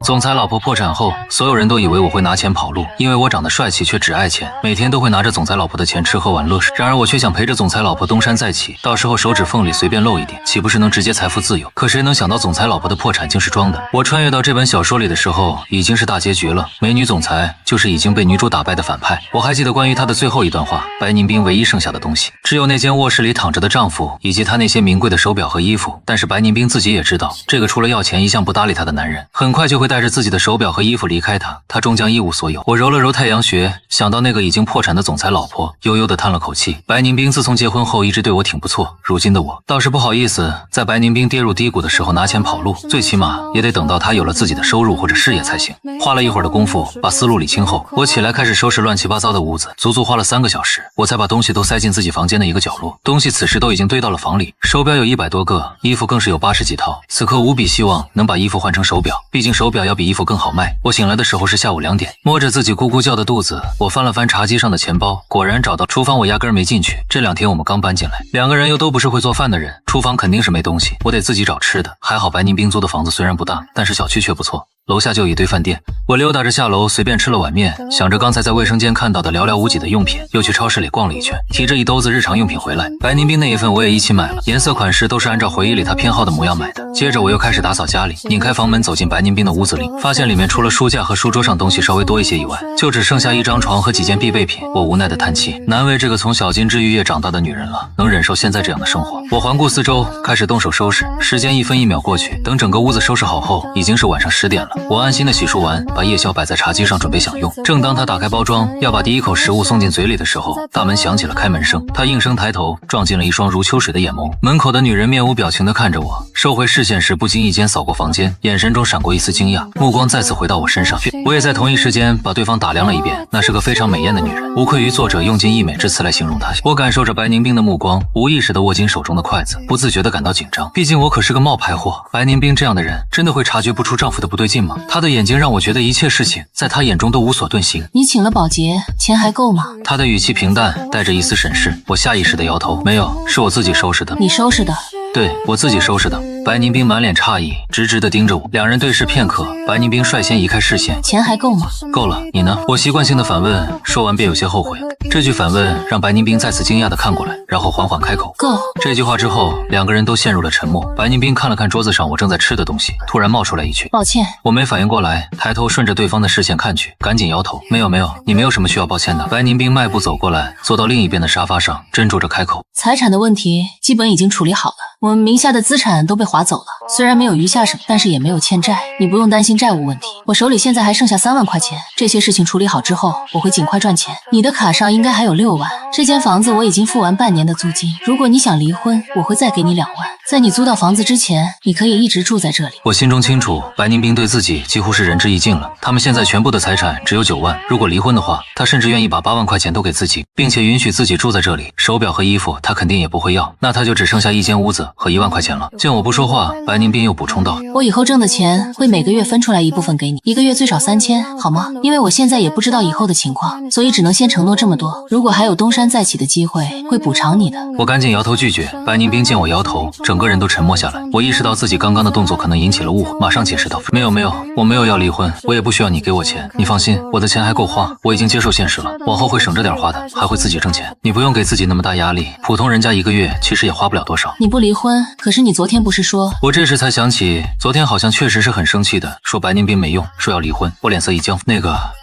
总裁老婆破产后，所有人都以为我会拿钱跑路，因为我长得帅气却只爱钱，每天都会拿着总裁老婆的钱吃喝玩乐。然而我却想陪着总裁老婆东山再起，到时候手指缝里随便露一点，岂不是能直接财富自由？可谁能想到总裁老婆的破产竟是装的？我穿越到这本小说里的时候，已经是大结局了。美女总裁就是已经被女主打败的反派。我还记得关于她的最后一段话：白宁冰唯一剩下的东西，只有那间卧室里躺着的丈夫，以及她那些名贵的手表和衣服。但是白宁冰自己也知道，这个除了要钱一向不搭理她的男人，很快就会带着自己的手表和衣服离开她，她终将一无所有。我揉了揉太阳穴，想到那个已经破产的总裁老婆，悠悠地叹了口气。白宁冰自从结婚后一直对我挺不错，如今的我倒是不好意思在白宁冰跌入低谷的时候拿钱跑路，最起码也得等到她有了自己的收入或者事业才行。花了一会儿的功夫，把思路理清后，我起来开始收拾乱七八糟的屋子，足足花了3个小时，我才把东西都塞进自己房间的一个角落。东西此时都已经堆到了房里，手表有100多个，衣服更是有80几套。此刻无比希望能把衣服换成手表，毕竟手表要比衣服更好卖。我醒来的时候是下午2点，摸着自己咕咕叫的肚子，我翻了翻茶几上的钱包，果然找到厨房，我压根没进去。这2天我们刚搬进来，2个人又都不是会做饭的人，厨房肯定是没东西，我得自己找吃的。还好白宁冰租的房子虽然不大，但是小区却不错，楼下就有一堆饭店。我溜达着下楼，随便吃了碗面，想着刚才在卫生间看到的寥寥无几的用品，又去超市里逛了一圈，提着一兜子日常用品回来。白宁冰那一份我也一起买了，颜色款式都是按照回忆里他偏好的模样买的。接着我又开始打扫家里，拧开房门走进白宁冰的屋子里，发现里面除了书架和书桌上东西稍微多一些以外，就只剩下一张床和几件必备品。我无奈的叹气，难为这个从小金枝玉叶长大的女人了，能忍受现在这样的生活。我环顾四周，开始动手收拾，时间1分1秒过去，等整个屋子收拾好后，已经是晚上10点了。我安心的洗漱完，把夜宵摆在茶几上准备享用。正当他打开包装要把第一口食物送进嘴里的时候，大门响起了开门声。他应声抬头，撞进了一双如秋水的眼眸。门口的女人面无表情地看着我，收回视线时不经意间扫过房间，眼神中闪过一丝惊讶，目光再次回到我身上。我也在同一时间把对方打量了一遍，那是个非常美艳的女人，无愧于作者用尽溢美之词来形容她。我感受着白宁冰的目光，无意识地握紧手中的筷子，不自觉地感到紧张。毕竟我可是个冒牌货，白宁冰这样的人真的会察觉不出丈夫的不对劲吗？她的眼睛让我觉得一切事情在她眼中都无所遁形。你请了保洁，钱还够吗？她的语气平淡，带着一丝审视。我下意识地摇头，没有，是我自己收拾的。你收拾的？对，我自己收拾的。白宁冰满脸诧异，直直地盯着我，2人对视片刻，白宁冰率先移开视线。钱还够吗？够了，你呢？我习惯性的反问，说完便有些后悔。这句反问让白宁冰再次惊讶地看过来，然后缓缓开口，够。这句话之后，2个人都陷入了沉默。白宁冰看了看桌子上我正在吃的东西，突然冒出来一句抱歉。我没反应过来，抬头顺着对方的视线看去，赶紧摇头，没有，你没有什么需要抱歉的。白宁冰迈步走过来，坐到另一边的沙发上，斟酌着开口，财产的问题基本已经处理好了，我们名下的资产都被划走了，虽然没有余下什么，但是也没有欠债，你不用担心债务问题。我手里现在还剩下3万块钱，这些事情处理好之后，我会尽快赚钱。你的卡上应该还有6万，这间房子我已经付完半年的租金，如果你想离婚，我会再给你2万。在你租到房子之前，你可以一直住在这里。我心中清楚，白宁冰对自己几乎是仁至义尽了。他们现在全部的财产只有9万，如果离婚的话，他甚至愿意把8万块钱都给自己，并且允许自己住在这里。手表和衣服他肯定也不会要，那他就只剩下一间屋子和1万块钱了。见我不说话，白宁冰又补充道，我以后挣的钱会每个月分出来一部分给你，1个月最少3000，好吗？因为我现在也不知道以后的情况，所以只能先承诺这么多，如果还有东山再起的机会，会补偿你的。我赶紧摇头拒绝。白宁冰见我摇头，整个人都沉默下来。我意识到自己刚刚的动作可能引起了误会，马上解释道，没有，我没有要离婚，我也不需要你给我钱，你放心，我的钱还够花，我已经接受现实了，往后会省着点花的，还会自己挣钱，你不用给自己那么大压力，普通人家1个月其实也花不了多少。你不离婚，可是你昨天不是说……我这时才想起，昨天好像确实是很生气的，说白宁冰没用，说要离婚。我脸色一僵，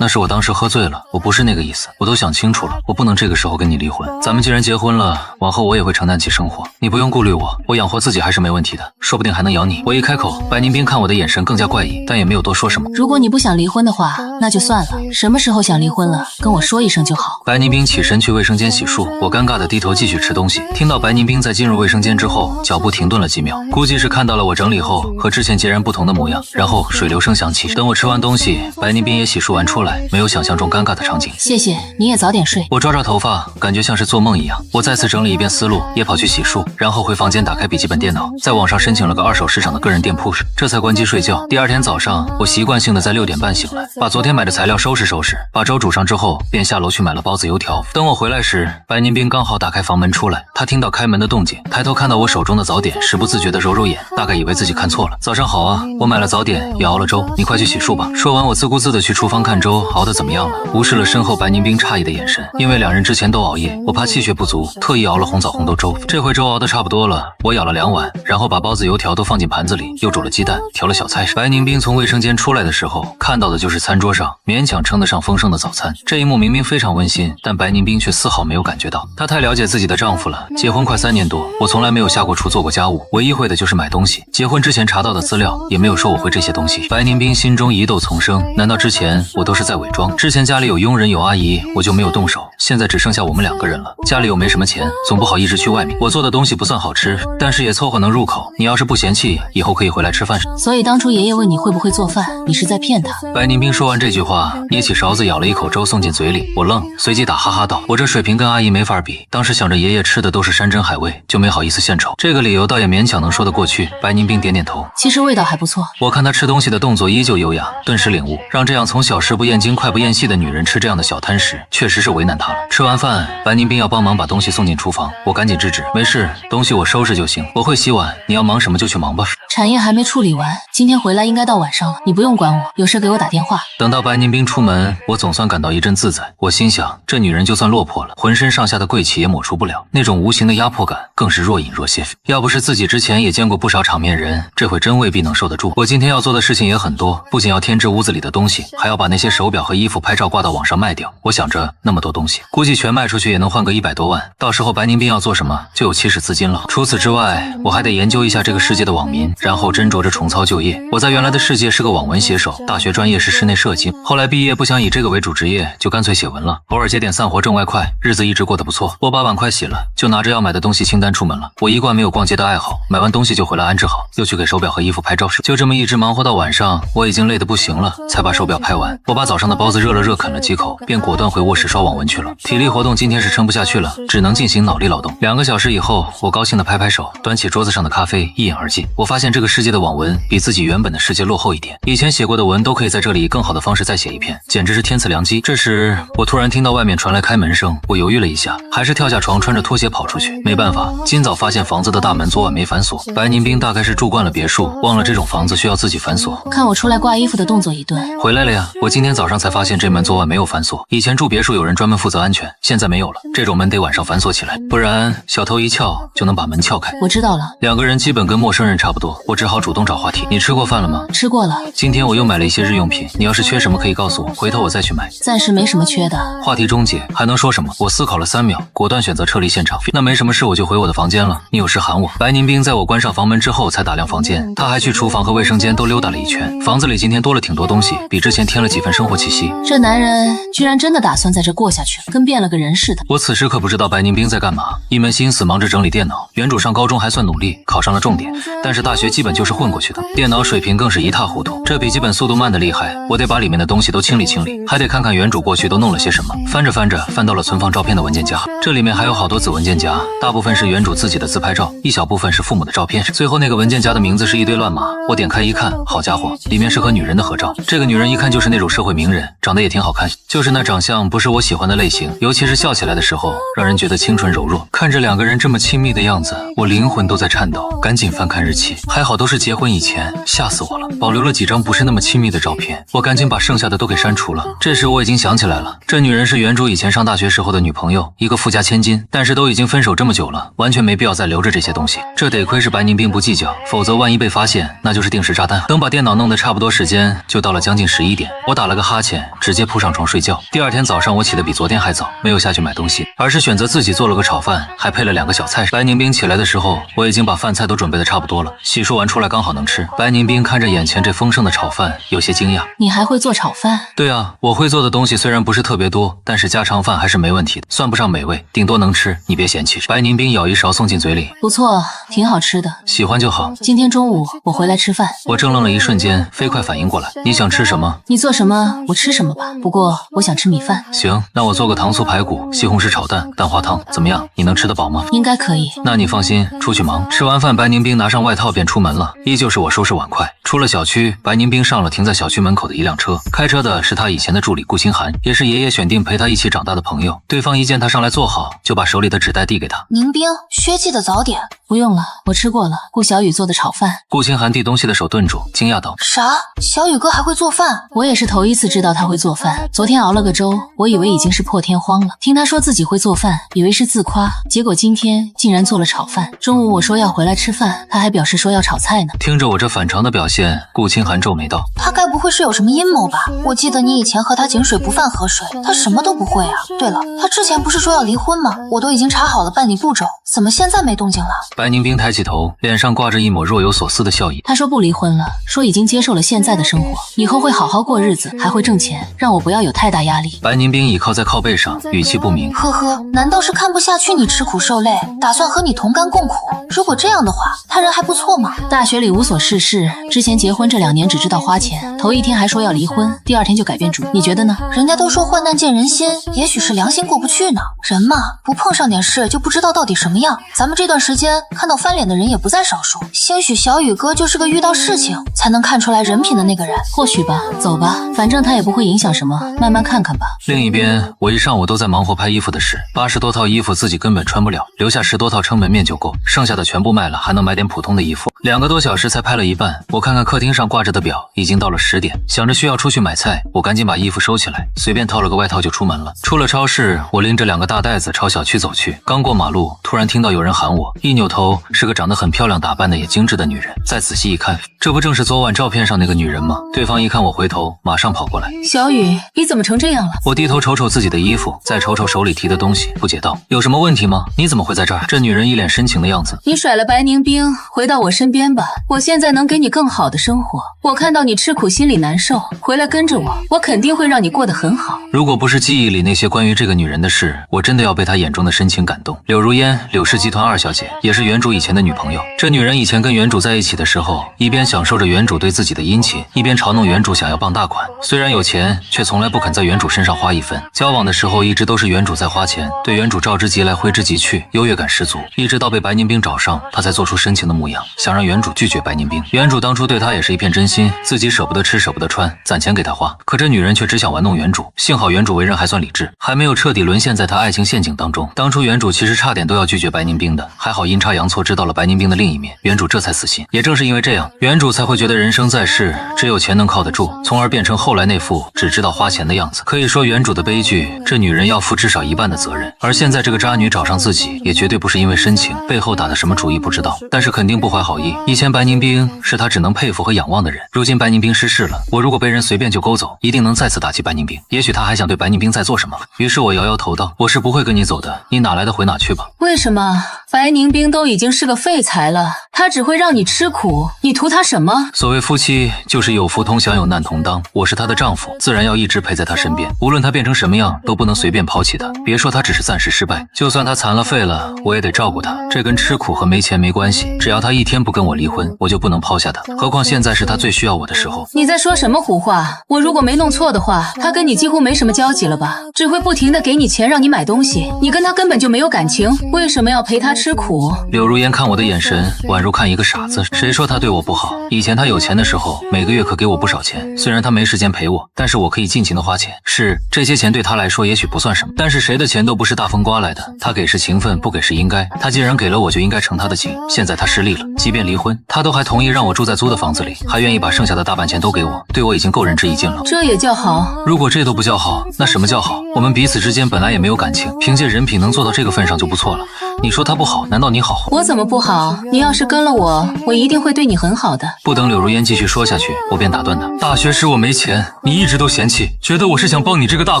那是我当时喝醉了，我不是那个意思，我都想清楚了，我不能这个时候跟你离婚。咱们既然结婚了，往后我也会承担起生活，你不用顾虑我养活自己还是没问题的，说不定还能养你。我一开口，白宁冰看我的眼神更加怪异，但也没有多说什么。如果你不想离婚的话，那就算了，什么时候想离婚了，跟我说一声就好。白宁冰起身去卫生间洗漱，我尴尬的低头继续吃东西。听到白宁冰在进入卫生间之后，脚步停顿了几秒，估计是看到了我整理后和之前截然不同的模样，然后水流声响起。等我吃完东西，白宁冰也洗漱完出来，没有想象中尴尬的场景。谢谢，你也早点睡。我抓抓头发，感觉像是做梦一样。我再次整理一遍思路，也跑去洗漱，然后回房间打开笔记本电脑，在网上申请了个2手市场的个人店铺，这才关机睡觉。第2天早上，我习惯性的在6点半醒来，把昨天买的材料收拾收拾，把粥煮上之后，便下楼去买了包子油条。等我回来时，白宁冰刚好打开房门出来，他听到开门的动静，抬头看到我手中的早点时不自觉的揉揉眼，大概以为自己看错了。早上好啊，我买了早点也熬了粥，你快去洗漱吧。说完，我自顾自的去厨房看粥熬得怎么样了，无视了身后白宁冰诧异的眼神。因为两人之前都熬夜，我怕气血不足，特意熬了红枣红豆粥。这回粥熬得差不多了，我舀了2碗，然后把包子油条都放进盘子里，又煮了鸡蛋，调了小菜。白宁冰从卫生间出来的时候，看到的就是餐桌上勉强称得上丰盛的早餐。这一幕明明非常温馨，但白宁冰却丝毫没有感觉到。她太了解自己的丈夫了，结婚快3年多，我从来没有下过厨做过家务，唯一会的就是买东西。结婚之前查到的资料也没有说我会这些东西。白宁冰心中疑窦丛生，难道之前我都是在伪装？之前家里有佣人有阿姨，我就没有动手，现在只剩下我们2个人了，家里又没什么钱，总不好一直去外面。我做的东西不算好吃，但是也凑合能入口，你要是不嫌弃，以后可以回来吃饭。所以当初爷爷问你会不会做饭，你是在骗他。白宁冰说完这句话，捏起勺子舀了一口粥送进嘴里，我愣，随即打哈哈道：我这水平跟阿姨没法比，当时想着爷爷吃的都是山珍海味，就没好意思献丑。这个理由倒也勉强能说得过去。白宁冰点点头，其实味道还不错。我看他吃东西的动作依旧优雅，顿时领悟，让这样从小食不厌精快不厌细的女人吃这样的小摊食，确实是为难她了。吃完饭，白宁冰要帮忙把东西送进厨房，我赶紧制止，没事，东西我收拾就行，我会洗碗，你要忙什么就去忙吧。产业还没处理完，今天回来应该到晚上了，你不用管我，有事给我打电话。等到白宁冰出门，我总算感到一阵自在。我心想，这女人就算落魄了，浑身上下的贵气也抹除不了，那种无形的压迫感更是若隐若现。要不是自己之前也见过不少场面人，这回真未必能受得住。我今天要做的事情也很多，不仅要添置屋子里的东西，还要把那些手表和衣服拍照挂到网上卖掉。我想着那么多东西，估计全卖出去也能换个100多万，到时候白宁冰要做什么就有起始资金了。除此之外，我还得研究一下这个世界的网民，然后斟酌着重操旧业。我在原来的世界是个网文写手，大学专业是室内设计，后来毕业不想以这个为主职业，就干脆写文了，偶尔接点散活挣外快，日子一直过得不错。我把碗筷洗了，就拿着要买的东西清单出门了。我一贯没有逛街的爱好，买完东西就回来安置好，又去给手表和衣服拍照。就这么一直忙活到晚上，我已经累得不行了，才把手表拍完。我把早上的包子热了热，啃了几口，便果断回卧室刷网文去了。体力活动今天是撑不下去了，只能进行脑力劳动。2个小时以后，我高兴地拍拍手，端起桌子上的咖啡一饮而尽。我发现这个世界的网文比自己原本的世界落后一点，以前写过的文都可以在这里以更好的方式再写一篇，简直是天赐良机。这时我突然听到外面传来开门声，我犹豫了一下，还是跳下床穿着拖鞋跑出去。没办法，今早发现房子的大门昨晚没反锁，白宁冰大概是住惯了别墅，忘了这种房子需要自己反锁。看我出来挂衣服的动作一顿。回来了呀，我今天早上才发现这门昨晚没有反锁，以前住别墅有人专门负责安全，现在没有了，这种门得晚上反锁起来，不然小偷一撬就能把门撬开。我知道了。2个人基本跟陌生人差不多，我只好主动找话题。你吃过饭了吗？吃过了。今天我又买了一些日用品，你要是缺什么可以告诉我，回头我再去买。暂时没什么缺的。话题终结，还能说什么？我思考了3秒，果断选择撤离现场。那没什么事，我就回我的房间了，你有事喊我。白宁冰在我关上房门之后才打量房间，他还去厨房和卫生间都溜达了一圈。房子里今天多了挺多东西，比之前添了几分生活气息。这男人居然真的打算在这过下去，跟变了个人似的。我此时可不知道白宁冰在干嘛，一门心思忙着整理电脑。原主上高中还算努力，考上了重点，但是大学基本就是混过去的，电脑水平更是一塌糊涂。这笔记本速度慢得厉害，我得把里面的东西都清理清理，还得看看原主过去都弄了些什么。翻着翻着，翻到了存放照片的文件夹，这里面还有好多子文件夹，大部分是原主自己的自拍照，一小部分是父母的照片。最后那个文件夹的名字是一堆乱码，我点开一看，好家伙，里面是和女人的合照。这个女人一看就是那种社会名人，长得也挺好看，就是那长相不是我喜欢的类型，尤其是笑起来的时候，让人觉得清纯柔弱。看着2个人这么亲密的样子，我灵魂都在颤抖，赶紧翻看日期，还好都是结婚以前，吓死我了，保留了几张不是那么亲密的照片，我赶紧把剩下的都给删除了。这时我已经想起来了，这女人是原主以前上大学时候的女朋友，一个富家千金，但是都已经分手这么久了，完全没必要再留着这些东西。这得亏是白宁并不计较，否则万一被发现，那就是定时炸弹。等把电脑弄得差不多时间，就到了将近11点，我打了个哈欠，直接扑上床睡觉。第2天早上我起得比昨天还早，没有下去买东西，而是选择自己做了个炒饭，还配了2个小菜。白宁冰起来的时候，我已经把饭菜都准备的差不多了，洗漱完出来刚好能吃。白宁冰看着眼前这丰盛的炒饭，有些惊讶。你还会做炒饭？对啊，我会做的东西虽然不是特别多，但是家常饭还是没问题的，算不上美味，顶多能吃，你别嫌弃。白宁冰舀一勺送进嘴里，不错，挺好吃的。喜欢就好。今天中午我回来吃饭。我怔愣了一瞬间，飞快反应过来，你想吃什么？你做什么我吃什么吧，不过我想吃米饭。行，那我做个糖醋排骨、西红柿炒蛋、蛋花汤，怎么样？你能吃得饱吗？应该可以。那你放心，出去忙。吃完饭，白宁冰拿上外套便出门了，依旧是我收拾碗筷。出了小区，白宁冰上了停在小区门口的一辆车，开车的是他以前的助理顾清寒，也是爷爷选定陪他一起长大的朋友。对方一见他上来坐好，就把手里的纸袋递给他。宁冰，薛记的早点，不用了，我吃过了。顾小雨做的炒饭。顾清寒递东西的手顿住，惊讶道：啥？小雨哥还会做饭？我也是头一次知道他会做饭。昨天熬了个粥，我以为已经是破天荒了。听他说自己会做饭，以为是自夸，结果今天竟然做了炒饭。中午我说要回来吃饭，他还表示说要炒菜呢。听着我这反常的表现，顾清寒皱眉道：他该不会是有什么阴谋吧？我记得你以前和他井水不犯河水，他什么都不会啊。对了，他之前不是说要离婚吗？我都已经查好了办理步骤，怎么现在没动静了？白宁冰抬起头，脸上挂着一抹若有所思的笑意。他说不离婚了，说已经接受了现在的生活，以后会好好过日子，还会挣钱，让我不要有太大压力。白宁冰倚靠在靠背上，语气不明。呵呵，难道是看不下去你吃苦受累，打算和你同甘共苦？如果这样的话，他人还不错嘛。大学里无所事事，之前结婚这2年只知道花钱，头一天还说要离婚，第2天就改变主意，你觉得呢？人家都说患难见人心，也许是良心过不去呢。人嘛，不碰上点事就不知道到底什么样。咱们这段时间看到翻脸的人也不在少数，兴许小雨哥就是个遇到事情才能看出来人品的那个人。或许吧，走吧，反正他也不会影响什么，慢慢看看吧。另一边，我一上午都在忙活拍衣服的事，80多套衣服自己根本穿不了，留下10多套撑门面就够，剩下的全部卖了，还能买点普通的衣服。2个多小时才拍了一半，我看看客厅上挂着的表，已经到了10点，想着需要出去买菜，我赶紧把衣服收起来，随便套了个外套就出门了。出了超市，我拎着2个大袋子朝小区走去，刚过马路，突然听到有人喊我，一扭头，是个长得很漂亮、打扮的也精致的女人。再仔细一看，这不正是昨晚照片上那个女人吗？对方一看我回头，马上跑过来。小雨，你怎么成这样了？我低头瞅瞅自己的衣服，再瞅瞅手里提的东西，不解道：有什么问题吗？你怎么会在这儿？这女人一脸深情的样子。你甩了白宁冰，回到我身边吧，我现在能给你更好的生活。我看到你吃苦心里难受，回来跟着我，我肯定会让你过得很好。如果不是记忆里那些关于这个女人的事，我真的要被她眼中的深情感动。柳如烟，柳氏集团2小姐，也是原主以前的女朋友。这女人以前跟原主在一起的时候，一边享受着原主对自己的殷勤，一边嘲弄原主想要傍大款。虽然有钱，却从来不肯在原主身上花一分。交往的时候一直都是原主在花钱，对原主召之即来挥之即去，优越感十足。一直到被白宁冰找上，她才做出深情的模样，想让原主拒绝白宁冰。原主当初对她也是一片真心，自己舍不得吃舍不得穿，攒钱给她花。可这女人却只想玩弄原主。幸好原主为人还算理智，还没有彻底沦陷在她爱情陷阱当中。当初原主其实差点都要拒绝白宁冰的，还好阴差阳错知道了白宁冰的另一面，原主这才死心。也正是因为这样，原主才会觉得人生在世只有钱能靠得住，从而变成后来那副只知道花钱的样子。可以说原主的悲剧，这女人要负至少1半的责任。而现在这个渣女找上自己，也绝对不是因为深情，背后打的什么主意不知道，但是肯定不怀好意。以前白宁冰是她只能佩服和仰望的人，如今白宁冰失势了，我如果被人随便就勾走，一定能再次打击白宁冰。也许她还想对白宁冰再做什么。于是我摇摇头道：我是不会跟你走的，你哪来的回哪去吧。为什么？白宁冰都已经是个废材了，他只会让你吃苦，你图他什么？所谓夫妻，就是有福同享，有难同当。我是她的丈夫，自然要一直陪在她身边，无论她变成什么样，都不能随便抛弃她。别说她只是暂时失败，就算她残了废了，我也得照顾她。这跟吃苦和没钱没关系，只要她一天不跟我离婚，我就不能抛下她。何况现在是她最需要我的时候。你在说什么胡话？我如果没弄错的话，他跟你几乎没什么交集了吧？只会不停的给你钱让你买东西，你跟他根本就没有感情，为什么要陪他吃苦？柳如烟看我的眼神宛如看一个傻子，谁说他对我不好？以前他有钱的时候，每个月可给我不少钱，虽然他没时间陪我，但是我可以尽情的花钱。是，这些钱对他来说也许不算什么，但是谁的钱都不是大风刮来的，他给是情分，不给是应该。他既然给了我，就应该承他的情。现在他失利了，即便离婚，他都还同意让我住在租的房子里，还愿意把剩下的大半钱都给我，对我已经够仁至义尽了。这也叫好？如果这都不叫好，那什么叫好？我们彼此之间本来也没有感情，凭借人品能做到这个份上就不错了。你说他不好，难道你好？我怎么不好？你要是跟了我，我一定会对你很好的。不等柳如烟继续说下去，我便打断她。大学时我没钱，你一直都嫌弃，觉得我是想帮你这个大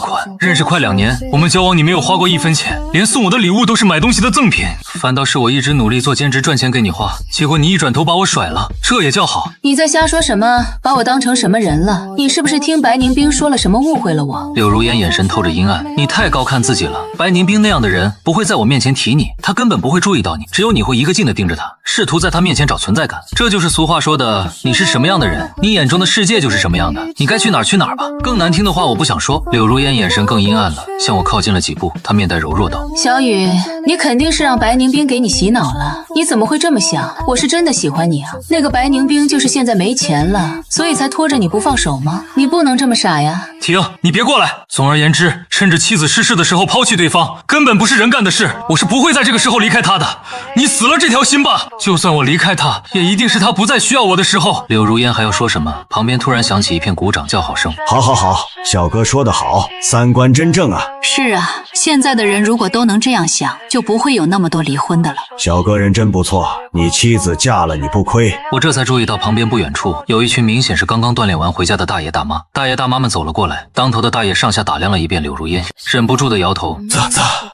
款。认识快2年，我们交往你没有花过1分钱，连送我的礼物都是买东西的赠品，反倒是我一直努力做兼职赚钱给你花，结果你一转头把我甩了，这也叫好？你在瞎说什么？把我当成什么人了？你是不是听白宁冰说了什么误会了我？柳如烟眼神透着阴暗，你太高看自己了。白宁冰那样的人不会在我面前提你，他根本不会注意到你，只有你会一个劲的盯着他，试图在他面前找存在感。这就是俗话说的，你是什么样的人，你眼中的世界就是什么样的，你该去哪儿去哪儿吧。更难听的话我不想说。柳如烟眼神更阴暗了，向我靠近了几步，她面带柔弱道：小雨，你肯定是让白宁冰给你洗脑了，你怎么会这么想？我是真的喜欢你啊。那个白宁冰就是现在没钱了，所以才拖着你不放手吗？你不能这么傻呀。停，你别过来。总而言之，趁着妻子失势的时候抛弃对方，根本不是人干的事。我是不会在这个时候离开他的。你死了这条心吧。就算我离开他，也一定是他不再需要我的时候。柳如烟还要说什么，旁边突然响起一片鼓掌叫好声。好好好，小哥说得好，三观真正啊。是啊，现在的人如果都能这样想，就不会有那么多离婚的了。小哥人真不错，你妻子嫁了你不亏。我这才注意到旁边不远处有一群明显是刚刚锻炼完回家的大爷大妈。大爷大妈们走了过来，当头的大爷上下打量了一遍柳如烟，忍不住的摇头。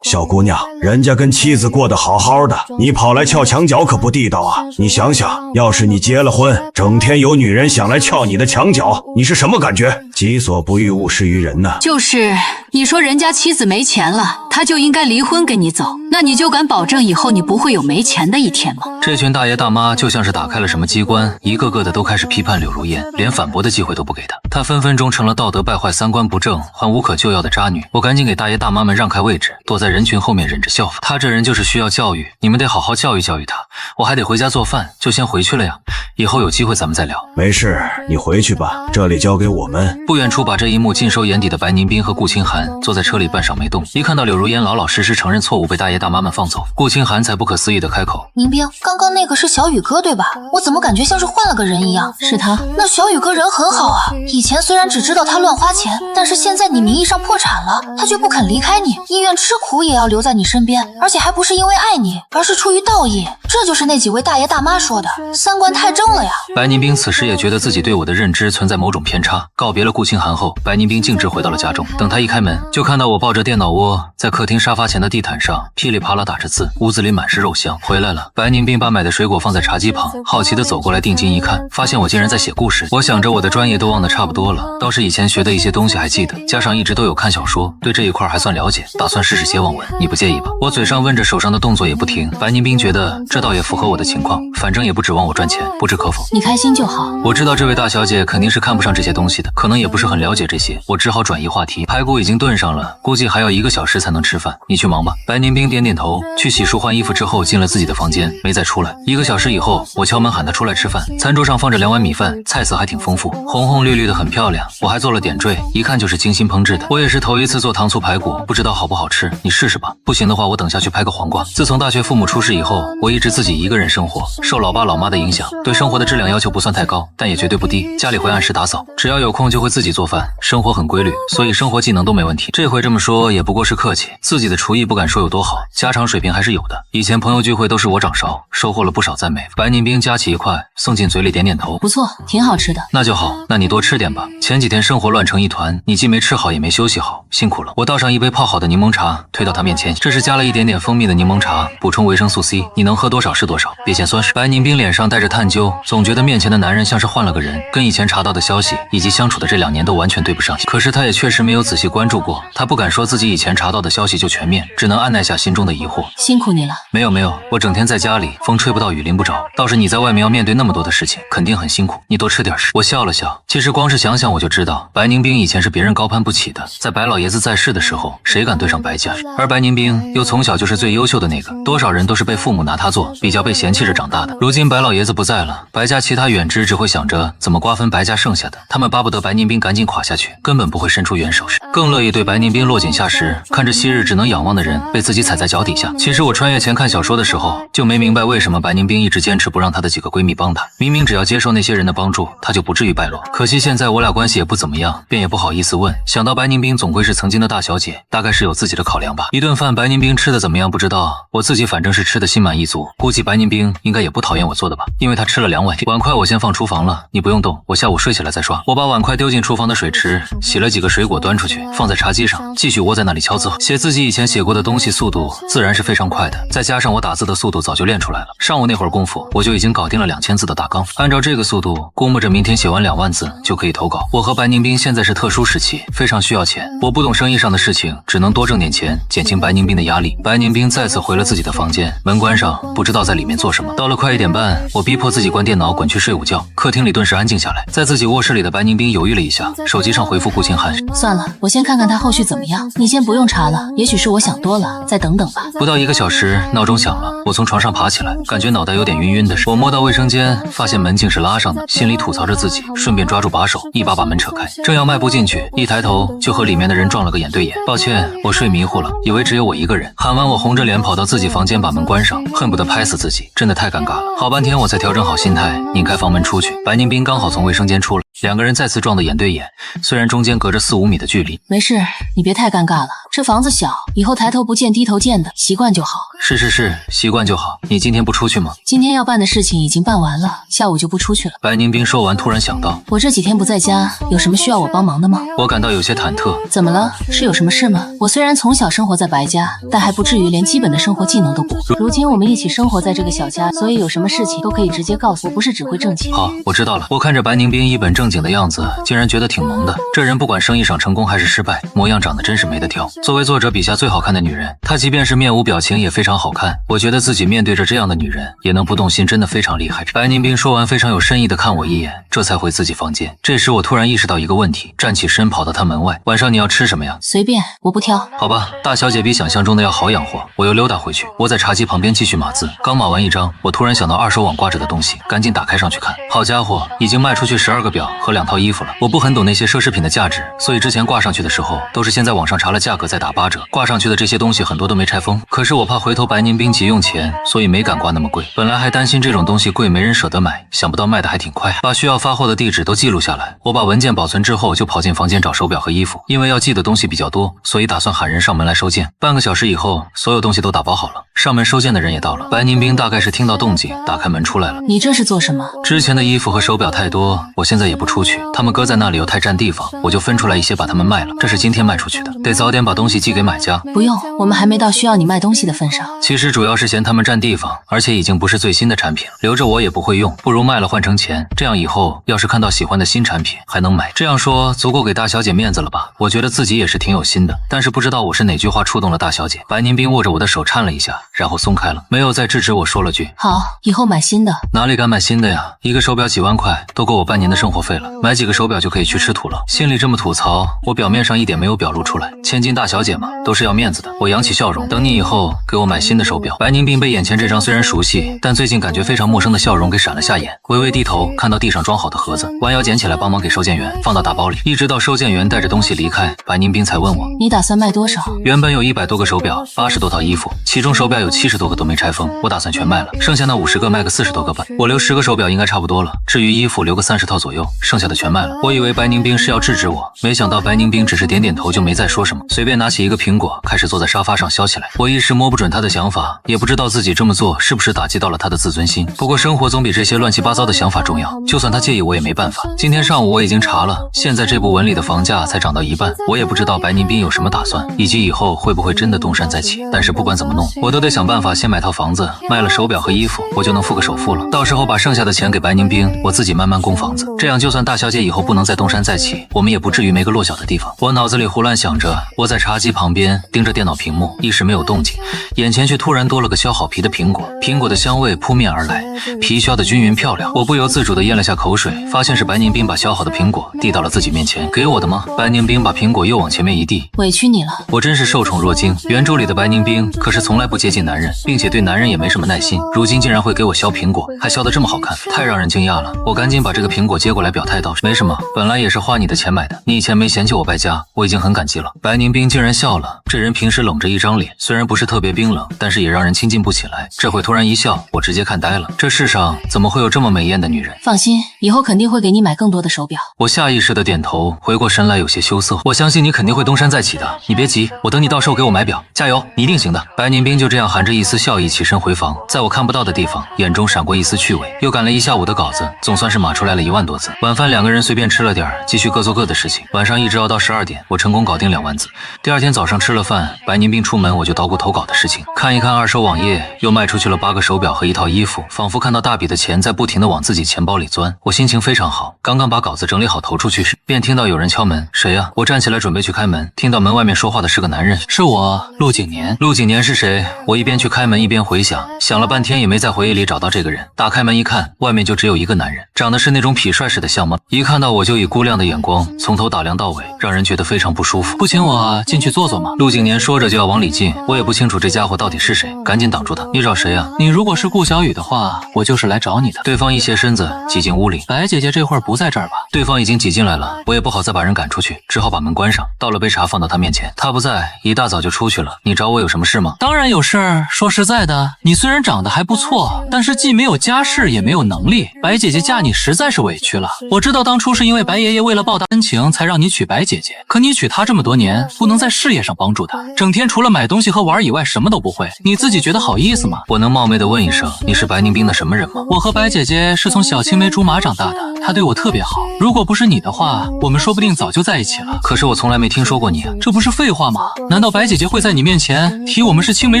小姑娘，人家跟妻子过得好好的，你跑来撬墙角可不地道啊！你想想，要是你结了婚，整天有女人想来撬你的墙角，你是什么感觉？己所不欲，勿施于人呐。就是你说人家妻子没钱了，他就应该离婚给你走，那你就敢保证以后你不会有没钱的一天吗？这群大爷大妈就像是打开了什么机关，一个个的都开始批判柳如烟，连反驳的机会都不给她。她分分钟成了道德败坏、三观不正、还无可救药的渣女。我赶紧给大爷大妈们让开位置，躲在人群后面忍着笑话。她这人就是需要教育，你们得好好教育教育她。我还得回家做饭，就先回去了呀。以后有机会咱们再聊。没事，你回去吧，这里交给我们。不远处把这一幕尽收眼底的白宁斌和顾清寒坐在车里半晌没动，一看到柳如烟老老实实承认错误被大爷大妈们放走，顾清寒才不可思议的开口：宁冰，刚刚那个是小雨哥对吧？我怎么感觉像是换了个人一样？是他。那小雨哥人很好啊，以前虽然只知道他乱花钱，但是现在你名义上破产了，他却不肯离开你，宁愿吃苦也要留在你身边，而且还不是因为爱你，而是出于道义。这就是那几位大爷大妈说的，三观太正了呀。白宁冰此时也觉得自己对我的认知存在某种偏差。告别了顾清寒后，白宁冰径直回到了家中。等他一开门，就看到我抱着电脑窝在客厅沙发前的地毯上噼里啪啦打着字，屋子里满是肉香。回来了，白宁冰把买的水果放在茶几旁，好奇的走过来定睛一看，发现我竟然在写故事。我想着我的专业都忘得差不多了，倒是以前学的一些东西还记得，加上一直都有看小说，对这一块还算了解，打算试试写网文。你不介意吧？我嘴上问着，手上的动作也不停。白宁冰觉得这倒也符合我的情况，反正也不指望我赚钱，不置可否。你开心就好。我知道这位大小姐肯定是看不上这些东西的，可能也不是很了解这些，我只好转移话题。排骨已经炖上了，估计还要1个小时才能吃饭，你去忙吧。白宁冰点点头，去洗漱换衣服之后进了自己的房间，没再出来。1个小时以后，我敲门喊她出来吃饭。餐桌上放着2碗米饭，菜色还挺丰富，红红绿绿的很漂亮，我还做了点缀，一看就是精心烹制的。我也是头一次做糖醋排骨，不知道好不好吃，你试试吧。不行的话，我等下去拍个黄瓜。自从大学父母出事以后，我一直自己一个人生活，受老爸老妈的影响，对生活的质量要求不算太高，但也绝对不低。家里会按时打扫，只要有空就会自己做饭，生活很规律，所以生活技能都没问题。这回这么说也不过是客气，自己的厨艺不敢说有多好，家常水平还是有的。以前朋友聚会都是我掌勺，收获了不少赞美。白宁冰夹起一块送进嘴里，点点头，不错，挺好吃的。那就好，那你多吃点吧。前几天生活乱成一团，你既没吃好也没休息好，辛苦了。我倒上一杯泡好的柠檬茶，推到他面前，这是加了一点点蜂蜜的柠檬茶，补充维生素 C， 你能喝多少是多少，别嫌酸食。白宁冰脸上带着探究，总觉得面前的男人像是换了个人，跟以前查到的消息以及相处的这2年都完全对不上。可是他也确实没有仔细关注过，他不敢说自己以前查到的消息就全面，只能按捺下心中的疑惑。辛苦你了。没有，我整天在家里，风吹不到雨淋不着，倒是你在外面要面对那么多的事情，肯定很辛苦，你多吃点食。我笑了笑，其实光是想想我就知道，白宁冰以前是别人高攀不起的，在白老爷子在世的时候，谁敢对上白家？而白宁冰又从小就是最优秀的那个，多少人都是被父母拿他做比较被嫌弃着长大的。如今白老爷子不在了，白家其他远支只会想着怎么瓜分白家剩下的，他们巴不得白宁冰赶紧垮下去，根本不会伸出援手，更乐意对白宁冰落井下石，看着昔日只能仰望的人被自己踩在脚底下。其实我穿越前看小说的时候就没明白为什么白宁冰一直坚持不让她的几个闺蜜帮她，明明只要接受那些人的帮助，她就不至于败落。可惜现在我俩关系也不怎么样，便也不好意思问。想到白宁冰总归是曾经的大小姐，大概是有自己的考量吧。一顿饭白宁冰吃的怎么样不知道，我自己反正是吃的心满意足，估计白宁冰应该也不讨厌我做的吧，因为她吃了2碗。碗筷我先放厨房了，你不用动，我下午睡起来再刷。我把碗筷丢进厨房的水池，洗了几个水果端出去，放在茶几上，继续窝在那里敲字。写自己以前写过的东西速度自然是非常快的，再加上我打字的速度早就练出来了，上午那会儿功夫我就已经搞定了2000字的大纲。按照这个速度，估摸着明天写完2万字就可以投稿。我和白宁冰现在是特殊时期，非常需要钱，我不懂生意上的事情，只能多挣点钱，减轻白宁斌的压力。白宁斌再次回了自己的房间，门关上，不知道在里面做什么。到了快1点半，我逼迫自己关电脑，滚去睡午觉。客厅里顿时安静下来，在自己卧室里的白宁斌犹豫了一下，手机上回复顾清寒：算了，我先看看他后续怎么样。你先不用查了，也许是我想多了，再等等吧。不到1个小时，闹钟响了，我从床上爬起来，感觉脑袋有点晕晕的。我摸到卫生间，发现门竟是拉上的，心里吐槽着自己，顺便抓住把手，一把把门扯开，正要迈步进去，一抬头就和里面的人撞了个眼对眼。抱歉，我睡迷糊了，以为只有我一个人。喊完，我红着脸跑到自己房间，把门关上，恨不得拍死自己，真的太尴尬了。好半天我才调整好心态，拧开房门出去。白宁斌刚好从卫生间出来，两个人再次撞得眼对眼，虽然中间隔着4、5米的距离。没事，你别太尴尬了，这房子小，以后抬头不见低头见的，习惯就好。是，习惯就好。你今天不出去吗？今天要办的事情已经办完了，下午就不出去了。白宁斌说完，突然想到，我这几天不在家，有什么需要我帮忙的吗？我感到有些忐忑。怎么了？是有什么事吗？我虽然从小生活在白家，但还不至于连基本的生活技能都不会。如今我们一起生活在这个小家，所以有什么事情都可以直接告诉我，不是只会挣钱。好，我知道了。我看着白宁斌一本正经的样子，竟然觉得挺萌的。这人不管生意上成功还是失败，模样长得真是没得挑。作为作者笔下最好看的女人，她即便是面无表情也非常好看。我觉得自己面对着这样的女人也能不动心，真的非常厉害。白宁斌说完，非常有深意的看我一眼，这才回自己房间。这时我突然意识到一个问题，站起身跑到他门外。晚上你要吃什么呀？随便，我不挑。好吧，大小姐比想象中的要好养活。我又溜达回去，窝在茶几旁边继续码字。刚码完一张，我突然想到二手网挂着的东西，赶紧打开上去看。好家伙，已经卖出去12个表和2套衣服了。我不很懂那些奢侈品的价值，所以之前挂上去的时候都是先在网上查了价格再打8折。挂上去的这些东西很多都没拆封，可是我怕回头白宁斌急用钱，所以没敢挂那么贵。本来还担心这种东西贵没人舍得买，想不到卖的还挺快。把需要发货的地址都记录下来，我把文件保存之后就跑进房间找手表和衣服。因为要寄的东西比较多，所以打算喊人上门来收件。半个小时以后，所有东西都打包好了，上门收件的人也到了。白宁斌大概是听到动静，打开门出来了。你这是做什么？之前的衣服和手表太多，我现在也不出去，他们搁在那里又太占地方，我就分出来一些把它们卖了。这是今天卖出去的，得早点把东西寄给买家。不用，我们还没到需要你卖东西的份上。其实主要是嫌他们占地方，而且已经不是最新的产品，留着我也不会用，不如卖了换成钱，这样以后要是看到喜欢的新产品还能买。这样说足够给大小姐面子了吧？我觉得自己也是挺有心的，但是不知道我是哪句话触动了大小姐。白宁斌握着我的手颤了一下，然后松开了，没有再制止我，说了句好，以后买新的。哪里敢买新的呀？一个手表几万块，都够我半年的生活费了，买几个手表就可以去吃土了。心里这么吐槽，我表面上一点没有表露出来。千金大小姐嘛，都是要面子的。我扬起笑容，等你以后给我买新的手表。白宁斌被眼前这张虽然熟悉，但最近感觉非常陌生的笑容给闪了下眼，微微低头，看到地上装好的盒子，弯腰捡起来帮忙给收件员放到大包里。一直到收件员带着东西离开，白宁斌才问我，你打算卖多少？原本有100多个手表，80多套衣服，其中手表有70多个都没拆封，我打算全卖了，剩下那50个卖个40多个吧。我留10个手表应该差不多了，至于衣服留个30套左右，剩下的全卖了。我以为白宁斌是要制止我，没想到白宁斌只是点点头就没再说什么，随便拿起一个苹果开始坐在沙发上削起来。我一时摸不准他的想法，也不知道自己这么做是不是打击到了他的自尊心。不过生活总比这些乱七八糟的想法重要，就算他介意我也没办法。今天上午我已经查了，现在这部文里的房价才涨到1半，我也不知道白宁斌有什么打算，以及以后会不会真的东山再起。但是不管怎么弄，我都得想办法先买套房子，卖了手表和衣服，我就能付个首付了。到时候把剩下的钱给白宁斌，我自己慢慢供房子，这样就算大小姐以后不能再东山再起，我们也不至于没个落脚的地方。我脑子里胡乱想着，我在茶几旁边盯着电脑屏幕，一时没有动静，眼前却突然多了个削好皮的苹果，苹果的香味扑面而来，皮削得均匀漂亮。我不由自主地咽了下口水，发现是白宁斌把削好的苹果递到了自己面前。给我的吗？白宁斌把苹果又往前面一递。委屈你了。我真是受宠若惊，原著里的白宁斌可是从来不接近男人，并且对男人也没什么耐心，如今竟然会给我削苹果，还削得这么好看，太让人惊讶了。我赶紧把这个苹果接过来表态道，没什么，本来也是花你的钱买的，你以前没嫌弃我败家，我已经很感激了。白宁斌竟然笑了，这人平时冷着一张脸，虽然不是特别冰冷，但是也让人亲近不起来，这会突然一笑，我直接看呆了。这世上怎么会有这么美艳的女人？放心，以后肯定会给你买更多的手表。我下意识的点头，回过神来有些羞涩。我相信你肯定会东山再起的，你别急，我等你到时候给我买表，加油，你一定行的。白宁斌就这样含着一丝笑意起身回房，在我看不到的地方，眼中闪过一丝趣味。又赶了一下午的稿子，总算是码出来了1万多字。晚饭2个人随便吃了点，继续各做各的事情。晚上一直熬到12点，我成功搞定2万字。第二天早上吃了饭，白宁斌出门，我就捣鼓投稿的事情，看一看二手网页，又卖出去了8个手表和1套衣服，仿佛看到大笔的钱在不停地往自己钱包里钻。我心情非常好，刚刚把稿子整理好投出去时，便听到有人敲门。谁呀？我站起来准备去开门，听到门外面说话的是个男人。是我，陆景年。陆景年是谁？我一边去开门一边回想，想了半天也没在回忆里找到这个人。打开门一看，外面就只有一个男人，长得是那种痞帅式的相貌，一看到我就以估量的眼光从头打量到尾，让人觉得非常不舒服。不请我进去坐坐吗？陆景年说着就要往里进，我也不清楚这家伙到底是谁，赶紧挡住他。你找谁啊？你如果是顾小雨的话，我就是来找你的。对方一斜身子挤进屋里。白姐姐这会儿不在这儿吧？对方已经挤进来了，我也不好再把人赶出去，只好把门关上，倒了杯茶放到他面前。他不在，一大早就出去了。你找我有什么事吗？当然有事儿。说实在的，你虽然长得还不错，但是既没有家世也没有能力，白姐姐嫁你实在是委屈了。我知道当初是因为白爷爷为了报答恩情才让你娶白姐姐，可你娶她这么多年，不能在事业上帮助她，整天除了买东西和玩以外什么都不会，你自己觉得好意思吗？我能冒昧的问一声，你是白宁斌的什么人吗？我和白姐姐是从小青梅竹马长大的，她对我特别好，如果不是你的话，我们说不定早就在一起了。可是我从来没听说过你啊。这不是废话吗？难道白姐姐会在你面前提我们是青梅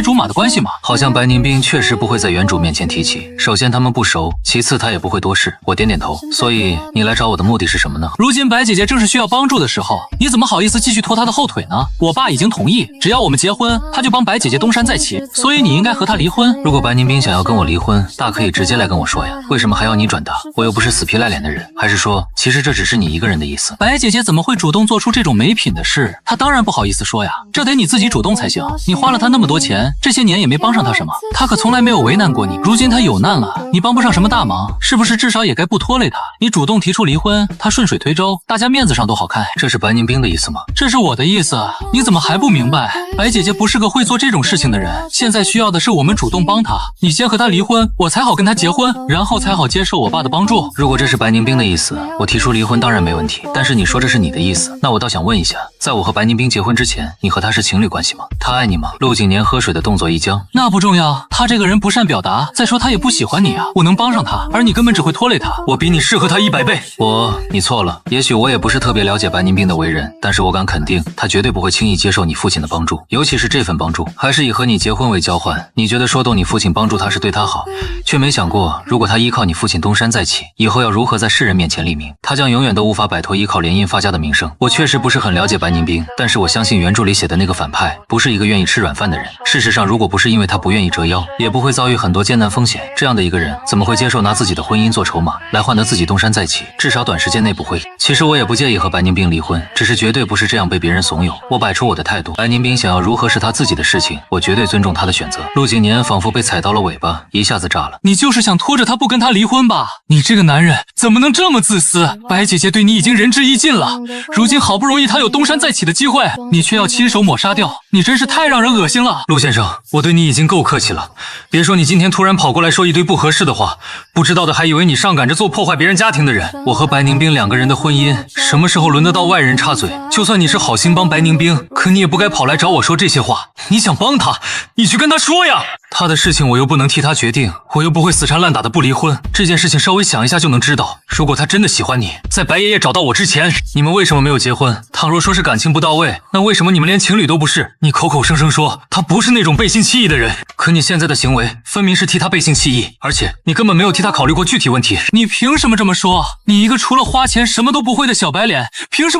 竹马的关系吗？好像白宁斌确实不会在原主面前提起，首先他们不熟，其次他也不会多事。我点点头。所以你来找我的目的是什么呢？如今白姐姐正是需要帮助的时候，你怎么好意思继续拖她的后腿呢？我爸已经同意，只要我们结婚，他就帮白姐姐东山再起，所以你应该和他离婚。如果白宁斌想要跟我离婚，大可以直接来跟我说呀，为什么还要你转达？我又不是死皮赖脸的人。还是说其实这只是你一个人的意思？白姐姐怎么会主动做出这种没品的事？她当然不好意思说呀，这得你自己主动才行。你花了她那么多钱，这些年也没帮上她什么，她可从来没有为难过你。如今她有难了，你帮不上什么大忙，是不是至少也该不拖累她？你主动提出离婚，她顺水推舟，大家面子上都好看。这是白宁斌的意思吗？这是我的意思，你怎么还不明白？白姐姐不是个会做这种事情的人，现在需要的是我们主动帮她。你先和她离婚，我才好跟她结婚，然后才好接受我爸的帮助。如果这是白宁斌的意思，我提出离婚当然没问题，但是你说这是你的意思，那我倒想问一下，在我和白宁斌结婚之前，你和他是情侣关系吗？他爱你吗？陆景年喝水的动作一僵。那不重要，他这个人不善表达，再说他也不喜欢你啊，我能帮上他，而你根本只会拖累他，我比你适合他100倍。你错了，也许我也不是特别了解白宁斌的为人，但是我敢肯定，他绝对不会轻易接受你父亲的帮助，尤其是这份帮助，还是以和你结婚为交换。你觉得说动你父亲帮助他是对他好，却没想过，如果他依靠你父亲东山再起，以后要如何在世人面前立名，他将永远都无法摆脱依靠联姻发家的名声。我确实不是很了解白宁斌，但是我相信原著里写的那个反派不是一个愿意吃软饭的人。事实上，如果不是因为他不愿意折腰，也不会遭遇很多艰难风险。这样的一个人，怎么会接受拿自己的婚姻做筹码，来换得自己东山再起？至少短时间内不会。其实我也不介意和白宁斌离婚，只是绝对不是这样被别人怂恿。我摆出我的态度，白宁斌想要如何是他自己的事情，我绝对尊重他的选择。陆景年仿佛被踩到了尾巴，一下子炸了。你就是想拖着他不跟他离婚吧？你这个男人怎么能这么自私？白姐姐对你已经仁至义尽了，如今好不容易她有东山再起的机会，你却要亲手抹杀掉，你真是太让人恶心了。陆先生，我对你已经够客气了，别说你今天突然跑过来说一堆不合适的话，不知道的还以为你上赶着做破坏别人家庭的人。我和白宁斌2个人的婚姻，什么时候轮得到外人插嘴？就算你是好心帮白宁斌，可你也不该跑来找我说这些话。你想帮他，你去跟他说呀。他的事情我又不能替他决定，我又不会死缠烂打的不离婚。这件事情稍微想一下就能知道，如果他真的喜欢你，在白爷爷找到我之前，你们为什么没有结婚？倘若说是感情不到位，那为什么你们连情侣都不是？你口口声声说他不是那种背信弃义的人，可你现在的行为分明是替他背信弃义，而且你根本没有替他考虑过具体问题。你凭什么这么说？你一个除了花钱什么都不会的小白脸，凭什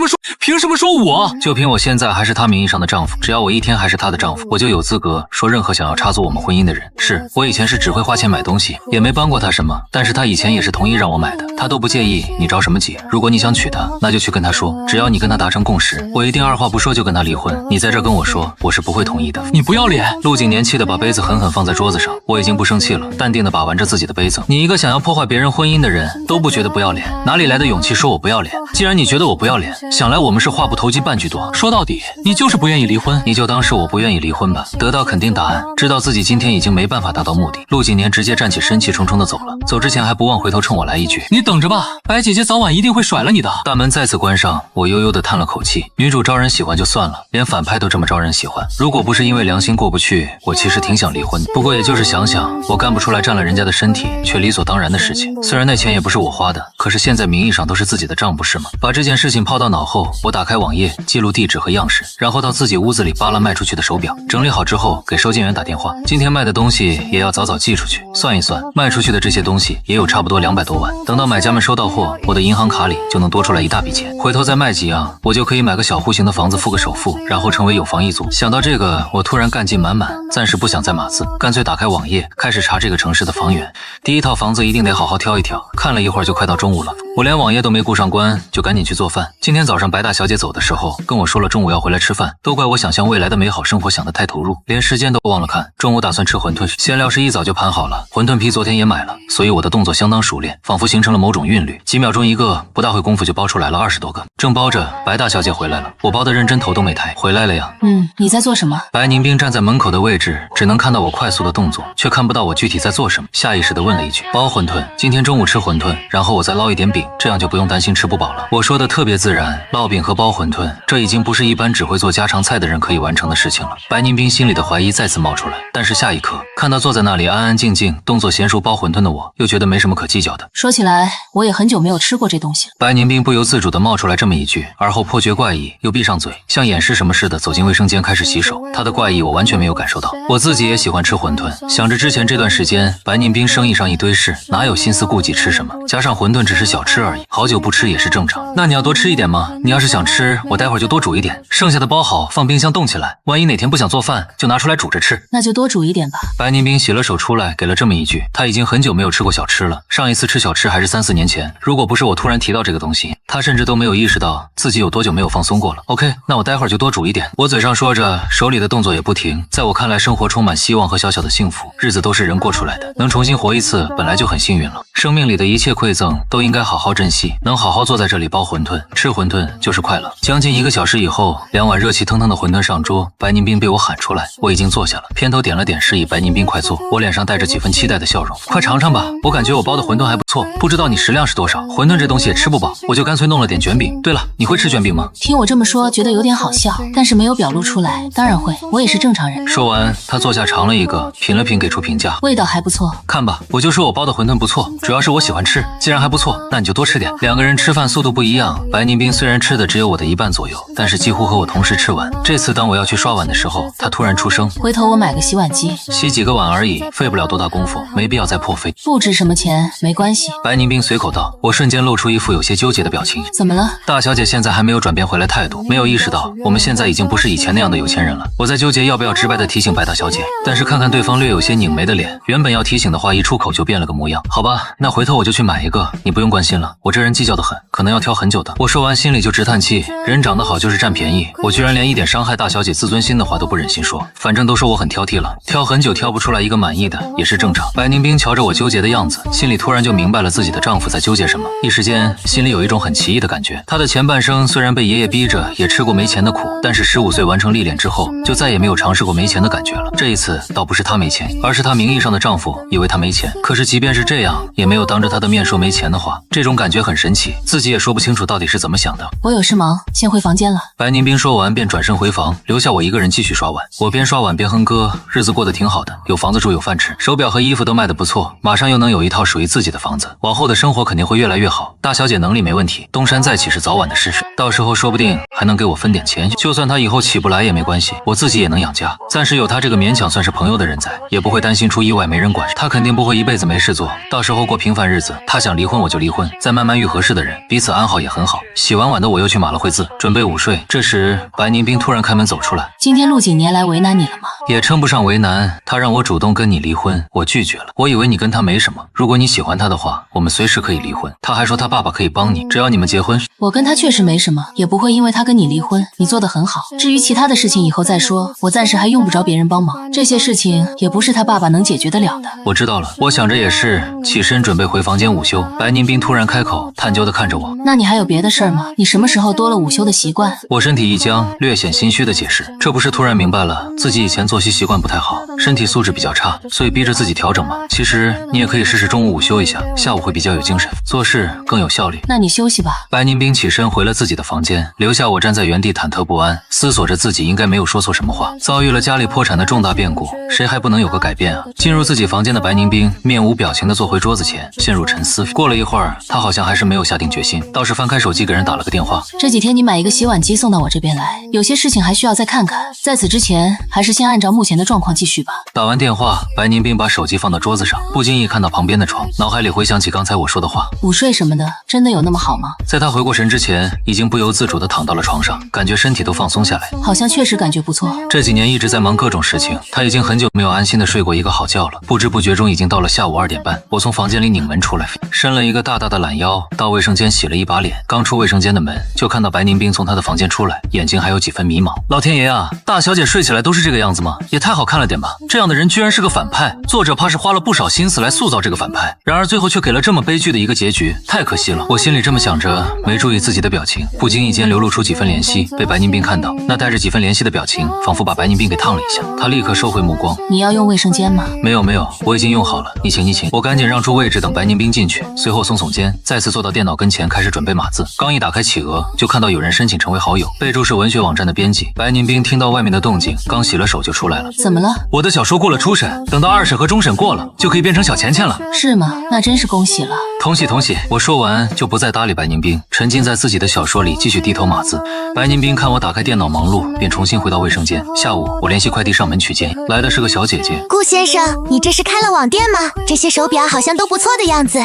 么说我？就凭我现在还是他名义上的丈夫，只要我一天还是他的丈夫，我就有资格说任何想要插足我们婚姻的人。是我以前是只会花钱买东西，也没帮过他什么，但是他以前也是同意让我买的，他都不介意，你着什么急？如果你想娶她，那就去跟他说，只要你跟他达成共识，我一定二话不说就跟他离婚。你在这跟我说，我是不会同意的。你不要脸！陆景年气的把杯子狠狠放在桌子上，我已经不生气了，淡定的把玩着自己的杯子。你一个想要破坏别人婚姻的人都不觉得不要脸，哪里来的勇气说我不要脸？既然你觉得我不要脸，想来我们是话不投机半句多。说到底，你就是不愿意离婚，你就当是我不愿意离婚吧。得到肯定答案，知道自己今天天已经没办法达到目的。陆景年直接站起身气冲冲的走了，走之前还不忘回头冲我来一句：“你等着吧，白姐姐早晚一定会甩了你的。”大门再次关上，我悠悠的叹了口气。女主招人喜欢就算了，连反派都这么招人喜欢。如果不是因为良心过不去，我其实挺想离婚的。不过也就是想想，我干不出来占了人家的身体却理所当然的事情。虽然那钱也不是我花的，可是现在名义上都是自己的账，不是吗？把这件事情抛到脑后，我打开网页，记录地址和样式，然后到自己屋子里扒拉卖出去的手表，整理好之后给收件员打电话。今天卖的东西也要早早寄出去，算一算，卖出去的这些东西也有差不多200多万。等到买家们收到货，我的银行卡里就能多出来一大笔钱。回头再卖几样，我就可以买个小户型的房子付个首付，然后成为有房一族。想到这个，我突然干劲满满，暂时不想再码字，干脆打开网页开始查这个城市的房源。第一套房子一定得好好挑一挑，看了一会儿就快到中午了，我连网页都没顾上关，就赶紧去做饭。今天早上白大小姐走的时候跟我说了中午要回来吃饭，都怪我想象未来的美好生活想得太投入，连时间都忘了看。中午打算吃馄饨，馅料是一早就盘好了，馄饨皮昨天也买了，所以我的动作相当熟练，仿佛形成了某种韵律，几秒钟一个，不大会功夫就包出来了20多个。正包着，白大小姐回来了，我包得认真，头都没抬。回来了呀。你在做什么？白宁冰站在门口的位置，只能看到我快速的动作，却看不到我具体在做什么，下意识地问了一句：“包馄饨，今天中午吃馄饨，然后我再捞一点饼，这样就不用担心吃不饱了。”我说的特别自然，烙饼和包馄饨，这已经不是一般只会做家常菜的人可以完成的事情了。白宁冰心里的怀疑再次冒出来，但是下一刻看到坐在那里安安静静、动作娴熟包馄饨的我，又觉得没什么可计较的。说起来，我也很久没有吃过这东西了。白宁冰不由自主地冒出来这么一句，而后颇觉怪异，又闭上嘴，像掩饰什么似的走进卫生间开始洗手。他的怪异我完全没有感受到。我自己也喜欢吃馄饨，想着之前这段时间白宁冰生意上一堆事，哪有心思顾及吃什么，加上馄饨只是小吃而已，好久不吃也是正常。那你要多吃一点吗？你要是想吃，我待会儿就多煮一点，剩下的包好放冰箱冻起来，万一哪天不想做饭就拿出来煮着吃。那就多煮一点吧。白宁冰洗了手出来给了这么一句，他已经很久没有吃过小吃了，上一次吃小吃还是3、4年前，如果不是我突然提到这个东西，他甚至都没有意识到自己有多久没有放松过了。 OK， 那我待会儿就多煮一点。我嘴上说着，手里的动作也不停。在我看来，生活充满希望和小小的幸福，日子都是人过出来的，能重新活一次本来就很幸运了。生命里的一切馈赠都应该好好珍惜，能好好坐在这里包馄饨吃馄饨就是快乐。将近1个小时以后，2碗热气腾腾的馄饨上桌，白宁冰被我喊出来，我已经坐下了，偏头点了点示意白宁冰快坐，我脸上带着几分期待的笑容，快尝尝吧，我感觉我包的馄饨还不错，不知道你食量是多少。馄饨这东西也吃不饱，我就干脆弄了点卷饼。对了，你会吃卷饼吗？听我这么说觉得有点好笑，但是没有表露出来。当然会，我也是正常人。说完他坐下尝了一个，品了品给出评价，味道还不错。看吧，我就说我包的馄饨不错，主要是我喜欢吃，既然还不错，那你就多吃点。2个人吃饭速度不一样，白宁冰虽然吃的只有我的1半左右，但是几乎和我同时吃完。这次当我要去刷碗的时候，他突然出声，回头我买个洗碗机，洗几个碗而已，费不了多大功夫，没必要再破费。不值什么钱，没关系。白宁冰随口道，我瞬间露出一副有些纠结的表情。怎么了？大小姐现在还没有转变回来态度，没有意识到我们现在已经不是以前那样的有钱人了。我在纠结要不要直白的提醒白大小姐，但是看看对方略有些拧眉的脸，原本要提醒的话一出口就变了个模样。好吧，那回头我就去买一个，你不用关心了，我这人计较的很，可能要挑很久的。我说完心里就直叹气，人长得好就是占便宜，我居然连一点伤害大小姐自尊心的话都不忍心说。反正都说我很挑剔了，挑很久挑不出来一个满意的也是正常。白宁冰瞧着我纠结的样子，心里突然就明白了自己的丈夫在纠结什么，一时间心里有一种很奇异的感觉。她的前半生虽然被爷爷逼着也吃过没钱的苦，但是15岁完成历练之后就再也没有尝试过没钱的感觉了。这一次倒不是她没钱，而是她名义上的丈夫以为她没钱，可是即便是这样也没有当着她的面说没钱的话，这种感觉很神奇，自己也说不清楚到底是怎么想的。我有事忙，先回房间了。白宁冰说完便转身回房，留下我一个人继续刷碗。我边刷碗边哼歌，日子过得挺好的，有房子住有饭吃，手表和衣服都卖得不错，马上又能有一套属于自己的房子，往后的生活肯定会越来越好。大小姐能力没问题，东山再起是早晚的事，到时候说不定还能给我分点钱，就算她以后起不来也没关系，我自己也能养家。暂时有她这个勉强算是朋友的人在，也不会担心出意外没人管，她肯定不会一辈子没事做，到时候过平凡日子，她想离婚我就离婚，再慢慢愈合适的人，彼此安好也很好。洗完碗的我又去码了会字，准备午睡。这时白宁冰突然开门走出来，今天陆景年来为难你了吗？也称不上为难，他让我主动跟你离婚，我拒绝了。我以为你跟他没什么，如果你喜欢他的话，我们随时可以离婚。他还说他爸爸可以帮你，只要你们结婚。我跟他确实没什么，也不会因为他跟你离婚，你做得很好。至于其他的事情以后再说，我暂时还用不着别人帮忙，这些事情也不是他爸爸能解决得了的。我知道了，我想着也是，起身准备回房间午休。白宁冰突然开口，探究地看着我，那你还有别的事儿吗？你什么时候多了午休的习惯？我身体一僵，略显心虚的解释，这不是突然明白了自己以前作息习惯不太好，身体素质比较差，所以逼着自己调整嘛。其实你也可以试试中午午休一下，下午会比较有精神，做事更有效率。那你休息吧。白宁冰起身回了自己的房间，留下我站在原地忐忑不安，思索着自己应该没有说错什么话。遭遇了家里破产的重大变故，谁还不能有个改变啊？进入自己房间的白宁冰面无表情地坐回桌子前，陷入沉思。过了一会儿，他好像还是没有下定决心，倒是翻开手机给人打了个电话。这几天你买一个洗碗机送到我这边来，有些事情还需要再看看，在此之前还是先按照目前的状况继续吧。打完电话，白宁冰把手机放到桌子上，不经意看到旁边的床，脑海里回想起刚才我说的话。午睡什么的真的有那么好吗？在他回过神之前，已经不由自主地躺到了床上，感觉身体都放松下来。好像确实感觉不错。这几年一直在忙各种事情，他已经很久没有安心地睡过一个好觉了。不知不觉中已经到了下午2点半，我从房间里拧门出来，伸了一个大大的懒腰，到卫生间洗了一把脸。刚出卫生间的门，就看到白宁冰从他的房间出来，眼睛还有几分迷茫。老天爷啊，大小姐睡起来都是这个样子吗？也太好看了点吧！这样的人居然是个反派，作者怕是花了不少心思来塑造这个反派，然而最后却给了这么悲剧的一个结局，太可惜了。我心里这么想着，没注意自己的表情，不经意间流露出几分怜惜，被白宁冰看到，那带着几分怜惜的表情，仿佛把白宁冰给烫了一下。他立刻收回目光。你要用卫生间吗？没有，我已经用好了。你请。我赶紧让出位置等白宁冰进去，随后耸耸肩，再次坐到电脑跟前开始准备码字。刚一打开企鹅，就看到有人申请成为好友，备注是文学网站的编辑。白宁冰听到外面的动静，刚洗了手就出来了。怎么了？我的小说过了初审，等到2审和终审过了，就可以变成小钱钱了。是吗？那真是恭喜了。同喜。我说完就不再搭理白宁冰，沉浸在自己的小说里继续低头码字。白宁冰看我打开电脑忙碌，便重新回到卫生间。下午我联系快递上门取件，来的是个小姐姐。顾先生，你这是开了网店吗？这些手表好像都不错的样子，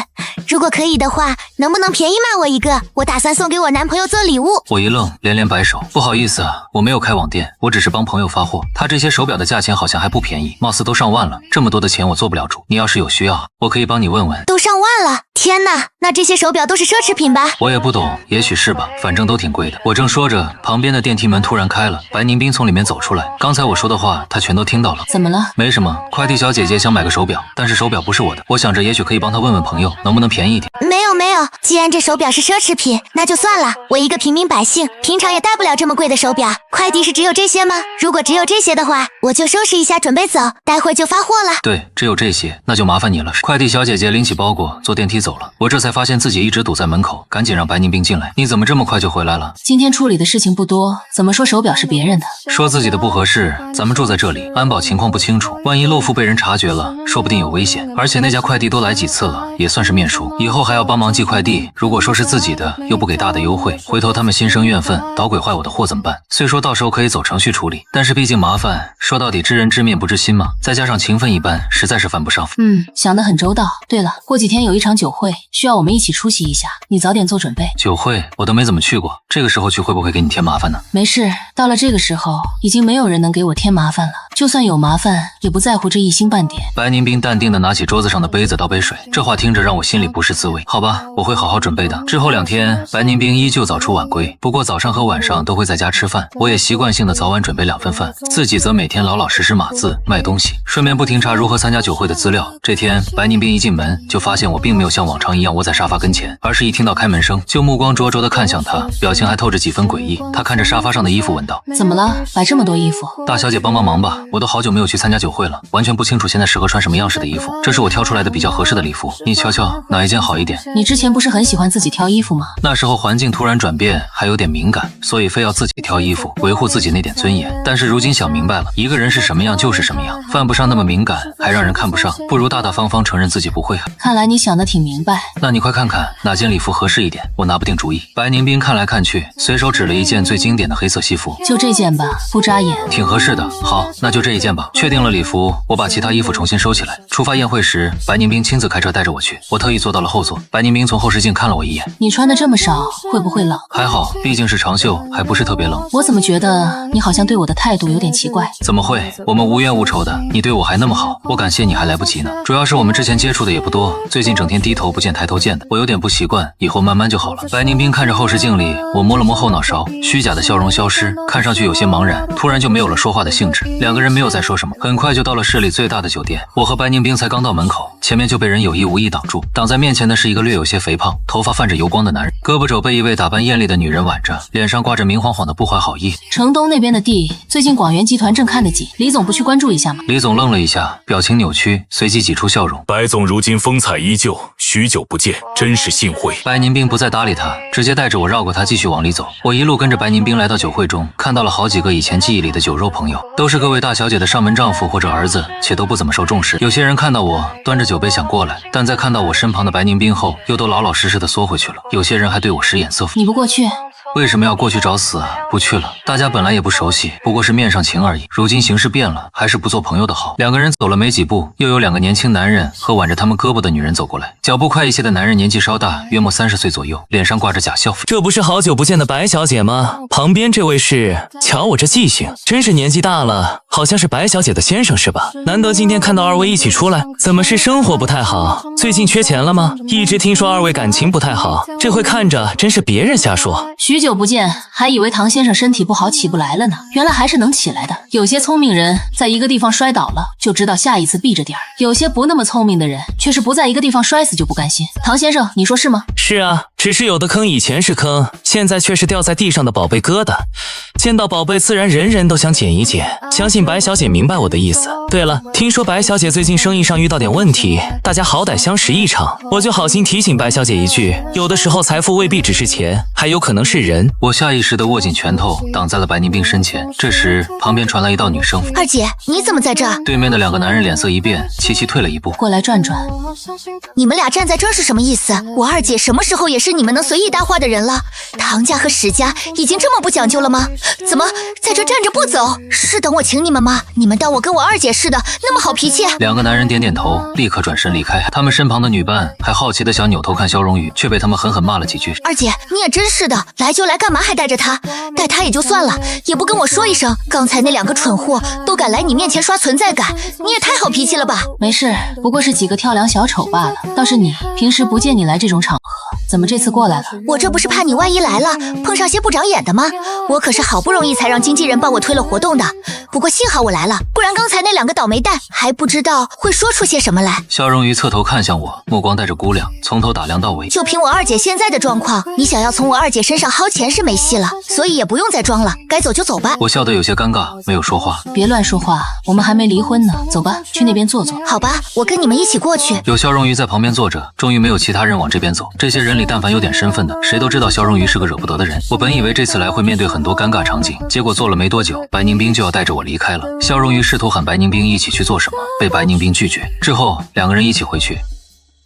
如果可以的话，能不能便宜卖我一个？我打算送给我男朋友做礼物。我一愣，连连摆手，不好意思啊，我没有开网店，我只是帮朋友发货。他这些手表的价钱好像还不便宜，貌似都上万了，这么多的钱我做不了主。你要是有需要，我可以帮你问问。都上万了？天哪，那这些手表都是奢侈品吧？我也不懂，也许是吧，反正都挺贵的。我正说着，旁边的电梯门突然开了，白宁冰从里面走出来。刚才我说的话，他全都听到了。怎么了？没什么，快递小姐姐想买个手表，但是手表不是我的，我想着也许可以帮她问问朋友，能不能便宜一点。没有，既然这手表是奢侈品，那就算了。我一个平民百姓，平常也戴不了这么贵的手表。快递是只有这些吗？如果只有这些的话，我就收拾一下准备走，待会就发货了。对，只有这些，那就麻烦你了。快递小姐姐拎起包裹，坐电梯走了。我这才发现自己一直堵在门口，赶紧让白宁冰进来。你怎么这么快就回来了？今天处理的事情不多，怎么说手表是别人的？说自己的不合适，咱们住在这里，安保情况不清楚，万一漏付被人察觉了，说不定有危险。而且那家快递都来几次了，也算是面熟，以后还要帮忙寄快递，如果说是自己的，又不给大的优惠，回头他们心生怨愤，捣鬼坏我的货怎么办？虽说到时候可以走程序处理，但是毕竟麻烦，说到底知人知面不知心嘛，再加上情分一般，实在是犯不上。想得很周到。对了，过几天有一场酒会，需要我们一起出席一下，你早点做准备。酒会我都没怎么去过，这个时候去会不会给你添麻烦呢？没事，到了这个时候，已经没有人能给我添麻烦了，就算有麻烦，也不在乎这一星半点。白宁冰淡定地拿起桌子上的杯子倒杯水，这话听着让我心里不是滋味。好吧，我会好好准备的。之后2天，白宁冰依旧早出晚归，不过早上和晚上都会在家吃饭，我也习惯性的早晚准备2份饭，自己则每天老老实实码字卖东西，顺便不停查如何参加酒会的资料。这天，白宁冰一进门就发现我并没有像往常一样窝在沙发跟前，而是一听到开门声就目光灼灼地看向他，表情还透着几分诡异。他看着沙发上的衣服问道：怎么了？摆这么多衣服？大小姐帮忙吧，我都好久没有去参加酒会了，完全不清楚现在适合穿什么样式的衣服，这是我挑出来的比较合适的礼服，你瞧瞧哪一件好一点？你之前不是很喜欢自己挑衣服吗？那时候环境突然转变，还有点敏感，所以非要自己挑衣服，维护自己那点尊严。但是如今想明白了，一个人是什么样就是什么样，犯不上那么敏感，还让人看不上，不如大大方方承认自己不会。看来你想得挺明白。那你快看看哪件礼服合适一点，我拿不定主意。白宁冰看来看去，随手指了一件最经典的黑色西服，就这件吧，不扎眼，挺合适的。好，那就这一件吧。确定了礼服，我把其他衣服重新收起来。出发宴会时，白宁冰亲自开车带着我去，我特意坐到了后座。白宁冰从后视镜看了我一眼，你穿的这么少，会不会冷？还好，毕竟是长袖，还不是特别冷。我怎么觉得你好像对我的态度有点奇怪？怎么会？我们无冤无仇的，你对我还那么好，我感谢你还来不及呢。主要是我们之前接触的也不多，最近整天低头不见抬头见的，我有点不习惯，以后慢慢就好了。白宁冰看着后视镜里，我摸了摸后脑勺，虚假的笑容消失，看上去有些茫然，突然就没有了说话的兴致。2个个人没有再说什么，很快就到了市里最大的酒店。我和白宁冰才刚到门口，前面就被人有意无意挡住。挡在面前的是一个略有些肥胖、头发泛着油光的男人，胳膊肘被一位打扮艳丽的女人挽着，脸上挂着明晃晃的不怀好意。城东那边的地，最近广元集团正看得紧，李总不去关注一下吗？李总愣了一下，表情扭曲，随即挤出笑容。白总如今风采依旧，许久不见，真是幸会。白宁冰不再搭理他，直接带着我绕过他继续往里走。我一路跟着白宁冰来到酒会中，看到了好几个以前记忆里的酒肉朋友，都是各位大小姐的上门丈夫或者儿子，且都不怎么受重视。有些人看到我端着酒杯想过来，但在看到我身旁的白宁冰后，又都老老实实的缩回去了。有些人还对我使眼色。你不过去？为什么要过去找死啊？不去了，大家本来也不熟悉，不过是面上情而已。如今形势变了，还是不做朋友的好。两个人走了没几步，又有两个年轻男人和挽着他们胳膊的女人走过来。脚步快一些的男人年纪稍大，约莫30岁左右，脸上挂着假笑。这不是好久不见的白小姐吗？旁边这位是……瞧我这记性，真是年纪大了，好像是白小姐的先生是吧？难得今天看到二位一起出来，怎么是生活不太好？最近缺钱了吗？一直听说二位感情不太好，这回看着真是别人瞎说。许久不见，还以为唐先生身体不好起不来了呢，原来还是能起来的。有些聪明人在一个地方摔倒了，就知道下一次避着点儿；有些不那么聪明的人，却是不在一个地方摔死就不甘心。唐先生，你说是吗？是啊，只是有的坑以前是坑，现在却是掉在地上的宝贝疙瘩。见到宝贝，自然人人都想捡一捡。相信白小姐明白我的意思。对了，听说白小姐最近生意上遇到点问题，大家好歹相识一场，我就好心提醒白小姐一句，有的时候财富未必只是钱，还有可能是人。我下意识地握紧拳头，挡在了白宁冰身前。这时，旁边传来一道女声：“二姐，你怎么在这儿？”对面的两个男人脸色一变，齐齐退了一步。过来转转。你们俩站在这儿是什么意思？我二姐什么时候也是你们能随意搭话的人了？唐家和史家已经这么不讲究了吗？怎么在这站着不走？是等我请你们吗？你们当我跟我二姐似的那么好脾气？两个男人点点头，立刻转身离开。他们身旁的女伴还好奇的想扭头看肖荣宇，却被他们狠狠骂了几句。二姐，你也真是的，来就来，干嘛还带着他？带他也就算了，也不跟我说一声。刚才那两个蠢货都敢来你面前刷存在感，你也太好脾气了吧？没事，不过是几个跳梁小丑罢了。倒是你，平时不见你来这种场合，怎么这次过来了？我这不是怕你万一来了碰上些不长眼的吗？我可是好不容易才让经纪人帮我推了活动的。不过幸好我来了，不然刚才那两个倒霉蛋还不知道会说出些什么来。肖荣宇侧头看向我，目光带着估量，从头打量到尾。就凭我二姐现在的状况，你想要从我二姐身上薅钱是没戏了，所以也不用再装了，该走就走吧。我笑得有些尴尬，没有说话。别乱说话，我们还没离婚呢。走吧，去那边坐坐。好吧，我跟你们一起过去。有肖荣宇在旁边坐着，终于没有其他人往这边走。这些人里但凡有点身份的，谁都知道肖荣宇是个惹不得的人。我本以为这次来会面对很多尴尬场景，结果坐了没多久，白宁冰就要带着我离开了。肖荣宇试图喊白宁冰一起去做什么，被白宁冰拒绝。之后两个人一起回去。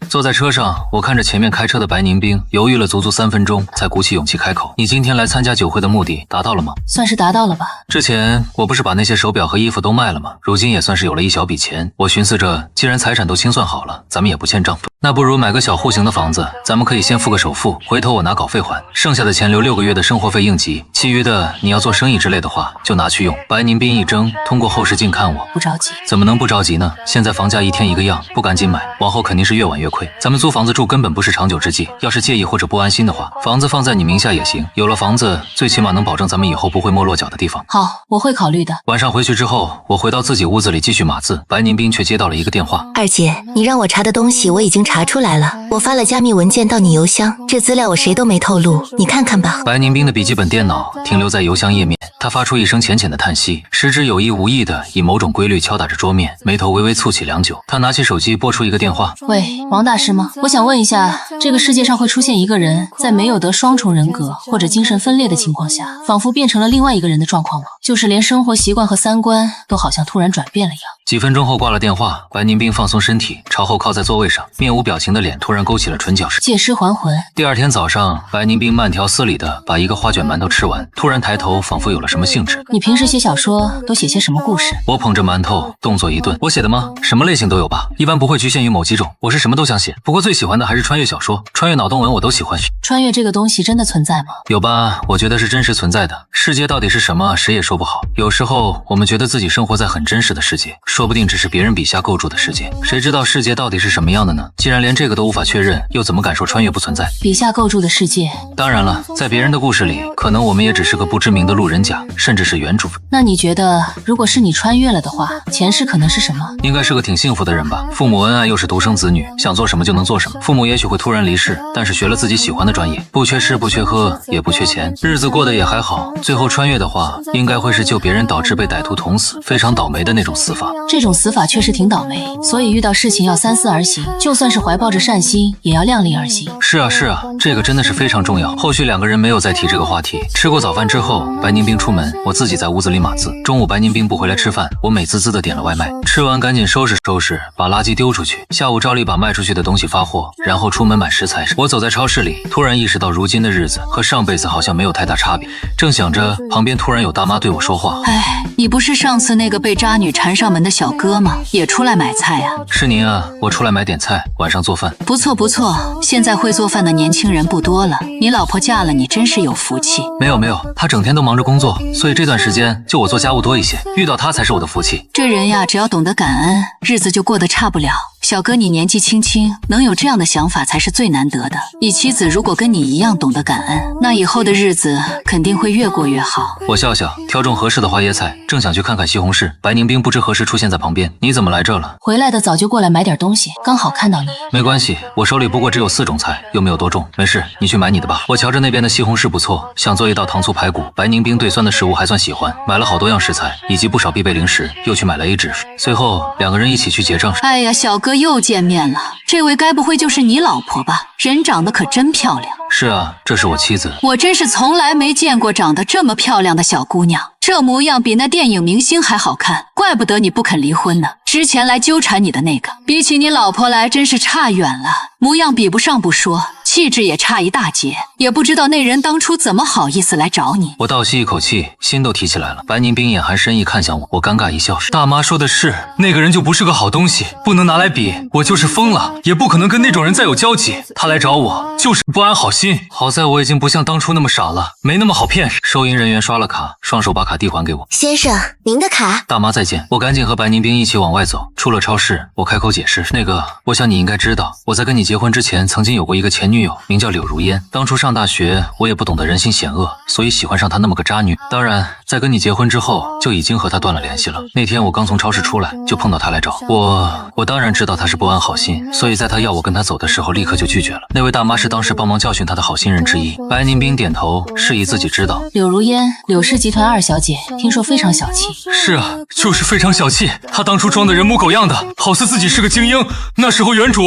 坐在车上，我看着前面开车的白宁冰，犹豫了足足3分钟，才鼓起勇气开口：“你今天来参加酒会的目的达到了吗？”算是达到了吧。之前我不是把那些手表和衣服都卖了吗？如今也算是有了一小笔钱。我寻思着，既然财产都清算好了，咱们也不欠账，那不如买个小户型的房子，咱们可以先付个首付，回头我拿稿费还，剩下的钱留6个月的生活费应急，其余的你要做生意之类的话就拿去用。白宁冰一怔，通过后视镜看我：“不着急。”怎么能不着急呢？现在房价一天一个样，不赶紧买，往后肯定是越晚越亏。咱们租房子住根本不是长久之计，要是介意或者不安心的话，房子放在你名下也行。有了房子，最起码能保证咱们以后不会没落脚的地方。好，我会考虑的。晚上回去之后，我回到自己屋子里继续码字，白宁冰却接到了一个电话。二姐，你让我查的东西我已经查出来了，我发了加密文件到你邮箱，这资料我谁都没透露，你看看吧。白宁冰的笔记本电脑停留在邮箱页面，他发出一声浅浅的叹息，食指有意无意的以某种规律敲打着桌面，眉头微微蹙起良久。他拿起手机拨出一个电话：“喂，王大师吗？我想问一下，这个世界上会出现一个人在没有得双重人格或者精神分裂的情况下，仿佛变成了另外一个人的状况吗？就是连生活习惯和三观都好像突然转变了一样。”几分钟后挂了电话，白宁冰放松身体，朝后靠在座位上，面无表情的脸突然勾起了唇角。借尸还魂。第二天早上，白宁冰慢条斯理的把一个花卷馒头吃完，突然抬头，仿佛有了什么兴致。你平时写小说都写些什么故事？我捧着馒头，动作一顿。我写的吗？什么类型都有吧，一般不会局限于某几种。我是什么都想写，不过最喜欢的还是穿越小说，穿越脑洞文我都喜欢。穿越这个东西真的存在吗？有吧，我觉得是真实存在的。世界到底是什么，谁也说不好。有时候我们觉得自己生活在很真实的世界，说不定只是别人笔下构筑的世界。谁知道世界到底是什么样的呢？既然连这个都无法确认，又怎么敢说穿越不存在？笔下构筑的世界。当然了，在别人的故事里，可能我们也只是个不知名的路人甲，甚至是原主。那你觉得，如果是你穿越了的话，前世可能是什么？应该是个挺幸福的人吧。父母恩爱，又是独生子女，想做什么就能做什么。父母也许会突然离世，但是学了自己喜欢的专业，不缺吃不缺喝，也不缺钱，日子过得也还好。最后穿越的话，应该会是救别人导致被歹徒捅死，非常倒霉的那种死法。这种死法确实挺倒霉，所以遇到事情要三思而行，就算是怀抱着善心，也要量力而行。是啊是啊，这个真的是非常重要。后续两个人没有再提这个话题。吃过早饭之后，白宁冰出门，我自己在屋子里码字。中午白宁冰不回来吃饭，我美滋滋的点了外卖，吃完赶紧收拾收拾，把垃圾丢出去。下午照例把卖出去的东西发货，然后出门买食材。我走在超市里，突然意识到如今的日子和上辈子好像没有太大差别。正想着，旁边突然有大妈对我说话：“哎，你不是上次那个被渣女缠上门的小哥吗？也出来买菜啊？”“是您啊，我出来买点菜，晚上做饭。”“不错不错，现在会做饭的年轻人不多了，你老婆嫁了你真是有福气。”“没有没有，她整天都忙着工作，所以这段时间就我做家务多一些，遇到她才是我的福气。”“这人呀，只要懂得感恩，日子就过得差不了。小哥，你年纪轻轻，能有这样的想法才是最难得的。你妻子如果跟你一样懂得感恩，那以后的日子肯定会越过越好。”我笑笑，挑中合适的花椰菜，正想去看看西红柿，白宁冰不知何时出现在旁边。“你怎么来这了？”“回来的早就过来买点东西，刚好看到你。”“没关系，我手里不过只有4种菜，又没有多重，没事，你去买你的吧。”我瞧着那边的西红柿不错，想做一道糖醋排骨。白宁冰对酸的食物还算喜欢，买了好多样食材，以及不少必备零食，又去买了 A 指数。随后两个人一起去结账。哎呀，小哥又见面了。这位该不会就是你老婆吧？人长得可真漂亮。“是啊，这是我妻子。”“我真是从来没见过长得这么漂亮的小姑娘，这模样比那电影明星还好看，怪不得你不肯离婚呢。之前来纠缠你的那个，比起你老婆来真是差远了，模样比不上不说，气质也差一大截，也不知道那人当初怎么好意思来找你。”我倒吸一口气，心都提起来了。白宁冰眼含深意看向我，我尴尬一笑：“大妈说的是，那个人就不是个好东西，不能拿来比。我就是疯了，也不可能跟那种人再有交集。他来找我，就是不安好心。好在我已经不像当初那么傻了，没那么好骗。”收银人员刷了卡，双手把卡递还给我。“先生，您的卡。”“大妈再见。”我赶紧和白宁冰一起往外走。出了超市，我开口解释：“那个，我想你应该知道，我在跟你结婚之前，曾经有过一个前女友，名叫柳如烟。当初上大学，我也不懂得人心险恶，所以喜欢上她那么个渣女。当然，在跟你结婚之后，就已经和她断了联系了。那天我刚从超市出来，就碰到她来找我。我当然知道她是不安好心，所以在她要我跟她走的时候，立刻就拒绝了。那位大妈是当时帮忙教训她的好心人之一。”白宁冰点头，示意自己知道。“柳如烟，柳氏集团2小姐，听说非常小气。”“是啊，就是非常小气。她当初装的人模狗样的，好似自己是个精英。那时候原主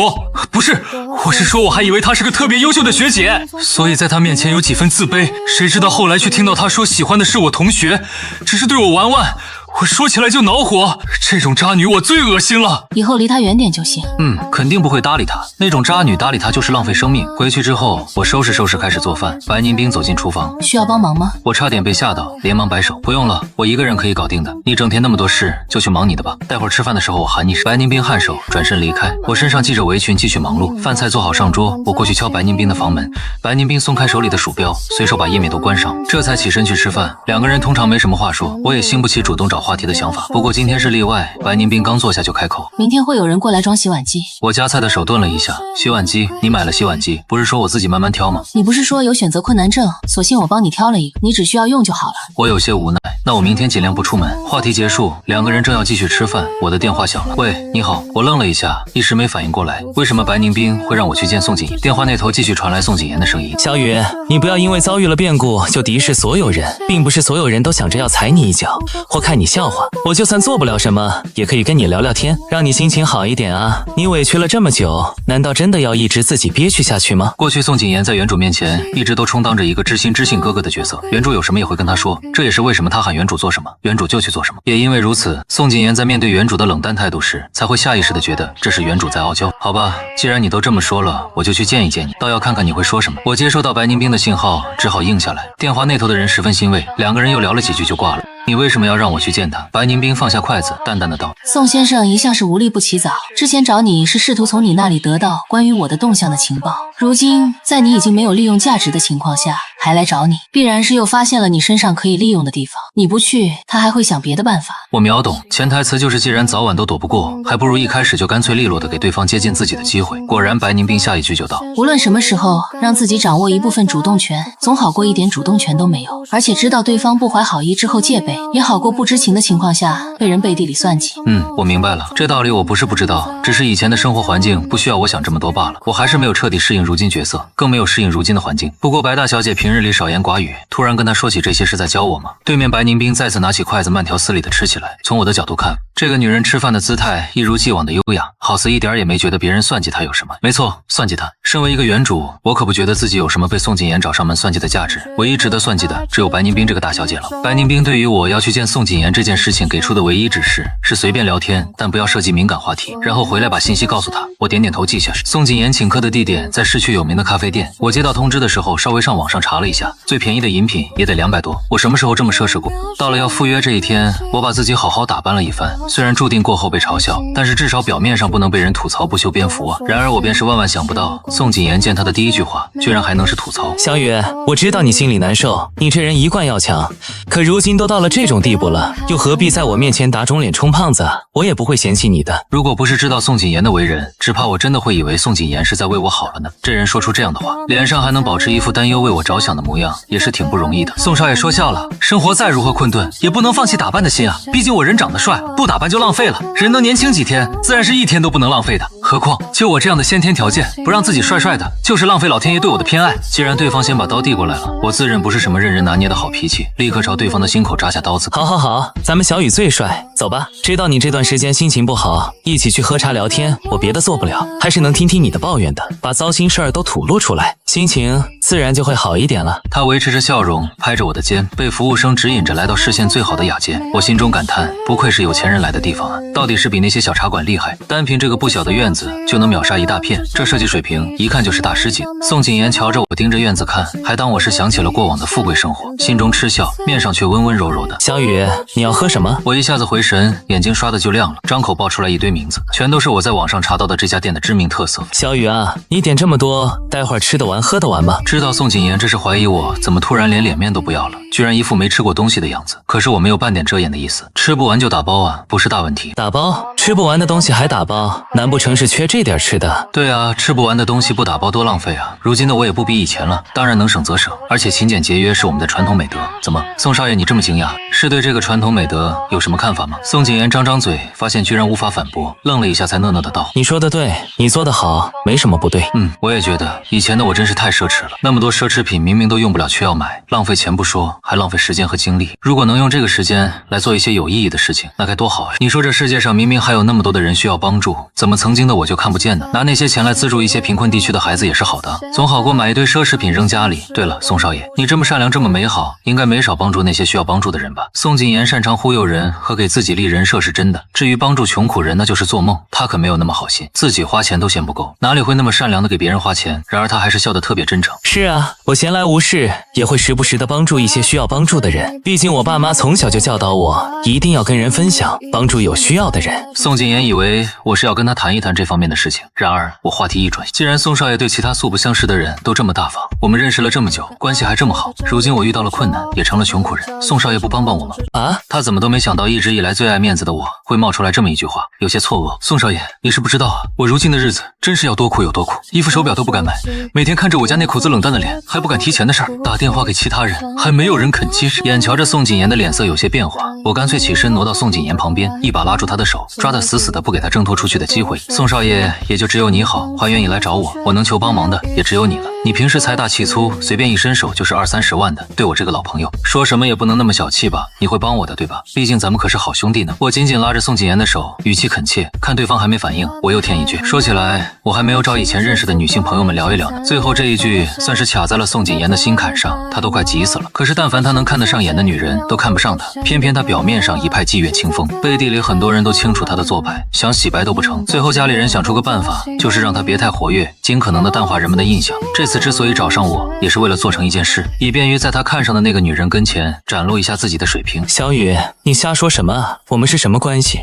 不是，我是说我还以为她是个特别优秀的学姐，所以在她面前有几分自卑。谁知道后来却听到她说喜欢的是我同学，只是对我玩玩。我说起来就恼火，这种渣女我最恶心了。”“以后离她远点就行。”“肯定不会搭理她，那种渣女搭理她就是浪费生命。”回去之后，我收拾收拾开始做饭。白宁冰走进厨房：“需要帮忙吗？”我差点被吓到，连忙摆手：“不用了，我一个人可以搞定的。你整天那么多事，就去忙你的吧。待会儿吃饭的时候我喊你。”白宁冰颔首，转身离开。我身上系着围裙，继续忙碌。饭菜做好上桌，我过去敲白宁冰的房门。白宁冰松开手里的鼠标，随手把页面都关上，这才起身去吃饭。两个人通常没什么话说，我也兴不起主动找话题的想法。不过今天是例外，白宁冰刚坐下就开口：“明天会有人过来装洗碗机。”我夹菜的手顿了一下。“洗碗机？你买了洗碗机，不是说我自己慢慢挑吗？”“你不是说有选择困难症，索性我帮你挑了一个，你只需要用就好了。”我有些无奈。“那我明天尽量不出门。”话题结束，两个人正要继续吃饭，我的电话响了。“喂，你好。”我愣了一下，一时没反应过来，为什么白宁冰会让我去见宋谨言。电话那头继续传来宋谨言的声音：“小雨，你不要因为遭遇了变故就敌视所有人，并不是所有人都想着要踩你一脚或看你笑话。我就算做不了什么，也可以跟你聊聊天，让你心情好一点啊。你委屈了这么久，难道真的要一直自己憋屈下去吗？”过去宋谨言在原主面前一直都充当着一个知心知性哥哥的角色，原主有什么也会跟他说，这也是为什么他喊原主做什么，原主就去做什么。也因为如此，宋谨言在面对原主的冷淡态度时，才会下意识的觉得这是原主在傲娇。好吧，既然你都这么说了，我就去见一见你，倒要看看你会说什么。我接收到白宁冰的信号，只好应下来。电话那头的人十分欣慰，两个人又聊了几句就挂了。“你为什么要让我去见他？”白宁冰放下筷子，淡淡的道：“宋先生一向是无利不起早，之前找你是试图从你那里得到关于我的动向的情报，如今在你已经没有利用价值的情况下，还还来找你，必然是又发现了你身上可以利用的地方。你不去，他还会想别的办法。我秒懂，潜台词就是既然早晚都躲不过，还不如一开始就干脆利落的给对方接近自己的机会。果然，白宁冰下一句就道：无论什么时候，让自己掌握一部分主动权，总好过一点主动权都没有。而且知道对方不怀好意之后戒备，也好过不知情的情况下被人背地里算计。我明白了，这道理我不是不知道，只是以前的生活环境不需要我想这么多罢了。我还是没有彻底适应如今角色，更没有适应如今的环境。不过白大小姐平日里少言寡语，突然跟她说起这些是在教我吗？对面白宁冰再次拿起筷子慢条斯理的吃起来。从我的角度看，这个女人吃饭的姿态一如既往的优雅，好似一点也没觉得别人算计她有什么。没错，算计她。身为一个原主，我可不觉得自己有什么被宋谨言找上门算计的价值。唯一值得算计的只有白宁冰这个大小姐了。白宁冰对于我要去见宋谨言这件事情给出的唯一指示是随便聊天，但不要涉及敏感话题，然后回来把信息告诉她。我点点头记下。宋谨言请客的地点在市区有名的咖啡店。我接到通知的时候稍微上网上查了一下，最便宜的饮品也得200多。我什么时候这么奢侈过？到了要赴约这一天，我把自己好好打扮了一番，虽然注定过后被嘲笑，但是至少表面上不能被人吐槽不修边幅啊。然而我便是万万想不到，宋谨言见他的第一句话居然还能是吐槽。小雨，我知道你心里难受，你这人一贯要强，可如今都到了这种地步了，又何必在我面前打肿脸充胖子？我也不会嫌弃你的。如果不是知道宋谨言的为人，只怕我真的会以为宋谨言是在为我好了呢。这人说出这样的话，脸上还能保持一副担忧为我着想的模样，也是挺不容易的。宋少爷说笑了，生活再如何困顿，也不能放弃打扮的心啊。毕竟我人长得帅，不打扮就浪费了。人能年轻几天，自然是一天都不能浪费的。何况就我这样的先天条件，不让自己帅帅的，就是浪费老天爷对我的偏爱。既然对方先把刀递过来了，我自认不是什么任人拿捏的好脾气，立刻朝对方的心口扎下刀子。好好好，咱们小雨最帅，走吧。知道你这段时间心情不好，一起去喝茶聊天，我别的做不了，还是能听听你的抱怨的，把糟心事儿都吐露出来，心情自然就会好一点了。他维持着笑容，拍着我的肩，被服务生指引着来到视线最好的雅间。我心中感叹，不愧是有钱人来的地方啊，到底是比那些小茶馆厉害。单凭这个不小的院子就能秒杀一大片，这设计水平一看就是大师级。宋谨言瞧着我盯着院子看，还当我是想起了过往的富贵生活，心中嗤笑，面上却温温柔柔的。小雨，你要喝什么？我一下子回神，眼睛刷的就亮了，张口爆出来一堆名字，全都是我在网上查到的这家店的知名特色。小雨啊，你点这么多，待会儿吃得完喝得完吗？知道宋谨言这是怀疑我怎么突然连脸面都不要了，居然一副没吃过东西的样子。可是我没有半点遮掩的意思，吃不完就打包啊，不是大问题。打包？吃不完的东西还打包？难不成是缺这点吃的？对啊，吃不完的东西不打包多浪费啊！如今的我也不比以前了，当然能省则省，而且勤俭节约是我们的传统美德。怎么，宋少爷你这么惊讶，是对这个传统美德有什么看法吗？宋谨言张张嘴，发现居然无法反驳，愣了一下才讷讷的道：你说的对，你做得好，没什么不对。我也觉得以前的我真是太奢侈了，那么多奢侈品明明都用不了却要买，浪费钱不说，还浪费时间和精力。如果能用这个时间来做一些有意义的事情，那该多好啊！你说这世界上明明还有那么多的人需要帮助，怎么曾经的我就看不见呢？拿那些钱来资助一些贫困地区的孩子也是好的，总好过买一堆奢侈品扔家里。对了，宋少爷，你这么善良这么美好，应该没少帮助那些需要帮助的人吧？宋谨言擅长忽悠人和给自己立人设是真的，至于帮助穷苦人那就是做梦，他可没有那么好心，自己花钱都嫌不够，哪里会那么善良的给别人花钱？然而他还是笑得特别真诚。是啊，我闲来无事也会时不时的帮助一些需要帮助的人，毕竟我爸妈从小就教导我一定要跟人分享，帮助有需要的人。宋谨言以为我是要跟他谈一谈这方面的事情，然而我话题一转，既然宋少爷对其他素不相识的人都这么大方，我们认识了这么久，关系还这么好，如今我遇到了困难，也成了穷苦人，宋少爷不帮帮我吗？啊？他怎么都没想到一直以来最爱面子的我会冒出来这么一句话，有些错愕。宋少爷，你是不知道啊，我如今的日子真是要多苦有多苦，衣服手表都不敢买，每天看着我家那苦子冷淡的脸，还不敢提钱的事儿，打电话给其他人，还没有人肯接。眼瞧着宋谨言的脸色有些变化，我干脆起身挪到宋谨言旁边，一把拉住他的手，抓得死死的，不给他挣脱出去的机会。宋少爷，也就只有你好，还愿意来找我，我能求帮忙的也只有你了。你平时财大气粗，随便一伸手就是20-30万的，对我这个老朋友，说什么也不能那么小气吧？你会帮我的对吧？毕竟咱们可是好兄弟呢。我紧紧拉着宋谨言的手，语气恳切。看对方还没反应，我又添一句，说起来我还没有找以前认识的女性朋友们聊一聊呢。最后这一句算是卡在了宋谨言的心坎上，他都快急死了。可是但凡他能看得上眼的女人都看不上他，偏偏他表面上一派霁月清风，背地里很多人都清楚他的做派，想洗白都不成。最后家里人想出个办法，就是让他别太活跃，尽可能的淡化人们的印象。这次次之所以找上我，也是为了做成一件事，以便于在他看上的那个女人跟前展露一下自己的水平。小雨，你瞎说什么啊？我们是什么关系？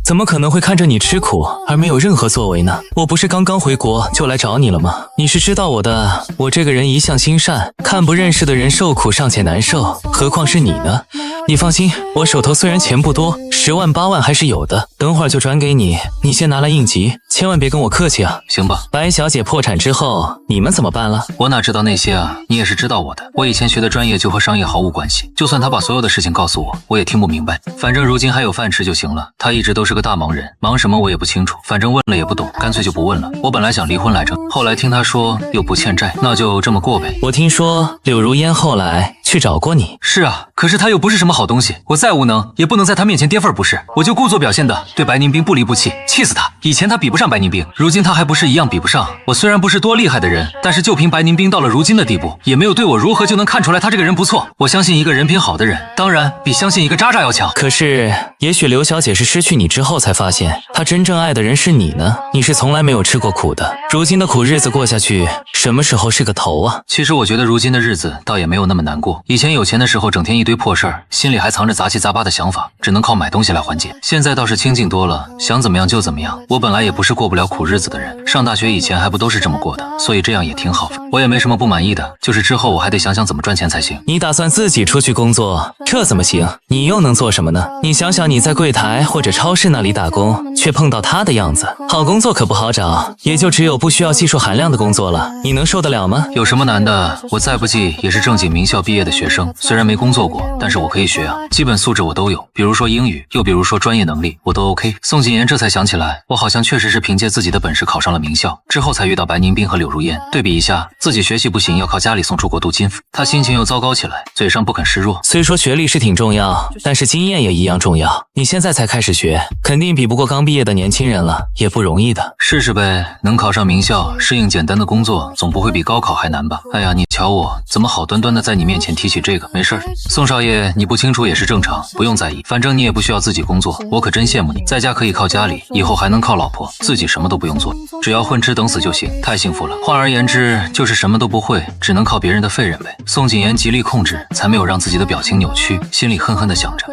怎么可能会看着你吃苦而没有任何作为呢？我不是刚刚回国就来找你了吗？你是知道我的，我这个人一向心善，看不认识的人受苦尚且难受，何况是你呢？你放心，我手头虽然钱不多，10万8万还是有的，等会儿就转给你，你先拿来应急，千万别跟我客气啊。行吧。白小姐破产之后，你们怎么办了？我哪知道那些啊，你也是知道我的。我以前学的专业就和商业毫无关系，就算他把所有的事情告诉我，我也听不明白。反正如今还有饭吃就行了。他一直都是个大忙人，忙什么我也不清楚，反正问了也不懂，干脆就不问了。我本来想离婚来着，后来听他说又不欠债，那就这么过呗。我听说柳如烟后来去找过你。是啊，可是他又不是什么好东西，我再无能也不能在他面前跌份不是。我就故作表现的对白宁冰不离不弃，气死他。以前他比不上白宁冰，如今他还不是一样比不上。我虽然不是多厉害的人，但是就凭白宁冰到了如今的地步，也没有对我如何就能看出来他这个人不错。我相信一个人品好的人，当然比相信一个渣渣要强。可是也许刘小姐是失去你之后才发现她真正爱的人是你呢。你是从来没有吃过苦的，如今的苦日子过下去，什么时候是个头啊？其实我觉得如今的日子倒也没有那么难过。以前有钱的时候整天一堆破事儿，心里还藏着杂七杂八的想法，只能靠买东西来缓解。现在倒是清静多了，想怎么样就怎么样。我本来也不是过不了苦日子的人，上大学以前还不都是这么过的，所以这样也挺好。我也没什么不满意的，就是之后我还得想想怎么赚钱才行。你打算自己出去工作，这怎么行？你又能做什么呢？你想想你在柜台或者超市那里打工，却碰到他的样子，好工作可不好找，也就只有不需要技术含量的工作了，你能受得了吗？有什么难的？我再不济也是正经名校毕业的学生，虽然没工作过，但是我可以学啊，基本素质我都有，比如说英语，又比如说专业能力，我都 OK。宋谨言这才想起来，我好像确实是凭借自己的本事考上了名校，之后才遇到白宁冰和柳如烟。对比一下，自己学习不行，要靠家里送出国镀金，他心情又糟糕起来，嘴上不肯示弱。虽说学历是挺重要，但是经验也一样重要。你现在才开始学，肯定比不过刚毕业的年轻人了，也不容易的。试试呗，能考上名校，适应简单的工作，总不会比高考还难吧？哎呀，你瞧我怎么好端端的在你面前提起这个？没事儿，宋少爷，你不清楚也是正常，不用在意，反正你也不需要自己工作，我可真羡慕你，在家可以靠家里，以后还能靠老婆，自己什么都不用做，只要混吃等死就行，太幸福了。换而言之，就是什么都不会，只能靠别人的废人呗。宋谨言极力控制，才没有让自己的表情扭曲，心里恨恨的想着，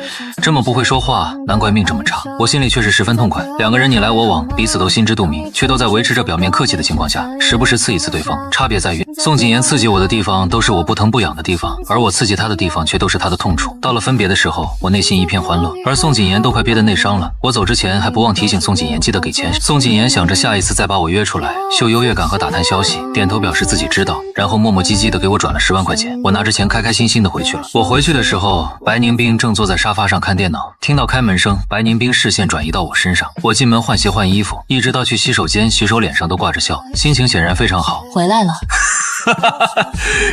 这么不会说话，难怪命这么差。我心里却是十分痛快，两个人你来我往，彼此都心知肚明，却都在维持着表面客气的情况下，时不时刺一次对方。差别在于，宋谨言刺激我的地方都是我不疼不痒的地方，而我刺激他的地方却都是他的痛处。到了分别的时候，我内心一片欢乐，而宋谨言都快憋得内伤了。我走之前还不忘提醒宋谨言记得给钱。宋谨言想着下一次再把我约出来，秀优越感和打探消息，点头表示自己知道，然后磨磨唧唧的给我转了10万块钱。我拿着钱开开心心的回去了。我回去的时候，白宁冰正坐在沙发上看电脑，听到开门声，白宁冰视线转移到我身上。我进门换鞋换衣服，一直到去洗手间洗手，脸上都挂着笑，心情显然非常好。回来了。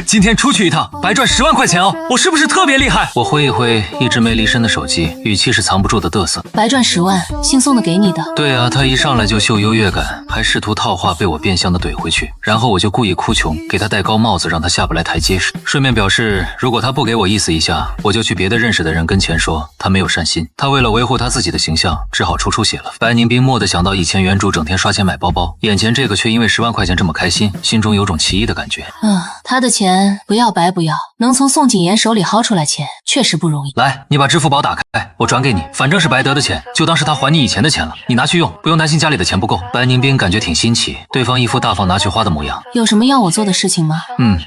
今天出去一趟，白赚10万块钱哦！我是不是特别厉害？我挥一挥一直没离身的手机，语气是藏不住的嘚瑟。白赚10万，姓宋的给你的。对啊，他一上来就秀优越感，还试图套话，被我变相的怼回去。然后我就故意哭穷，给他戴高帽子，让他下不来台阶，顺便表示，如果他不给我意思一下，我就去别的认识的人跟前说他没有善心。他为了维护他自己的形象，只好出血了。白宁冰蓦地想到以前原主整天刷钱买包包，眼前这个却因为10万块钱这么开心，心中有种奇异的感觉。他的钱不要白不要，能从宋谨言手里薅出来钱，确实不容易。来，你把支付宝打开，我转给你，反正是白得的钱，就当是他还你以前的钱了，你拿去用，不用担心家里的钱不够。白宁冰感觉挺新奇，对方一副大方拿去花的模样。有什么要我做的事情吗？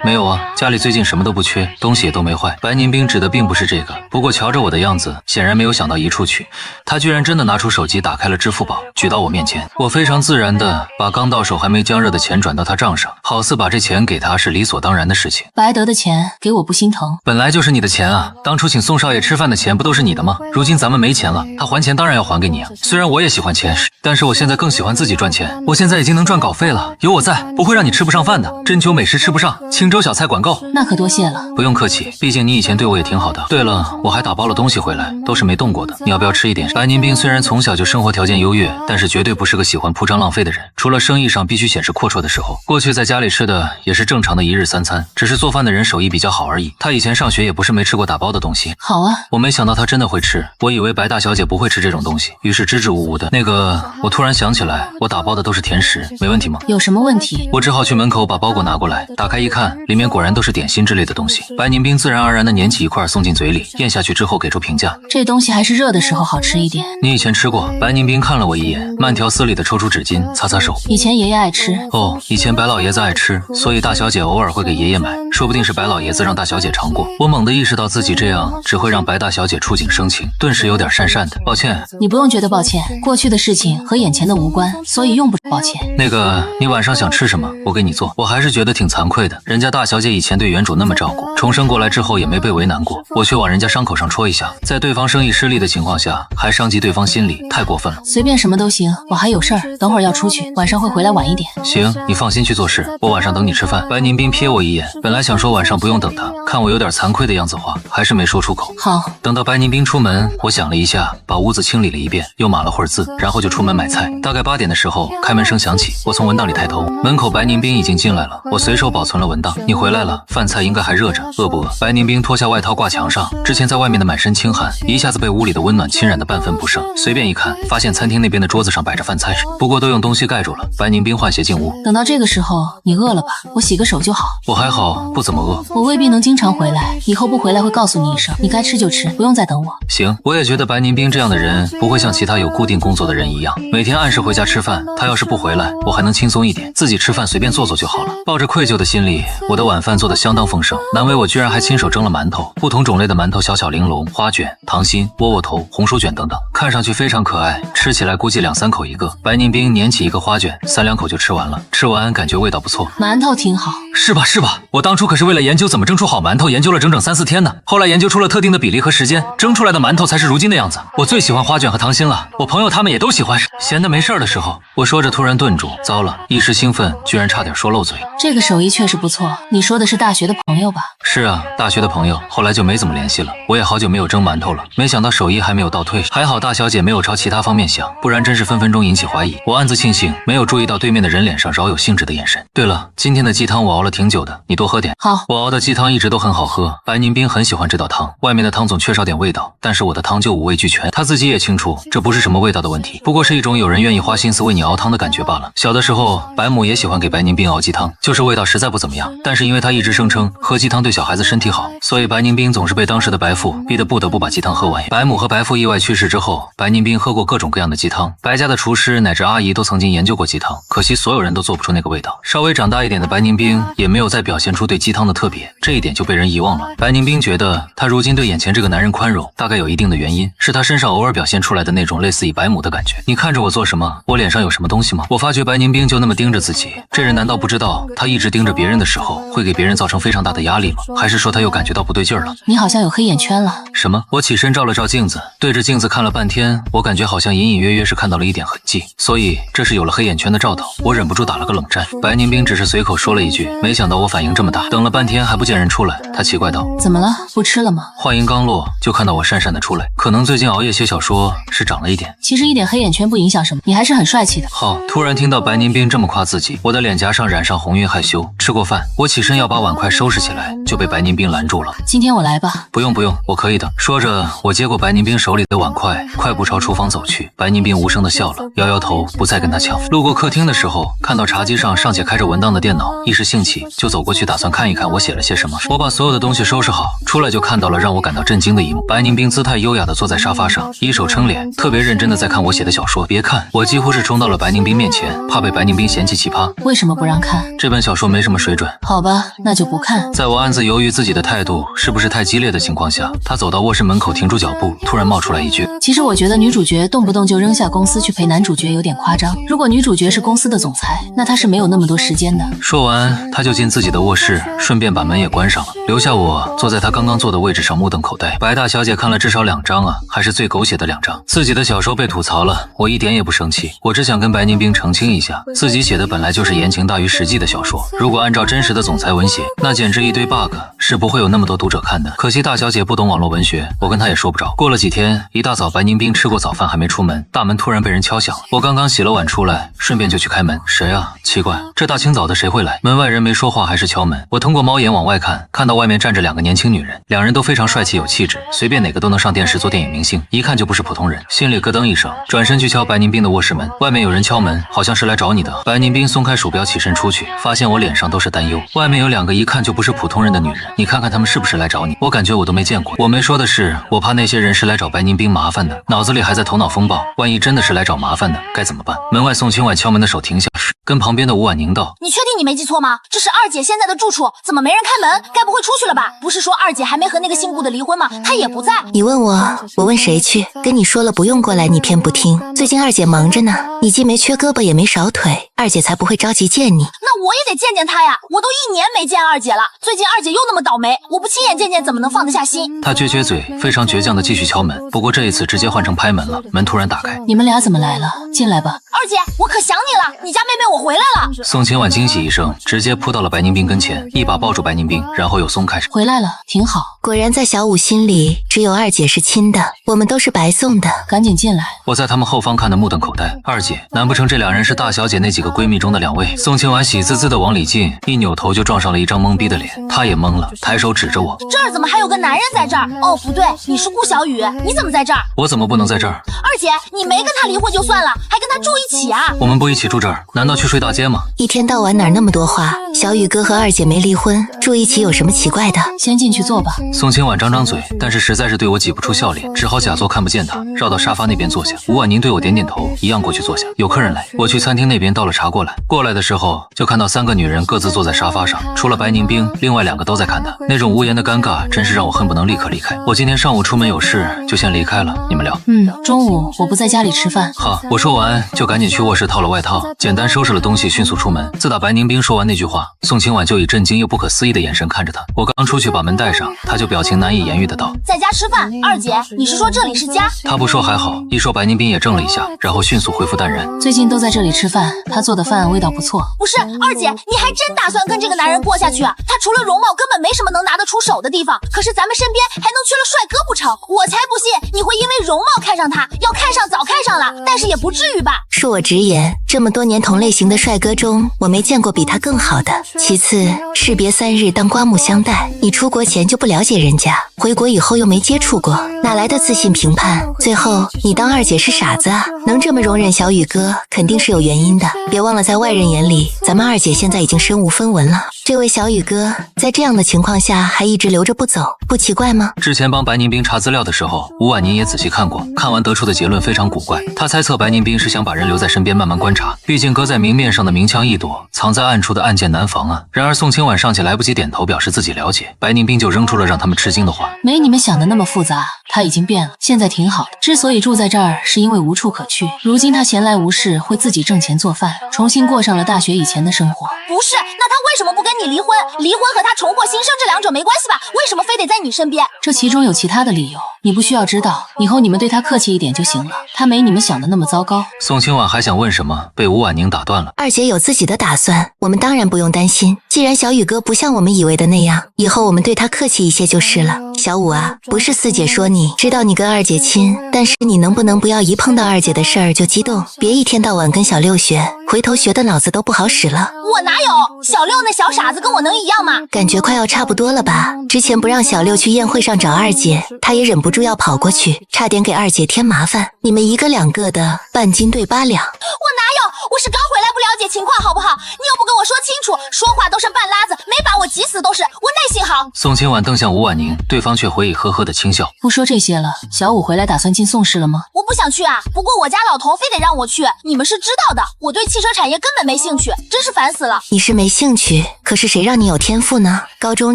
没有啊，家里最近什么都不缺，东西也都没坏。白宁冰指的并不是这个，不过瞧着我的样子，显然没有想到一处去。他居然真的拿出手机打开了支付宝，举到我面前。我非常自然的把刚到手还没僵热的钱转到他账上，好似把这钱给他是理所当然的事情。白得的钱给我不心疼，本来就是你的钱啊，当初请宋少爷吃饭的钱不都是你的吗？如今咱们没钱了，他还钱当然要还给你啊。虽然我也喜欢钱，但是我现在更喜欢自己赚钱。我现在已经能赚稿费了，有我在，不会让你吃不上饭的。针灸美食吃不上，青州小菜管够。那可多谢了。不用客气，毕竟你以前对我也挺好的。对了，我还打包了东西回来，都是没动过的，你要不要吃一点？白宁冰虽然从小就生活条件优越，但是绝对不是个喜欢铺张浪费的人。除了生意上必须显示阔绰的时候，过去在家里吃的也是正常的一日3餐，只是做饭的人手艺比较好而已。而已。她以前上学也不是没吃过打包的东西。好啊，我没想到她真的会吃，我以为白大小姐不会吃这种东西，于是支支吾吾的。那个，我突然想起来，我打包的都是甜食，没问题吗？有什么问题？我只好去门口把包裹拿过来，打开一看，里面果然都是点心之类的东西。白宁冰自然而然地捻起一块送进嘴里，咽下去之后给出评价：这东西还是热的时候好吃一点。你以前吃过？白宁冰看了我一眼，慢条斯理地抽出纸巾擦擦手。以前爷爷爱吃。哦，以前白老爷子爱吃，所以大小姐偶尔会给爷爷买，说不定是白老爷子让大小姐尝过。我猛地意识到自己这样只会让白大小姐触景生情，顿时有点讪讪的。抱歉。你不用觉得抱歉，过去的事情和眼前的无关，所以用不着抱歉。那个，你晚上想吃什么？我给你做。我还是觉得挺惭愧的，人家大小姐以前对原主那么照顾，重生过来之后也没被为难过，我却往人家伤口上戳一下，在对方生意失利的情况下还伤及对方心理，太过分了。随便什么都行，我还有事儿，等会儿要出去，晚上会回来晚一点。行，你放心去做事，我晚上等你吃饭。白宁斌瞥我一眼，本来想说晚上不用等他，看我有点惭愧的样子话，还是没说出口。好。等到白宁斌出门，我想了一下，把屋子清理了一遍，又码了会儿字，然后就出门买菜。大概8点的时候，开门声响起，我从文档里抬头，门口白宁斌已经进来了。我随手保存了文档。你回来了，饭菜应该还热着，饿不饿？白宁斌脱下外套挂墙上，之前在外面的满身清汗，一下子被屋里的温暖侵染的半分不剩。随便一看，发现餐厅那边的桌子上摆着饭菜，不过都用东西盖住了。白宁斌换鞋进屋。等到这个时候，你饿了吧？我洗个手就好。我还好，不怎么饿。我未必能经常回来，以后不回来会告诉你一声，你该吃就吃，不用再等我。行，我也觉得白宁斌这样的人不会像其他有固定工作的人一样，每天按时回家吃饭。他要是不回来，我还能轻松一点，自己吃饭随便做做就好了。抱着愧疚的心理，我的晚饭做得相当丰盛，难为我居然还亲手蒸了馒头，不同种类的馒头小巧玲珑，花卷、糖心、窝窝头、红薯卷等等，看上去非常可爱，吃起来估计2、3口一个。白宁斌捻起一个花卷，3、2口就吃完了，吃完感觉味道不错。馒头挺好。是吧是吧，我当初可是为了研究怎么蒸出好馒头，研究了整整3、4天呢。后来研究出了特定的比例和时间，蒸出来的馒头才是如今的样子。我最喜欢花卷和糖心了，我朋友他们也都喜欢。闲的没事的时候，我说着突然顿住，糟了，一时兴奋居然差点说漏嘴。这个手艺确实不错，你说的是大学的朋友吧？是啊，大学的朋友，后来就没怎么联系了。我也好久没有蒸馒头了，没想到手艺还没有倒退，还好大小姐没有朝其他方面想，不然真是分分钟引起怀疑。我暗自庆幸没有注意到对面的人脸上饶有兴致的眼神。对了，今天的鸡汤我熬了挺久的，你多喝点。好，我熬的鸡汤一直都很好喝，白宁斌很喜欢这道汤。外面的汤总缺少点味道，但是我的汤就五味俱全。他自己也清楚，这不是什么味道的问题，不过是一种有人愿意花心思为你熬汤的感觉罢了。小的时候，白母也喜欢给白宁斌熬鸡汤，就是味道实在不怎么样。但是因为他一直声称喝鸡汤对小孩子身体好，所以白宁斌总是被当时的白父逼得不得不把鸡汤喝完。白母和白父意外去世之后，白宁斌喝过各种各样的鸡汤，白家的厨师乃至阿姨都曾经研究过鸡汤，可惜所有人都做不出那个味道。稍微长大一点的白宁斌也没有再表现出对鸡汤的特别，这一点就被人遗忘了。白宁斌觉得他如今对眼前这个男人宽容，大概有一定的原因，是他身上偶尔表现出来的那种类似于白母的感觉。你看着我做什么？我脸上有什么东西吗？我发觉白宁斌就那么盯着自己，这人难道不知道他一直盯着别人的时候会给别人造成非常大的压力吗？还是说他又感觉到不对劲儿了？你好像有黑眼圈了。什么？我起身照了照镜子，对着镜子看了半天，我感觉好像隐隐约约是看到了一点痕迹，所以这是有了黑眼圈的兆头。我忍不住打了个冷战。白宁斌只是随口说了一句，没想到我反应这么大。等了半天还不见人出来，他奇怪道：怎么了？不吃了吗？话音刚落，就看到我讪讪的出来，可能最近熬夜写小说是长了一点。其实一点黑眼圈不影响什么，你还是很帅气的。好，突然听到白宁斌这么夸自己，我的脸颊上染上红晕害羞。吃过饭，我起身要把碗筷收拾起来，就被白宁斌拦住了。今天我来吧。不用不用，我可以的。说着，我接过白宁斌手里的碗筷，快步朝厨房走去。白宁斌无声的笑了，摇摇头，不再跟他抢。路过客厅的时候，看到茶几上尚且开着文档的电脑，一时兴起就走过去，打算看一看我写了些什么。我把所有的东西收拾好，出来就看到了让我感到震惊的一幕。白宁斌姿态优雅的坐在沙发上，一手撑脸，特别认真的在看我写的小说。别看，我几乎是冲到了白宁斌面前，怕被白宁斌嫌弃奇葩。为什么不让看？这本小说没什么水准。好吧，那就不看。在我暗自犹豫自己的态度是不是太激烈的情况下，他走到卧室门口停住脚步，突然冒出来一句：其实我觉得女主角动不动就扔下公司去陪男主角有点夸张。如果女主角是公司的总裁，那她是没有那么多时间的。说完，他就进自己的卧室，顺便把门也关上了，留下我坐在他刚刚坐的位置上，目瞪口呆。白大小姐看了至少2章啊，还是最狗血的2章。自己的小说被吐槽了，我一点也不生气，我只想跟白宁斌澄清一下，自己写的本来就是言情大于实际的小说，如果按照真实的总裁文写，那简直一堆 bug， 是不会有那么多读者看的。可惜大小姐不懂网络文学，我跟她也说不着。过了几天，一大早白宁冰吃过早饭还没出门，大门突然被人敲响了。我刚刚洗了碗出来，顺便就去开门。谁啊？奇怪，这大清早的谁会来？门外人没说话，还是敲门。我通过猫眼往外看，看到外面站着2个年轻女人，两人都非常帅气有气质，随便哪个都能上电视做电影明星，一看就不是普通人。心里咯噔一声，转身去敲白宁冰的卧室门。外面有人敲门，好像是来找你的。白宁冰松开鼠标起身出去，发现我脸上都是担忧。外面有2个一看就不是普通人的女人，你看看她们是不是来找你？我感觉我都没见过。我没说的是，我怕那些人是来找白宁冰麻烦的，脑子里还在头脑风暴，万一真的是来找麻烦的，该怎么办？门外宋清婉敲门的手停下，跟旁边的吴婉宁道：你确定你没记错吗？这是二姐现在的住处，怎么没人开门？该不会出去了吧？不是说二姐还没和那个姓顾的离婚吗？她也不在。你问我，我问谁去？跟你说了不用过来，你偏不听。最近二姐忙着呢，你既没缺胳膊也没少腿，二姐才不会着急见你。那我也得见见她呀，我都1年没见二姐了，最近二姐又那么倒霉，我不亲眼见见怎么能放得下心？他撅嘴，非常倔强的继续敲门，不过这一次直接换成拍门了。门突然打开，你们俩怎么来了？进来吧。二姐，我可想你了，你家妹妹我回来了。宋清婉惊喜一声，直接扑到了白宁冰跟前，一把抱住白宁冰，然后又松开。回来了，挺好。果然在小五心里，只有二姐是亲的，我们都是白送的。赶紧进来。我在他们后方看得目瞪口呆。二姐，难不成这2人是大小姐那几个闺蜜中的2位？宋清婉喜滋滋的往里进，一扭头就撞上了一张懵逼的脸，她也懵了，抬手指着我：这儿怎么还有个男人在这儿？哦，不对，你是顾小雨，你怎么在这儿？我怎么不能在这儿？二姐，你没跟他离婚就算了，还跟他住一起啊？我们不一起住这儿，难道去睡大街吗？一天到晚哪那么多话？小雨哥和二姐没离婚，住一起有什么奇怪的？先进去坐吧。宋清婉张张嘴，但是实在是对我挤不出笑脸，只好假作看不见她，绕到沙发那边坐下。吴婉宁对我点点头，一样过去坐下。有客人来，我去餐厅那边倒了茶过来。过来的时候就看到3个女人各自坐在沙发上，除了白宁冰，另外2个都在看她，那种无言的尴尬真是让我恨不能立刻离开。我今天上午出门有事，就先离开了，你们聊。中午我不在家里吃饭。好，我说完就赶紧去卧室套了外套，简单收拾了东西，迅速出门。自打白宁冰说完那句话，宋清婉就以震惊又不可思议的眼神看着他。我刚出去把门带上，他就表情难以言喻的道：在家吃饭。二姐，你是说这里是家？他不说还好，一说白宁冰也怔了一下，然后迅速恢复淡然。最近都在这里吃饭，他做的饭味道不错。不是，二姐，你还真打算跟这个男人过下去啊？他除了容貌根本没什么能拿得出手的地方，可是咱们身边还能缺了帅哥不成？我才不信你会因为容貌看上他，要看上早看上了，但是也不至于吧？恕我直言，这么多年同类型的帅哥中，我没见过比他更好的。其次，士别3日当刮目相待，你出国前就不了解人家，回国以后又没接触过，哪来的自信评判？最后，你当二姐是傻子啊？能这么容忍小雨哥，肯定是有原因的。别忘了，在外人眼里，咱们二姐现在已经身无分文了。这位小雨哥，在这样的情况下还一直留着不走，不奇怪吗？之前帮白宁冰查资料的时候，吴婉宁也仔细看过，看完得出的结论非常古怪。他猜测白宁冰是想把人留在身边慢慢观察，毕竟搁在明面上的明枪易躲，藏在暗处的暗箭难防啊。然而宋清婉尚且来不及点头表示自己了解，白宁冰就扔出了让他们吃惊的话：没你们想的那么复杂，他已经变了，现在挺好的。之所以住在这儿，是因为无处可去。如今他闲来无事，会自己挣钱做饭，重新过上了大学以前的生活。不是，那他为什么不跟你离婚？离婚和他重获新生这2者没关系吧？为什么非得在你身边？这其中有其他的理由，你不需要知道，以后你们对他客气一点就行了，他没你们想的那么糟糕。宋清婉还想问什么，被吴婉宁打断了。二姐有自己的打算，我们当然不用担心。既然小雨哥不像我们以为的那样，以后我们对他客气一些就是了。小五啊，不是四姐说你，知道你跟二姐亲，但是你能不能不要一碰到二姐的事儿就激动，别一天到晚跟小六学，回头学的脑子都不好使了。我哪有？小六那小傻子跟我能一样吗？感觉快要差不多了吧？之前不让小六去宴会上找二姐，他也忍不住要跑过去，差点给二姐添麻烦。你们1个2个的，半斤对8两。我哪有？我是刚回来，不了解情况好不好？你又不跟我说清楚，说话都是半拉子，没把我急死都是。我耐心好。宋清婉瞪向吴婉宁，对方却回以呵呵的轻笑。不说这些了，小五回来打算进宋氏了吗？我不想去啊，不过我家老头非得让我去，你们是知道的。我对汽车产业根本没兴趣，真是烦死了。你是没兴趣，可是谁让你有天赋呢？高中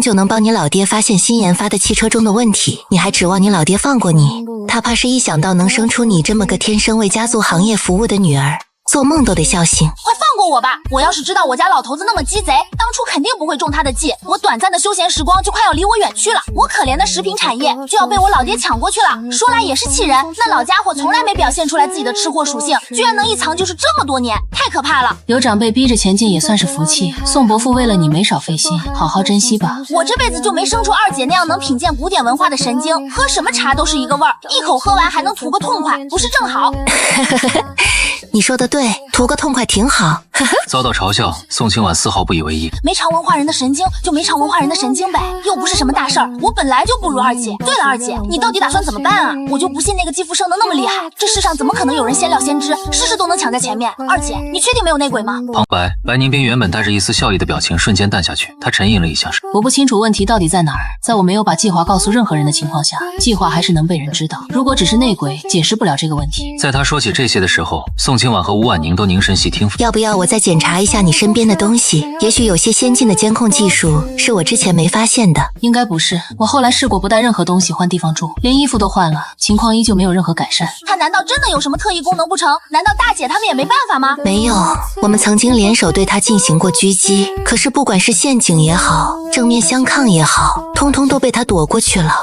就能帮你老爹发现新研发的汽车中的问题，你还指望你老爹放过你？他怕是一想到能生出你这么个天生为家族行业服务的女儿，做梦都得笑醒。快放过我吧，我要是知道我家老头子那么鸡贼，当初肯定不会中他的计。我短暂的休闲时光就快要离我远去了，我可怜的食品产业就要被我老爹抢过去了。说来也是气人，那老家伙从来没表现出来自己的吃货属性，居然能一藏就是这么多年，太可怕了。有长辈逼着前进也算是福气，宋伯父为了你没少费心，好好珍惜吧。我这辈子就没生出二姐那样能品鉴古典文化的神经，喝什么茶都是一个味儿，一口喝完还能图个痛快，不是正好？你说的对，图个痛快挺好。遭到嘲笑，宋清婉丝毫不以为意。没偿文化人的神经就没偿文化人的神经呗，又不是什么大事儿，我本来就不如二姐。对了，二姐，你到底打算怎么办啊？我就不信那个继父生的那么厉害，这世上怎么可能有人先料先知，事事都能抢在前面？二姐，你确定没有内鬼吗？旁白，白宁斌原本带着一丝笑意的表情瞬间淡下去，他沉吟了一下，我不清楚问题到底在哪儿，在我没有把计划告诉任何人的情况下，计划还是能被人知道。如果只是内鬼，解释不了这个问题。在他说起这些的时候，宋清婉和吴婉宁都凝神细听。要不要我再检查一下你身边的东西？也许有些先进的监控技术是我之前没发现的。应该不是，我后来试过不带任何东西换地方住，连衣服都换了，情况依旧没有任何改善。他难道真的有什么特异功能不成？难道大姐他们也没办法吗？没有，我们曾经联手对他进行过狙击，可是不管是陷阱也好，正面相抗也好，通通都被他躲过去了。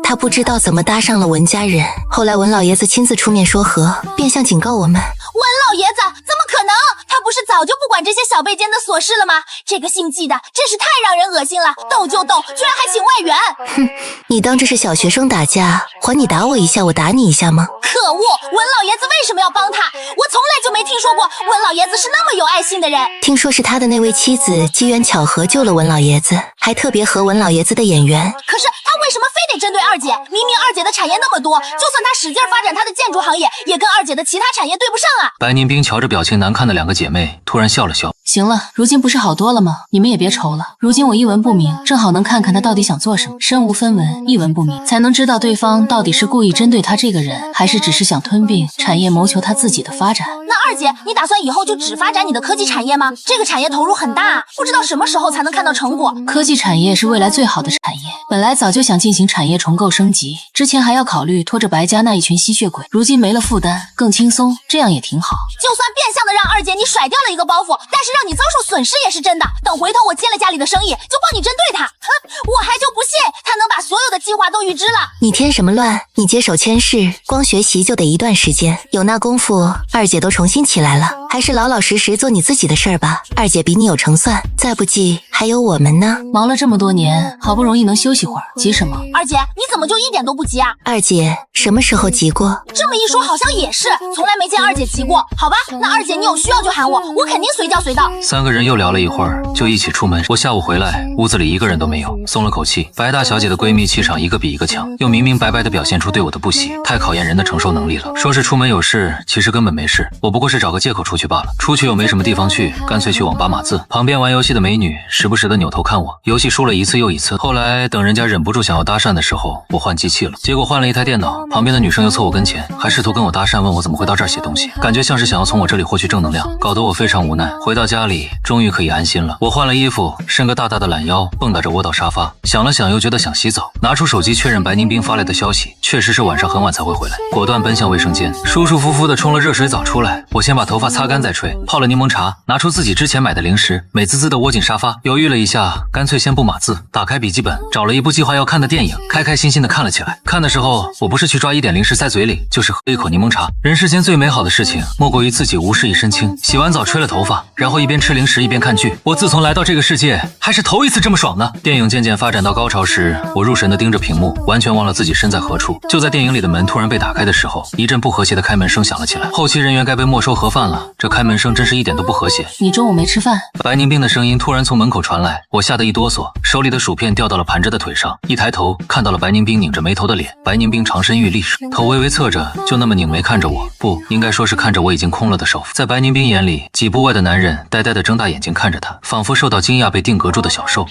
他不知道怎么搭上了文家人，后来文老爷子亲自出面说和，变相警告我们。文老爷子怎么可能？他不是早就不管这些小辈间的琐事了吗？这个姓纪的真是太让人恶心了，斗就斗，居然还请外援。哼，你当这是小学生打架，还你打我一下我打你一下吗？可恶，文老爷子为什么要帮他？我从来就没听说过文老爷子是那么有爱心的人。听说是他的那位妻子机缘巧合救了文老爷子，还特别和文老爷子的眼缘。可是他为什么非得针对二姐？明明二姐的产业那么多，就算他使劲发展他的建筑行业，也跟二姐的其他产业对不上啊。白宁冰瞧着表情难看的两个姐妹，突然笑了笑。行了，如今不是好多了吗？你们也别愁了。如今我一文不名，正好能看看他到底想做什么。身无分文，一文不名，才能知道对方到底是故意针对他这个人，还是只是想吞并产业，谋求他自己的发展。那二姐，你打算以后就只发展你的科技产业吗？这个产业投入很大啊，不知道什么时候才能看到成果。科技产业是未来最好的产业，本来早就想进行产业重构升级，之前还要考虑拖着白家那一群吸血鬼，如今没了负担，更轻松，这样也挺好。就算变相的让二姐你甩掉了一个包袱，但是让你遭受损失也是真的。等回头我接了家里的生意，就帮你针对他。哼，我还就不信他能把所有的计划都预知了。你添什么乱？你接手牵事，光学习就得一段时间，有那功夫，二姐都重新起来了。还是老老实实做你自己的事儿吧。二姐比你有成算，再不济还有我们呢。忙了这么多年，好不容易能休息会儿，急什么？二姐，你怎么就一点都不急啊？二姐什么时候急过？这么一说，好像也是，从来没见二姐急过。好吧，那二姐你有需要就喊我，我肯定随叫随到。三个人又聊了一会儿，就一起出门。我下午回来，屋子里一个人都没有，松了口气。白大小姐的闺蜜气场一个比一个强，又明明白白地表现出对我的不喜，太考验人的承受能力了。说是出门有事，其实根本没事，我不过是找个借口出去罢了。出去又没什么地方去，干脆去网吧码字。旁边玩游戏的美女时不时地扭头看我，游戏输了一次又一次。后来等人家忍不住想要搭讪的时候，我换机器了，结果换了一台电脑，旁边的女生又凑我跟前，还试图跟我搭讪，问我怎么会到这儿写东西，感觉像是想要从我这里获取正能量，搞得我非常无奈。回到家里，终于可以安心了。我换了衣服，伸个大大的懒腰，蹦跶着窝到沙发，想了想又觉得想洗澡，拿出手机确认白宁冰发来的消息，确实是晚上很晚才会回来，果断奔向卫生间，舒舒服服的冲了热水澡出来。我先把头发擦干再吹，泡了柠檬茶，拿出自己之前买的零食，美滋滋的窝进沙发，犹豫了一下，干脆先不码字，打开笔记本，找了一部计划要看的电影，开开心心的看了起来。看的时候，我不是去抓一点零食塞嘴里，就是喝一口柠檬茶。人世间最美好的事情，莫过于自己无事一身轻，洗完澡吹了头发，然后一边吃零食一边看剧。我自从来到这个世界，还是头一次这么爽呢。电影渐渐发展到高潮时，我入神的盯着屏幕，完全忘了自己身在何处。就在电影里的门突然被打开的时候，一阵不和谐的开门声响了起来，后期人员该被没收盒饭了。这开门声真是一点都不和谐。你中午没吃饭？白宁冰的声音突然从门口传来，我吓得一哆嗦，手里的薯片掉到了盘着的腿上，一抬头看到了白宁冰拧着眉头的脸。白宁冰长身玉立，头微微侧着，就那么拧眉看着我，不应该说是看着我已经空了的手。在白宁冰眼里，几步外的男人呆呆地睁大眼睛看着他，仿佛受到惊讶被定格住的小兽。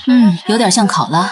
有点像考拉。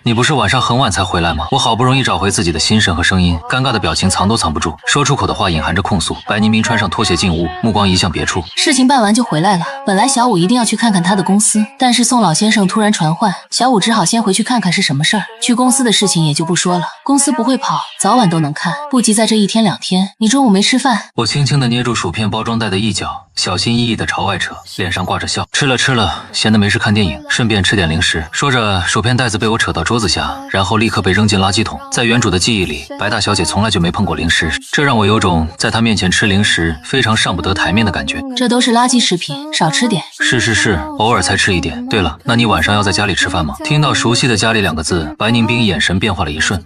你不是晚上很晚才回来吗？我好不容易找回自己的心神和声音，尴尬的表情藏都藏不住，说出口的话隐含着控诉。白宁冰穿上拖鞋进屋，目光一向别处。事情办完就回来了。本来小五一定要去看看他的公司，但是宋老先生突然传唤，小五只好先回去看看是什么事儿。去公司的事情也就不说了，公司不会跑，早晚都能看，不急在这一天两天。你中午没吃饭？我轻轻地捏住薯片包装袋的一角，小心翼翼地朝外扯，脸上挂着笑。吃了，闲得没事看电影，顺便吃点零食。说着，薯片袋子被我扯到桌子下，然后立刻被扔进垃圾桶。在原主的记忆里，白大小姐从来就没碰过零食，这让我有种在她面前吃零食非常上不得台面的感觉。这都是垃圾食品，少吃点。是，偶尔才吃一点。对了，那你晚上要在家里吃饭吗？听到熟悉的家里2个字，白宁冰眼神变化了一瞬。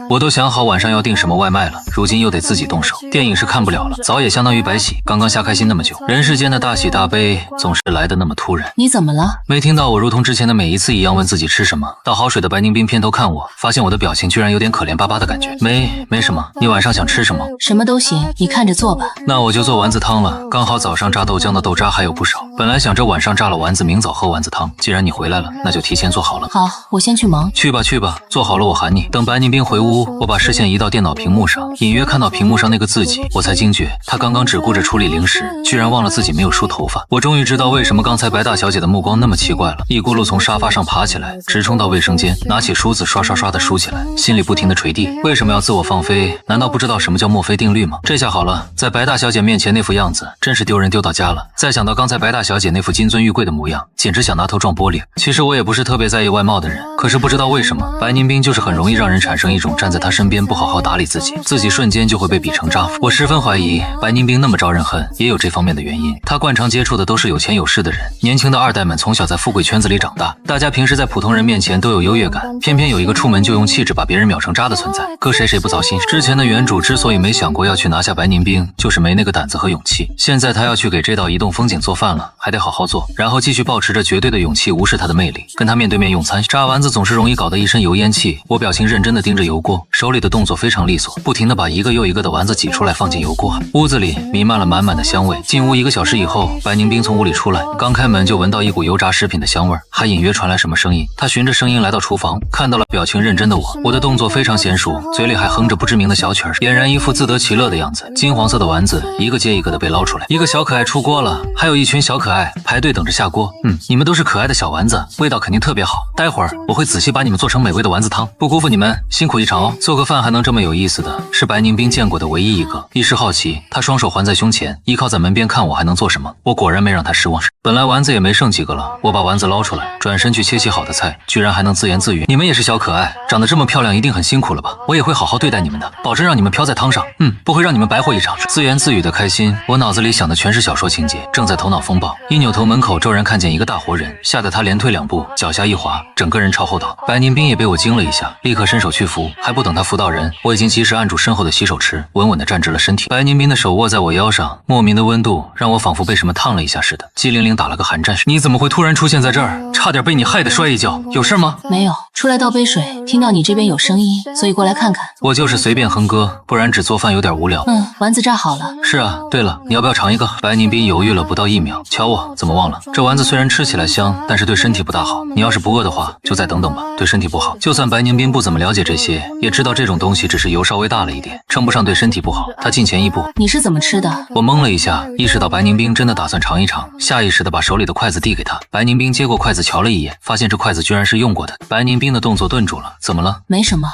我都想好晚上要订什么外卖了，如今又得自己动手。电影是看不了了，早也相当于白喜，刚刚瞎开心那么久，人世间的大喜大悲总是来得那么突然。你怎么了？没听到我如同之前的每一次一样问自己吃什么。倒好水的白宁冰偏头看我，发现我的表情居然有点可怜巴巴的感觉。没什么，你晚上想吃什么？什么都行，你看着做吧。那我就做丸子汤了，刚好早上榨豆浆的豆渣还有不少，本来想着晚上榨了丸子，明早喝丸子汤。既然你回来了，那就提前做好了。好，我先去忙。去吧，做好了我喊你。等白宁冰回屋，我把视线移到电脑屏幕上，隐约看到屏幕上那个字迹，我才惊觉他刚刚只顾着处理零食，居然忘了自己没有梳头发。我终于知道为什么刚才白大小姐的目光那么奇怪了，一咕噜从沙发上爬起来，直冲到卫生间，拿起梳子刷的梳起来，心里不停的捶地。为什么要自我放飞？难道不知道什么叫墨菲定律吗？这下好了，在白大小姐面前那副样子，真是丢人丢到家了。再想到刚才白大小姐那副金尊玉贵的模样，简直想拿头撞玻璃。其实我也不是特别在意外貌的人，可是不知道为什么，白宁冰就是很容易让人产生一种站在她身边不好好打理自己瞬间就会被比成渣夫。我十分怀疑白宁冰那么招人恨，也有这方面的原因。她惯常接触的都是有钱有势的人，年轻的二代们从小在富贵圈子里长大，大家平时在普通人面前都有优越感，偏偏有一个出门就用气质把别人秒成渣的存在，搁谁不糟心。之前的原主之所以没想过要去拿下白宁冰，就是没那个胆子和勇气。现在他要去给这道移动风景做饭了，还得好好做，然后继续保持着绝对的勇气无视他的魅力，跟他面对面用餐。炸丸子总是容易搞得一身油烟气，我表情认真的盯着油锅，手里的动作非常利索，不停的把一个又一个的丸子挤出来放进油锅。屋子里弥漫了满满的香味。进屋1个小时以后，白宁冰从屋里出来，刚开门就闻到一股油炸食品的香味，还隐约传来什么声音。他循着声音来到厨房，看到了表情认真的我的动作非常娴熟，嘴里还哼着不知名的小曲儿，俨然一副自得其乐的样子。金黄色的丸子一个接一个的被捞出来，一个小可爱出锅了，还有一群小可爱排队等着下锅。你们都是可爱的小丸子，味道肯定特别好，待会儿我会仔细把你们做成美味的丸子汤，不辜负你们辛苦一场哦。做个饭还能这么有意思的，是白宁冰见过的唯一一个。一时好奇，他双手环在胸前，依靠在门边看我还能做什么。我果然没让他失望。本来丸子也没剩几个了，我把丸子捞出来，转身去切起好的菜，居然还能自言自语，你们也是小可爱，长得这么漂亮一定很辛苦了吧，我也会好好对待你们的，保证让你们飘在汤上，不会让你们白活一场。自言自语的开心，我脑子里想的全是小说情节，正在头脑风暴。一扭头，门口骤然看见一个大活人，吓得他连退2步，脚下一滑，整个人朝后倒。白宁冰也被我惊了一下，立刻伸手去扶，还不等他扶到人，我已经及时按住身后的洗手池，稳稳地站直了身体。白宁冰的手握在我腰上，莫名的温度让我仿佛被什么烫了一下似的，机灵灵打了个寒战。你怎么会突然出现在这儿？差点被你害得摔一跤，有事吗？没有，出来倒杯水，听到你这边有声音，所以过来看看。我就是随便哼歌，不然只做饭有点无聊。丸子炸好了。是啊，对了，你要不要尝一个？白宁冰犹豫了不到1秒，瞧我怎么忘了？这丸子虽然吃起来香，但是对身体不大好，你要是不饿的话，就再等等吧，对身体不好。就算白宁冰不怎么了解这些，也知道这种东西只是油稍微大了一点，称不上对身体不好。他近前一步，你是怎么吃的？我懵了一下，意识到白宁冰真的打算尝一尝，下意识的把手里的筷子递给他。白宁冰接过筷子瞧了一眼，发现这筷子居然是用过的。白宁冰的动作顿住了，怎么了？没什么。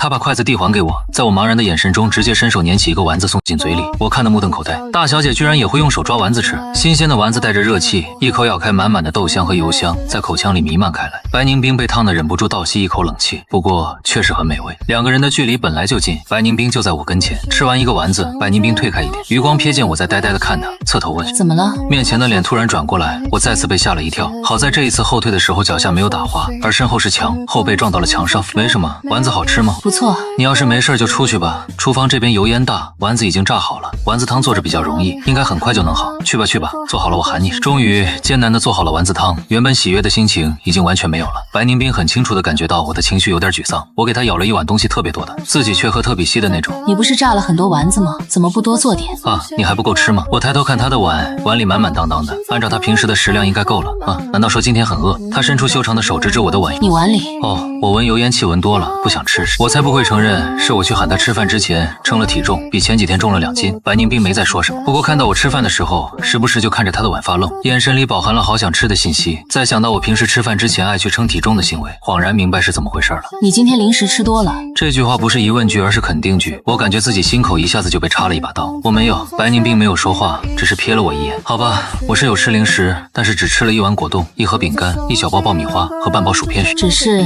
他把筷子递还给我，在我茫然的眼神中直接伸手捻起一个丸子送进嘴里，我看得目瞪口呆。大小姐居然也会用手抓丸子吃，新鲜的丸子带着热气，一口咬开，满满的豆香和油香在口腔里弥漫开来。白宁冰被烫得忍不住倒吸一口冷气，不过确实很美味。2个人的距离本来就近，白宁冰就在我跟前，吃完一个丸子，白宁冰退开一点，余光瞥见我在呆呆的看他，侧头问怎么了？面前的脸突然转过来，我再次被吓了一跳。好在这一次后退的时候脚下没有打滑，而身后是墙，后背撞到了墙上。没什么，丸子好吃吗？不错。你要是没事就出去吧，厨房这边油烟大，丸子已经炸好了，丸子汤做着比较容易，应该很快就能好。去吧，做好了我喊你。终于艰难的做好了丸子汤，原本喜悦的心情已经完全没有了。白宁冰很清楚的感觉到我的情绪有点沮丧，我给他舀了一碗东西特别多的，自己却喝特比稀的那种。你不是炸了很多丸子吗？怎么不多做点啊？你还不够吃吗？我抬头看他的碗，碗里满满当当的，按照他平时的食量应该够了啊？难道说今天很饿？他伸出修长的手指指我的碗。你碗里？哦，我闻油烟气闻多了，不想吃。我才不会承认是我去喊他吃饭之前称了体重，比前几天重了2斤。白宁冰没再说什么，不过看到我吃饭的时候，后，时不时就看着他的碗发愣，眼神里饱含了好想吃的信息。再想到我平时吃饭之前爱去称体重的行为，恍然明白是怎么回事了。你今天零食吃多了。这句话不是疑问句，而是肯定句。我感觉自己心口一下子就被插了一把刀。我没有，白宁冰没有说话，只是瞥了我一眼。好吧，我是有吃零食，但是只吃了1碗果冻、1盒饼干、1小包爆米花和半包薯片。只是……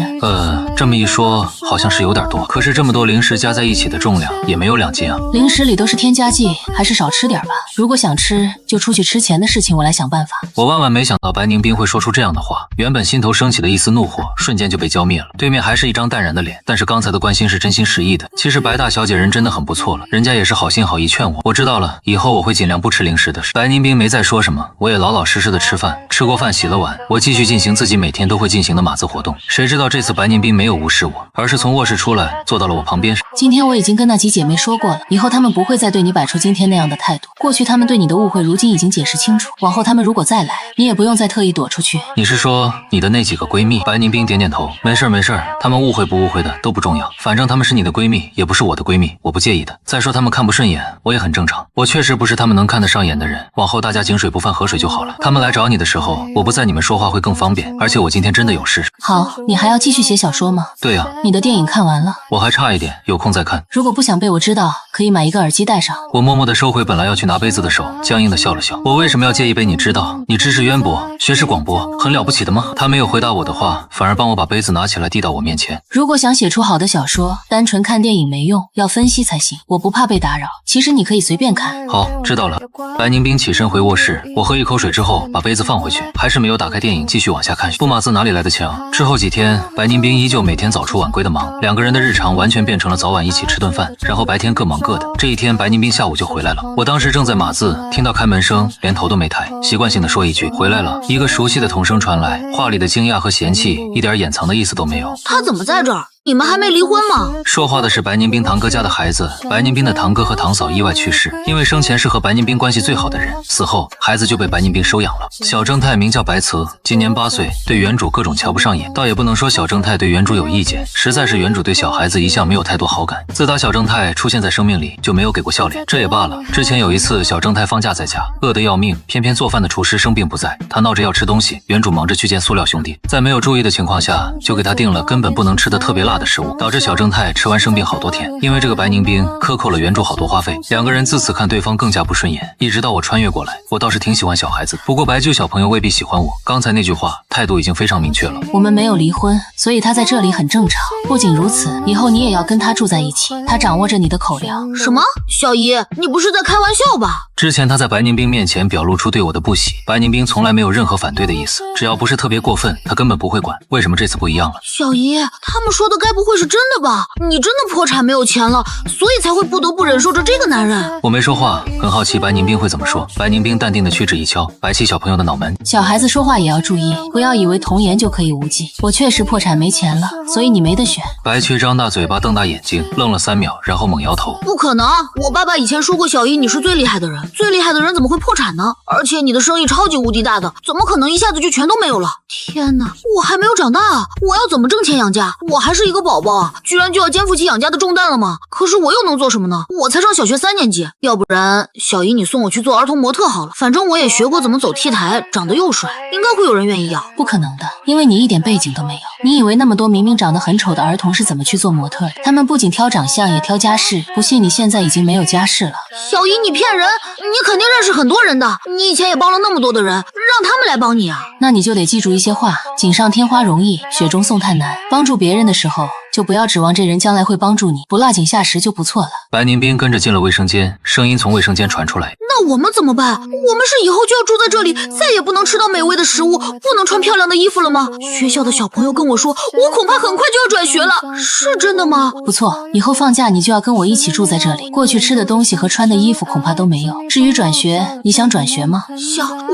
这么一说，好像是有点多。可是这么多零食加在一起的重量也没有2斤啊。零食里都是添加剂，还是少吃点吧。如果想吃，就出去吃钱的事情我来想办法。我万万没想到白宁冰会说出这样的话，原本心头升起的一丝怒火瞬间就被浇灭了。对面还是一张淡然的脸，但是刚才的关心是真心实意的。其实白大小姐人真的很不错了，人家也是好心好意劝我。我知道了，以后我会尽量不吃零食的。白宁冰没再说什么，我也老老实实的吃饭。吃过饭洗了碗，我继续进行自己每天都会进行的码字活动。谁知道这次白宁冰没有无视我，而是从卧室出来坐到了我旁边。今天我已经跟那几姐妹说过了，以后她们不会再对你摆出今天那样的态度。过去她们对你的误会如今已经解释清楚，往后她们如果再来，你也不用再特意躲出去。你是说你的那几个闺蜜？白宁冰点点头，没事没事，她们误会不误会的都不重要，反正她们是你的闺蜜，也不是我的闺蜜，我不介意的。再说她们看不顺眼，我也很正常。我确实不是她们能看得上眼的人，往后大家井水不犯河水就好了。她们来找你的时候，我不在，你们说话会更方便。而且我今天真的有事。好，你还要继续写小说吗？对啊。你的电影看完了？我还差一点，有空再看。如果不想被我知道，可以买一个耳机戴上。我默默地收回本来要去拿杯子的手，僵硬地笑了笑。我为什么要介意被你知道？你知识渊博，学识广博，很了不起的吗？他没有回答我的话，反而帮我把杯子拿起来递到我面前。如果想写出好的小说，单纯看电影没用，要分析才行。我不怕被打扰，其实你可以随便看。好，知道了。白宁冰起身回卧室，我喝一口水之后把杯子放回去，还是没有打开电影继续往下看。不码字哪里来的强？之后几天，白宁冰依旧每天早出晚归的忙，两个人的日常完全变成了早晚一起吃顿饭，然后白天各忙各的。这一天白宁冰下午就回来了，我当时正在码字，听到开门声，连头都没抬，习惯性的说一句回来了。一个熟悉的童声传来，话里的惊讶和嫌弃一点掩藏的意思都没有。他怎么在这儿？你们还没离婚吗？说话的是白宁冰堂哥家的孩子。白宁冰的堂哥和堂嫂意外去世，因为生前是和白宁冰关系最好的人，死后孩子就被白宁冰收养了。小正太名叫白泽，今年8岁，对原主各种瞧不上眼，倒也不能说小正太对原主有意见，实在是原主对小孩子一向没有太多好感。自打小正太出现在生命里，就没有给过笑脸，这也罢了。之前有一次小正太放假在家，饿得要命，偏偏做饭的厨师生病不在，他闹着要吃东西，原主忙着去见塑料兄弟，在没有注意的情况下，就给他订了根本不能吃的特别辣的食物，导致小正太吃完生病好多天。因为这个白宁冰克扣了原主好多花费，两个人自此看对方更加不顺眼。一直到我穿越过来，我倒是挺喜欢小孩子，不过白舅小朋友未必喜欢我。刚才那句话态度已经非常明确了。我们没有离婚，所以他在这里很正常。不仅如此，以后你也要跟他住在一起，他掌握着你的口粮。什么？小姨，你不是在开玩笑吧？之前他在白宁冰面前表露出对我的不喜，白宁冰从来没有任何反对的意思，只要不是特别过分，他根本不会管。为什么这次不一样了？小姨，他们说的该不会是真的吧？你真的破产没有钱了，所以才会不得不忍受着这个男人。我没说话，很好奇白宁冰会怎么说。白宁冰淡定的屈指一敲，白起小朋友的脑门。小孩子说话也要注意，不要以为童言就可以无忌。我确实破产没钱了，所以你没得选。白曲张大嘴巴瞪大眼睛，愣了3秒，然后猛摇头。不可能，我爸爸以前说过小姨你是最厉害的人，最厉害的人怎么会破产呢？而且你的生意超级无敌大的，怎么可能一下子就全都没有了？天哪，我还没有长大，我要怎么挣钱养家？我还是一个宝宝啊，居然就要肩负起养家的重担了吗？可是我又能做什么呢？我才上小学3年级，要不然小姨你送我去做儿童模特好了，反正我也学过怎么走 T 台，长得又帅，应该会有人愿意要。不可能的，因为你一点背景都没有。你以为那么多明明长得很丑的儿童是怎么去做模特的？他们不仅挑长相，也挑家世，不信你现在已经没有家世了。小姨你骗人，你肯定认识很多人的，你以前也帮了那么多的人，让他们来帮你啊。那你就得记住一些话，锦上添花容易，雪中送炭难。帮助别人的时候，就不要指望这人将来会帮助你，不落井下石就不错了。白宁冰跟着进了卫生间，声音从卫生间传出来。那我们怎么办？我们是以后就要住在这里，再也不能吃到美味的食物，不能穿漂亮的衣服了吗？学校的小朋友跟我说，我恐怕很快就要转学了，是真的吗？不错，以后放假你就要跟我一起住在这里，过去吃的东西和穿的衣服恐怕都没有。至于转学，你想转学吗？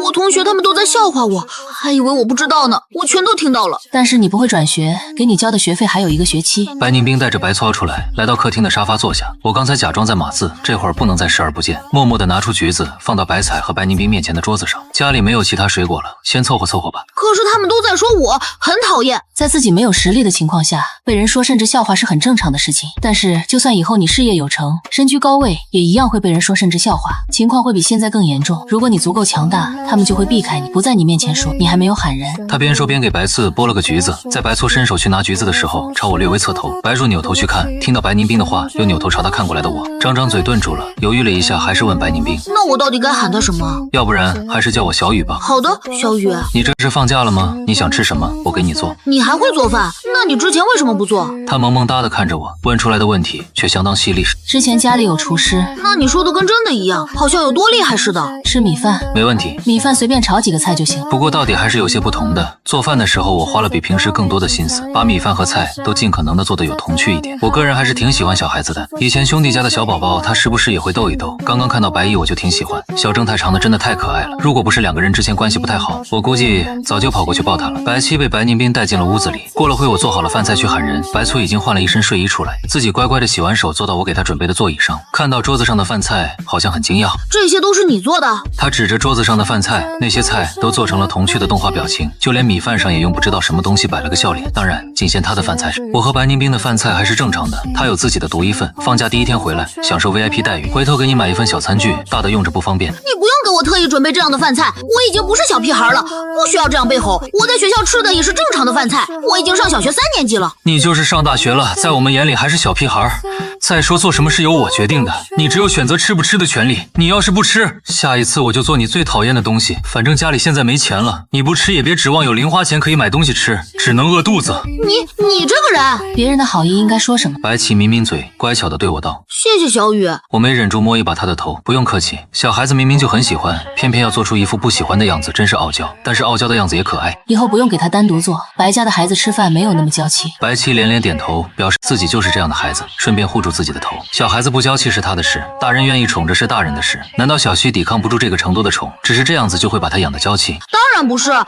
我同学他们都在笑话我，还以为我不知道呢，我全都听到了。但是你不会转学，给你交的学费还有1个学期。白宁冰带着白操出来，来到客厅的沙发坐下。我刚才假装在码字，这会儿不能再视而不见，默默地拿出橘子放到白彩和白宁冰面前的桌子上。家里没有其他水果了，先凑合凑合吧。可是他们都在说我很讨厌。在自己没有实力的情况下，被人说甚至笑话是很正常的事情。但是就算以后你事业有成，身居高位，也一样会被人说甚至笑话，情况会比现在更严重。如果你足够强大，他们就会避开你，不在你面前说你还没有喊人。他边说边给白刺剥了个橘子，在白醋伸手去拿橘子的时候，朝我略微侧头。白树扭头去看，听到白凝冰的话，又扭头朝他看过来的我，张张嘴顿住了，犹豫了一下，还是问白凝冰：那我到底该喊他什么？要不然还是叫我小雨吧。好的，小雨。你这是放假了吗？你想吃什么，我给你做。你还会做饭？那你之前为什么不做？他萌萌哒地看着我，问出来的问题却相当犀利。之前家里有厨师。那你说的跟真的一样，好像有多厉害似的。吃米饭没问题，米饭随便炒几个菜就行。不过到底还是有些不同的。做饭的时候，我花了比平时更多的心思，把米饭和菜都尽可能的做得有童趣一点。我个人还是挺喜欢小孩子的，以前兄弟家的小宝宝，他时不时也会逗一逗。刚刚看到白衣，我就挺喜欢。小正太长得真的太可爱了，如果不是两个人之前关系不太好，我估计早就跑过去抱他了。白七被白凝冰带进了屋子里，过了会，我做好了饭菜去喊人。白醋已经换了一身睡衣出来，自己乖乖的洗完手，坐到我给他准备的座椅上，看到桌子上的饭菜，好像很惊讶。这些都是你做的？他指着桌子上的饭菜，那些菜都做成了童趣的动画表情，就连米饭上也用不知道什么东西摆了个笑脸。当然，仅限他的饭菜是。我和白凝冰的饭菜还是正常的，他有自己的独一份。放假第一天回来，享受 VIP 待遇，回头给你买一份小餐具，大的用着不方便。你不用给我特意准备这样的饭菜，我已经不是小屁孩了，不需要这样背吼。我在学校吃的也是正常的饭菜，我已经上小学3年级了。你就是上大学了，在我们眼里还是小屁孩。再说做什么是由我决定的，你只有选择吃不吃的权利。你要是不吃，下一次我就做你最讨厌的东西。反正家里现在没钱了，你不吃也别指望有零花钱可以买东西吃，只能饿肚子。你这个人，别人的好意应该说什么？白起抿抿嘴，乖巧地对我道：谢谢小雨。我没忍住摸一把他的头，不用客气。小孩子明明就很喜欢，偏偏要做出一副不喜欢的样子，真是傲娇。但是傲娇的样子也可爱。以后不用给他单独做，白家的孩子吃饭没有那么娇气。白七连连点头，表示自己就是这样的孩子，顺便护住自己的头。小孩子不娇气是他的事，大人愿意宠着是大人的事。难道小旭抵抗不住这个程度的宠，只是这样子就会把他养得娇气？当然不是，我怎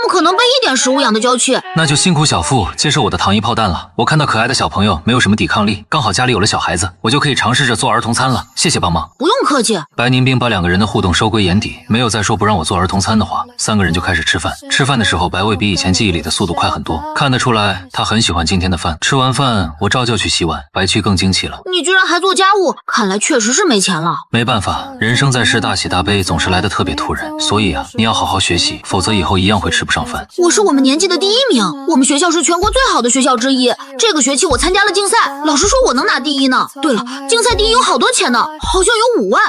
么可能被一点食物养得娇气？那就辛苦小付接受我的糖衣炮弹了。我看到可爱的小朋友没有什么抵抗力，刚好家里有了小孩子，我就可以尝试着做儿童餐了。谢谢帮忙。不用客气。白凝冰把两个人的互动收归眼底，没有再说不让我做儿童餐的话。三个人就开始吃饭。吃饭的时候，白卫比以前记忆里的速度快很多，看得出来他很喜欢今天的饭。吃完饭，我照旧去洗碗，白七更惊奇了。你居然还做家务，看来确实是没钱了。没办法，人生在世，大喜大悲总是来得特别突然，所以啊，你要好好学习，否则以后一样会吃不上饭。我是我们年级的第1名，我们学校是全国最好的学校之一。这个学期我参加了竞赛，老师说我能拿第1呢。对了，竞赛第1有好多钱呢，好像有5万。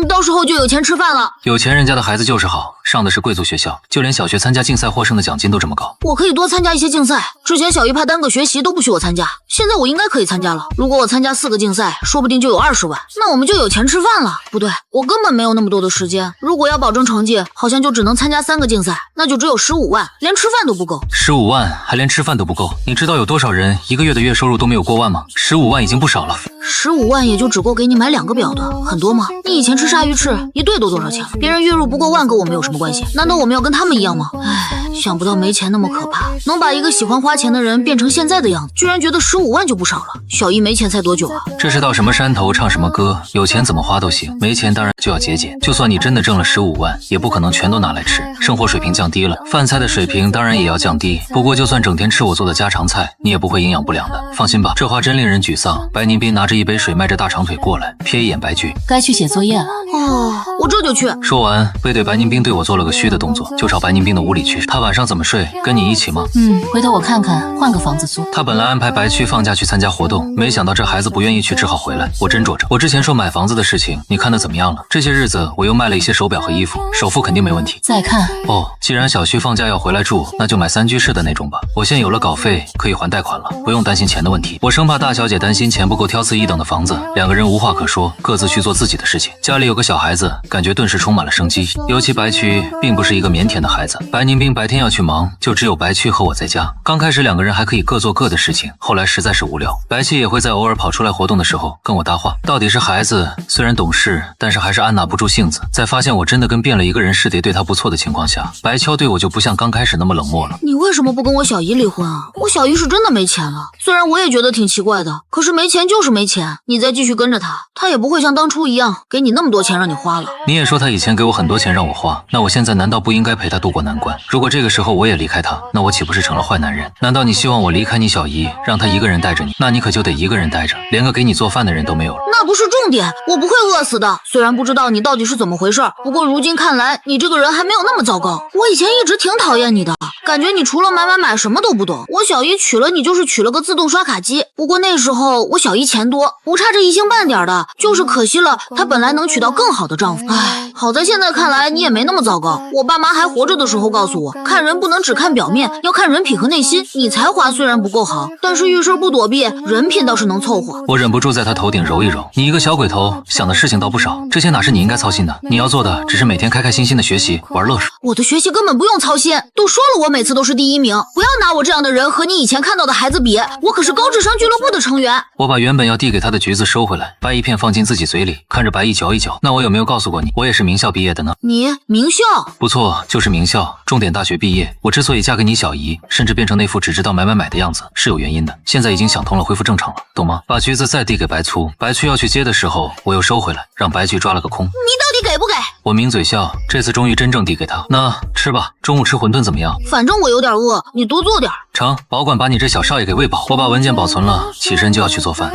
到时候就有钱吃饭了。有钱人家的孩子就是好，上的是贵族学校，就连小学参加竞赛获胜的奖金都这么高。我可以多参加一些竞赛，之前小姨怕耽搁学习都不许我参加，现在我应该可以参加了。如果我参加4个竞赛，说不定就有20万，那我们就有钱吃饭了。不对，我根本没有那么多的时间，如果要保证成绩，好像就只能参加3个竞赛，那就只有15万，连吃饭都不够。15万还连吃饭都不够？你知道有多少人一个月的月收入都没有过万吗？15万已经不少了。15万也就只够给你买2个表的，很多吗？你以前吃鲨鱼翅一对都多少钱了？别人月入不过万跟我们有什么关系？难道我们要跟他们一样吗？唉，想不到没钱那么可怕，能把一个喜欢花钱的人变成现在的样子，居然觉得15万就不少了。小姨没钱才多久啊？这是到什么山头唱什么歌，有钱怎么花都行，没钱当然就要节俭。就算你真的挣了15万，也不可能全都拿来吃，生活水平降低了，饭菜的水平当然也要降低。不过就算整天吃我做的家常菜，你也不会营养不良的，放心吧。这话真令人沮丧。白凝冰拿着一杯水，迈着大长腿过来，瞥一眼白居，该去写作业了。哦，我这就去。说完，背对白凝冰对我做了个虚的动作，就朝白凝冰的屋里去。他晚上怎么睡？跟你一起吗？回头我看看，换个房子租。他本来安排白区放假去参加活动，没想到这孩子不愿意去，只好回来。我斟酌着，我之前说买房子的事情，你看的怎么样了？这些日子我又卖了一些手表和衣服，首付肯定没问题。再看哦，既然小旭放假要回来住，那就买3居室的那种吧。我现有了稿费，可以还贷款了，不用担心钱的问题。我生怕大小姐担心钱不够挑次一等的房子，两个人无话可说，各自去做自己的事情。家里有个小孩子，感觉顿时充满了生机。尤其白区并不是一个腼腆的孩子，白凝冰白天要去忙，就只有白区和我在家。刚开始两个人还可以各做各的事情，后来实在是无聊，白区也会在偶尔跑出来活动的时候跟我搭话。到底是孩子，虽然懂事，但是还是按捺不住性子。在发现我真的跟变了一个人似的对他不错的情况下，白秋对我就不像刚开始那么冷漠了。你为什么不跟我小姨离婚啊？我小姨是真的没钱了，虽然我也觉得挺奇怪的，可是没钱就是没钱，你再继续跟着她，她也不会像当初一样给你那么多钱让你花了。你也说他以前给我很多钱让我花，那我现在难道不应该陪他渡过难关？如果这个时候我也离开他，那我岂不是成了坏男人？难道你希望我离开你小姨，让她一个人带着你？那你可就得一个人带着，连个给你做饭的人都没有了。那不是重点，我不会饿死的。虽然不知道你到底是怎么回事，不过如今看来，你这个人还没有那么糟糕。我以前一直挺讨厌你的，感觉你除了买什么都不懂。我小姨娶了你就是娶了个自动刷卡机，不过那时候我小姨钱多，不差这一星半点的，就是可惜了她本来能娶到更好的丈夫。唉，好在现在看来你也没那么糟糕。我爸妈还活着的时候告诉我，看人不能只看表面，要看人品和内心。你才华虽然不够好，但是遇事不躲避，人品倒是能凑合。我忍不住在他头顶揉一揉，你一个小鬼头，想的事情倒不少，这些哪是你应该操心的？你要做的只是每天开开心心的学习玩乐。我的学习根本不用操心，都说了我每次都是第1名，不要拿我这样的人和你以前看到的孩子比，我可是高智商俱乐部的成员。我把原本要递给他的橘子收回来，掰一片放进自己嘴里，看着白毅嚼一嚼。那我有没有告诉过你，我也是名校毕业的呢？你名校？不错，就是名校，重点大学毕业。我之所以嫁给你小姨，甚至变成那副只知道买的样子，是有原因的。现在已经想通了，恢复正常了，懂吗？把橘子再递给白粗，白粗要去接的时候，我又收回来，让白菊抓了个空。你到底给不给？我抿嘴笑，这次终于真正递给他。那吃吧，中午吃馄饨怎么样？反正我有点饿，你多做点。成，保管把你这小少爷给喂饱。我把文件保存了，起身就要去做饭。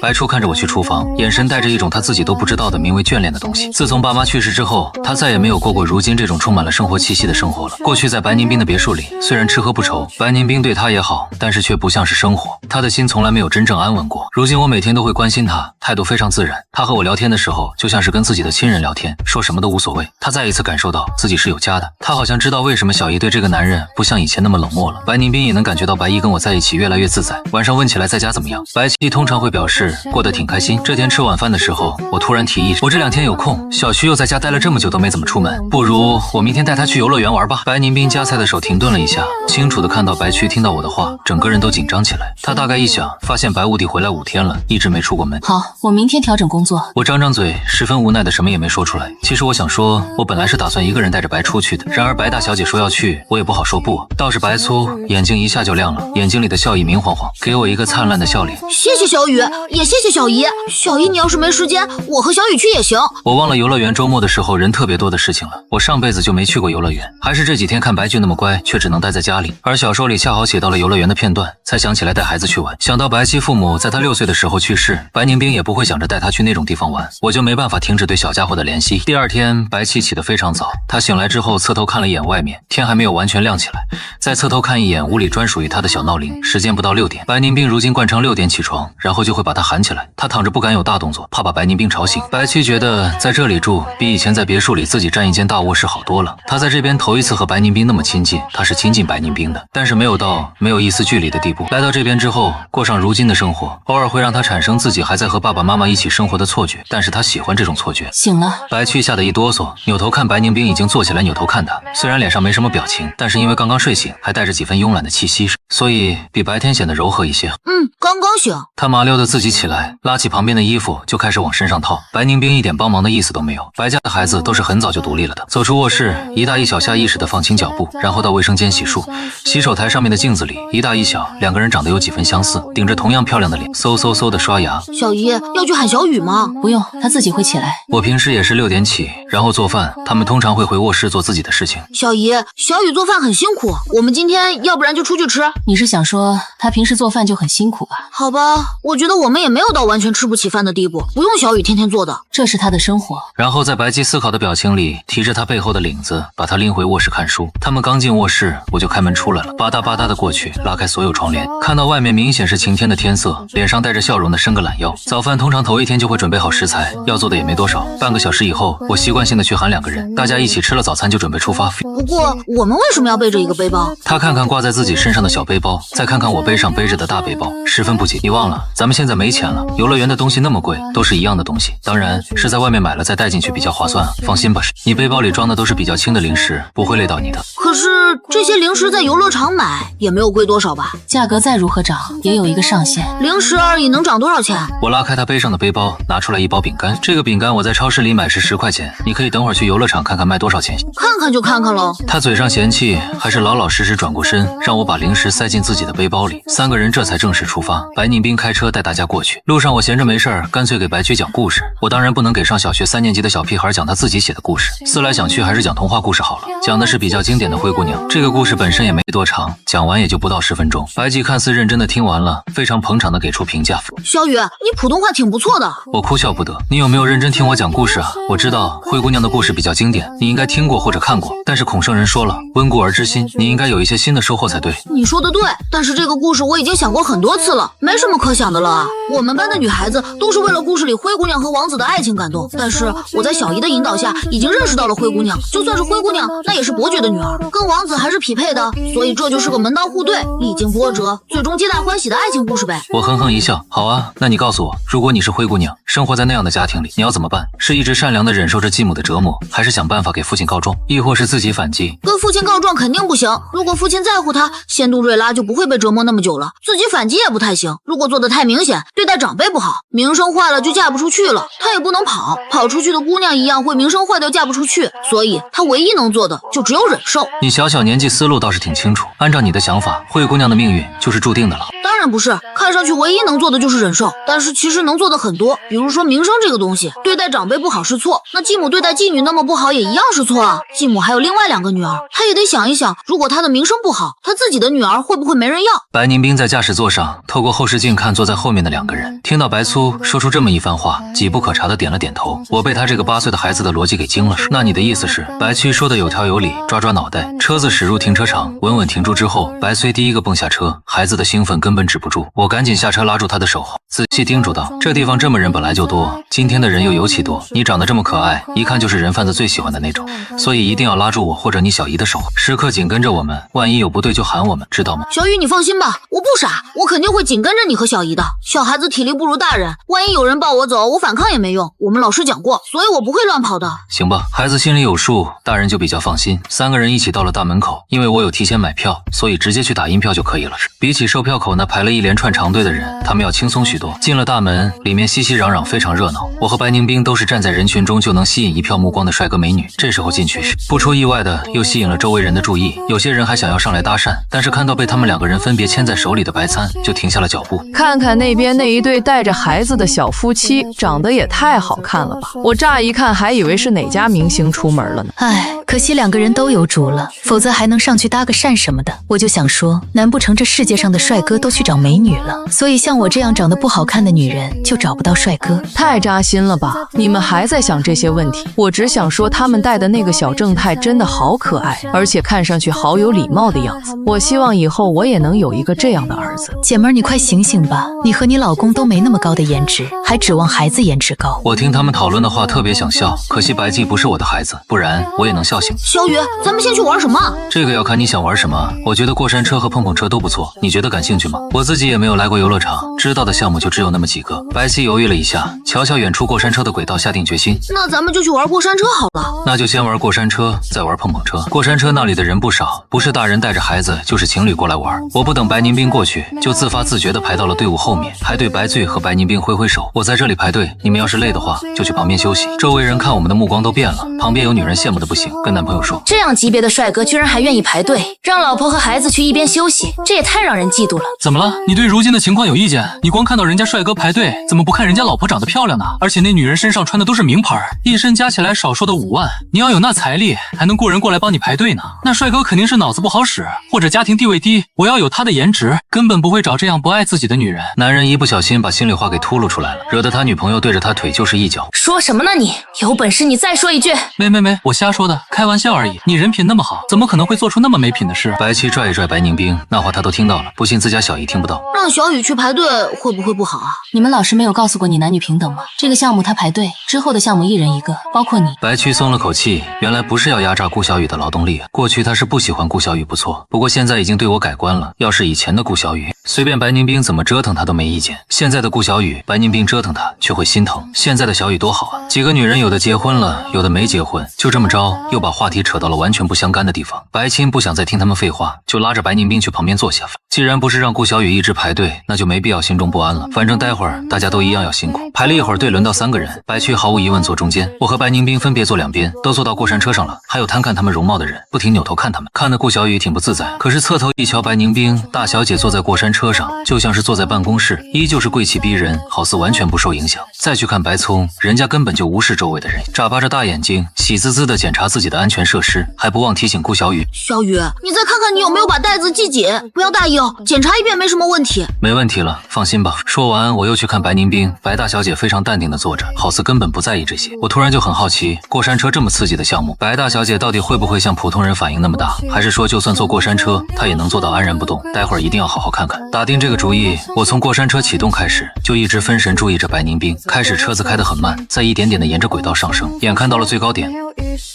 白初看着我去厨房，眼神带着一种他自己都不知道的名为眷恋的东西。自从爸妈去世之后，他再也没有过过如今这种充满了生活气息的生活了。过去在白宁斌的别墅里，虽然吃喝不愁，白宁斌对他也好，但是却不像是生活。他的心从来没有真正安稳过。如今我每天都会关心他，态度非常自然。他和我聊天的时候，就像是跟自己的亲人聊天，说什么都无所谓。他再一次感受到自己是有家的。他好像知道为什么小姨对这个男人不像以前那么冷漠了。白宁斌也能感觉到白姨跟我在一起越来越自在。晚上问起来在家怎么样，白七通常会表示过得挺开心。这天吃晚饭的时候，我突然提议，我这2天有空，小徐又在家待了这么久都没怎么出门，不如我明天带他去游乐园玩吧。白宁斌夹菜的手停顿了一下，清楚地看到白区听到我的话，整个人都紧张起来。他大概一想，发现白无敌回来5天了，一直没出过门。好，我明天调整工作。我张张嘴，十分无奈的什么也没说出来。其实我想说，我本来是打算一个人带着白出去的，然而白大小姐说要去，我也不好说不。倒是白粗眼睛一下就亮了，眼睛里的笑意明晃晃，给我一个灿烂的笑脸。谢谢小雨，也谢谢小姨。小姨你要是没时间，我和小雨去也行。我忘了游乐园周末的时候人特别多的事情了。我上辈子就没去过游乐园，还是这几天看白剧那么乖，却只能待在家里。而小说里恰好写到了游乐园的片段，才想起来带孩子去玩。想到白七父母在他6岁的时候去世，白宁兵也不会想着带他去那种地方玩，我就没办法停止对小家伙的怜惜。第2天，白七起得非常早，他醒来之后侧头看了一眼外面，天还没有完全亮起来，再侧头看一眼屋里专属于他的小闹铃，时间不到6点。白宁兵如今惯成6点起床，然后就会把他喊起来。他躺着不敢有大动作，怕把白宁兵吵醒。白七觉得在这里住比以前在别墅里自己占一间大卧室好多了。他在这边头一次和白宁兵那么亲近，他是亲近白宁兵的，但是没有到没有一丝距离的地步。来到这边之后，过上如今的生活，偶尔会让他产生自己还在和爸爸妈妈一起生活的错觉，但是他喜欢这种错觉。醒了，白七吓得一哆嗦，扭头看白宁兵已经坐起来，扭头看他，虽然脸上没什么表情，但是因为刚刚睡醒，还带着几分慵懒的气息，所以比白天显得柔和一些。刚刚醒。他麻溜的自己起来，拉起旁边的衣服就开始往身上套。白宁兵一点帮忙的意思都没有。白家的孩子都是很早就独立了的。走出卧室，一大一小下意识的放轻脚步，然后到卫生间洗漱。洗手台上面的镜子里，一大一小2个人长得有几分相似，顶着同样漂亮的脸，嗖嗖嗖的刷牙。小姨要去喊小雨吗？不用，他自己会起来。我平时也是6点起，然后做饭，他们通常会回卧室做自己的事情。小姨，小雨做饭很辛苦，我们今天要不然就出去吃。你是想说他平时做饭就很辛苦吧？好吧，我觉得我们也没有到完全吃不起饭的地步，不用小雨天天做的，这是他的生活。然后在白姬思考的表情里，提着他背后的领子，把他拎回卧室看书。他们刚进卧室，我就开门出来了，吧嗒吧嗒的过去，拉开所有窗帘，看到外面明显是晴天的天色，脸上带着笑容的伸个懒腰。早饭通常头1天就会准备好食材，要做的也没多少。半个小时以后，我习惯性的去喊2个人，大家一起吃了早餐就准备出发。不过我们为什么要背着一个背包？他看看挂在自己身上的小背包，再看看我背上背着的大背包，十分不解。你忘了，咱们现在没钱了，游乐园的东西那么贵，都是一样的东西，当然是在外面买了再带进去比较划算。放心吧，你背包里装的都是比较轻的零食，不会累到你的。可是这些零食在游乐场买也没有贵多少吧？价格再如何涨，也有一个上限。零食而已，能涨多少钱？我拉开他背上的背包，拿出来一包饼干。这个饼干我在超市里买是10块钱，你可以等会儿去游乐场看看卖多少钱。看看就看看喽。了。他嘴上嫌弃，还是老老实实转过身，让我把零食塞进自己的背包里。三个人这才正式出发。白宁斌开车带大家过去。路上我闲着没事儿，干脆给白驹讲故事。我当然不能给上小学3年级的小屁孩讲他自己写的故事，思来想去还是讲童话故事好了。讲的是比较经典的灰姑娘。这个故事本身也没多长，讲完也就不到10分钟。白姬看似认真的听完了，非常捧场的给出评价。小雨，你普通话挺不错的。我哭笑不得。你有没有认真听我讲故事啊？我知道灰姑娘的故事比较经典，你应该听过或者看过，但是孔圣人说了，温故而知新，你应该有一些新的收获才对。你说的对，但是这个故事我已经想过很多次了，没什么可想的了啊。我们班的女孩子都是为了故事里灰姑娘和王子的爱情感动，但是我在小姨的引导下已经认识到了灰姑娘，就算是灰姑娘，那也是伯爵的女儿，跟王子还是匹配的，所以这就是个门当户对、历经波折，最终皆大欢喜的爱情故事呗。我哼哼一笑，好啊，那你告诉我，如果你是灰姑娘，生活在那样的家庭里，你要怎么办？是一直善良的忍受着继母的折磨，还是想办法给父亲告状，亦或是自己反击？跟父亲告状肯定不行，如果父亲在乎他，仙杜瑞拉就不会被折磨那么久了。自己反击也不太行，如果做得太明显，对待长辈不好，名声坏了就嫁不出去了。他也不能跑，跑出去的姑娘一样会名声坏掉嫁不出去，所以他唯一能做的就只有忍受。你小小年纪思路倒是挺清楚，按照你的想法，灰姑娘的命运就是注定的了。当然不是，看上去唯一能做的就是忍受，但是其实能做的很多，比如说名声这个东西，对待长辈不好是错，那继母对待继女那么不好也一样是错啊。继母还有另外2个女儿，她也得想一想，如果她的名声不好，她自己的女儿会不会没人要？白宁斌在驾驶座上透过后视镜看坐在后面的2个人，听到白粗说出这么一番话，几不可察的点了点头。我被他这个8岁的孩子的逻辑给惊了。那你的意思是，白区说的有条有理，抓抓脑袋。车子驶入停车场，稳稳停住之后，白虽第一个蹦下车，孩子的兴奋根本止不住。我赶紧下车拉住他的手，仔细叮嘱道：这地方这么人本来就多，今天的人又尤其多，你长得这么可爱，一看就是人贩子最喜欢的那种，所以一定要拉住我或者你小姨的手，时刻紧跟着我们，万一有不对就喊我们，知道吗？小雨你放心吧，我不傻，我肯定会紧跟着你和小姨的。小孩子体力不如大人，万一有人抱我走，我反抗也没用，我们老师讲过，所以我不会乱跑的。行吧，孩子心里有数，大人就比较放心。3个人一起到了大门口，因为我有提前买票，所以直接去打印票就可以了。比起售票口那排了一连串长队的人，他们要轻松许多。进了大门，里面熙熙攘攘，非常热闹。我和白宁斌都是站在人群中就能吸引一票目光的帅哥美女。这时候进去时，不出意外的又吸引了周围人的注意，有些人还想要上来搭讪，但是看到被他们2个人分别牵在手里的白餐，就停下了脚步。看看那边那一对带着孩子的小夫妻，长得也太好看了吧！我乍一看还以为是哪家明星出门了呢。唉，可惜2个人都有主了，否则还能上去搭个讪什么的。我就想说，难不成这世界上的帅哥都去找美女了？所以像我这样长得不好看的女人就找不到帅哥？太扎心了吧！你们还在想这些问题？我只想说，他们带的那个小正太真的好可爱，而且看上去好有礼貌的样子。我希望以后我也能有一个这样的儿子。姐们儿，你快醒醒吧！你和你老公都没那么高的颜值，还指望孩子颜值高？我听他们讨论的话特别想笑，可惜白姬不是我的孩子，不然我也能笑醒。小雨，咱们先去玩什么？这个要看你想玩什么。我觉得过山车和碰碰车都不错，你觉得感兴趣吗？我自己也没有来过游乐场，知道的项目就只有那么几个。白姬犹豫了一下，瞧瞧远处过山车的轨道，下定决心。那咱们就去玩过山车好了。那就先玩过山车，再玩碰碰车。过山车那里的人不少，不是大人带着孩子，就是情侣过来玩。我不等白宁斌过去，就自发自觉地排到了队伍后面，还对白醉和白宁斌挥挥手。我在这里排队，你们要是累的话，就去旁边休息。周围人看我们的目光都变了，旁边有女人羡慕的不行，跟男朋友说，这样级别的帅哥居然还愿意排队，让老婆和孩子去一边休息，这也太让人嫉妒了。怎么了？你对如今的情况有意见？你光看到人家帅哥排队，怎么不看人家老婆长得漂亮呢？而且那女人身上穿的都是名牌，一身加起来少说的5万，你要有那财力，还能雇人过来帮你排队呢。那帅哥肯定是脑子不好使，或者家庭地位低。我要有他的颜值，根本不会找这样不爱自己的女人。男人一不小心把心里话给秃噜出来了，惹得他女朋友对着他腿就是一脚。说什么呢你？有本事你再说一句。没，我瞎说的，开玩笑而已。你人品那么好，怎么可能会做出那么没品的事？白七拽一拽白宁斌，那话他都听到了，不信自家小姨听不到。让小雨去排队会不会不好啊？你们老师没有告诉过你男女平等吗？这个项目他排队，之后的项目1人1个，包括你。白区松了口气，原来不是要压榨顾小雨的劳动力。过去他是不喜欢顾小雨不错，不过现在已经对我改观了。要是以前的顾小雨，随便白宁斌怎么折腾他都没意见。现在的顾小雨，白宁斌折腾他却会心疼。现在的小雨多好啊！几个女人有的结婚了，有的没结婚，就这么着又把话题扯到了完全不相干的地方。白青不想再听他们废话，就拉着白宁斌去旁边坐下。既然不是让顾小雨宇一直排队，那就没必要心中不安了。反正待会儿大家都一样要辛苦。排了一会儿队，轮到3个人，白区毫无疑问坐中间，我和白宁冰分别坐2边，都坐到过山车上了。还有贪看他们容貌的人，不停扭头看他们，看得顾小雨挺不自在。可是侧头一瞧，白宁冰大小姐坐在过山车上，就像是坐在办公室，依旧是贵气逼人，好似完全不受影响。再去看白聪，人家根本就无视周围的人，眨巴着大眼睛，喜滋滋地检查自己的安全设施，还不忘提醒顾小雨：小雨，你再看看你有没有把带子系紧，不要大意哦，检查一遍没什么问题。没问题了，放心吧。说完，我又去看白宁冰，白大小姐非常淡定地坐着，好似根本不在意这些。我突然就很好奇，过山车这么刺激的项目，白大小姐到底会不会像普通人反应那么大，还是说就算坐过山车，她也能做到安然不动？待会儿一定要好好看看。打定这个主意，我从过山车启动开始，就一直分神注意着白宁冰。开始车子开得很慢，再一点点地沿着轨道上升，眼看到了最高点，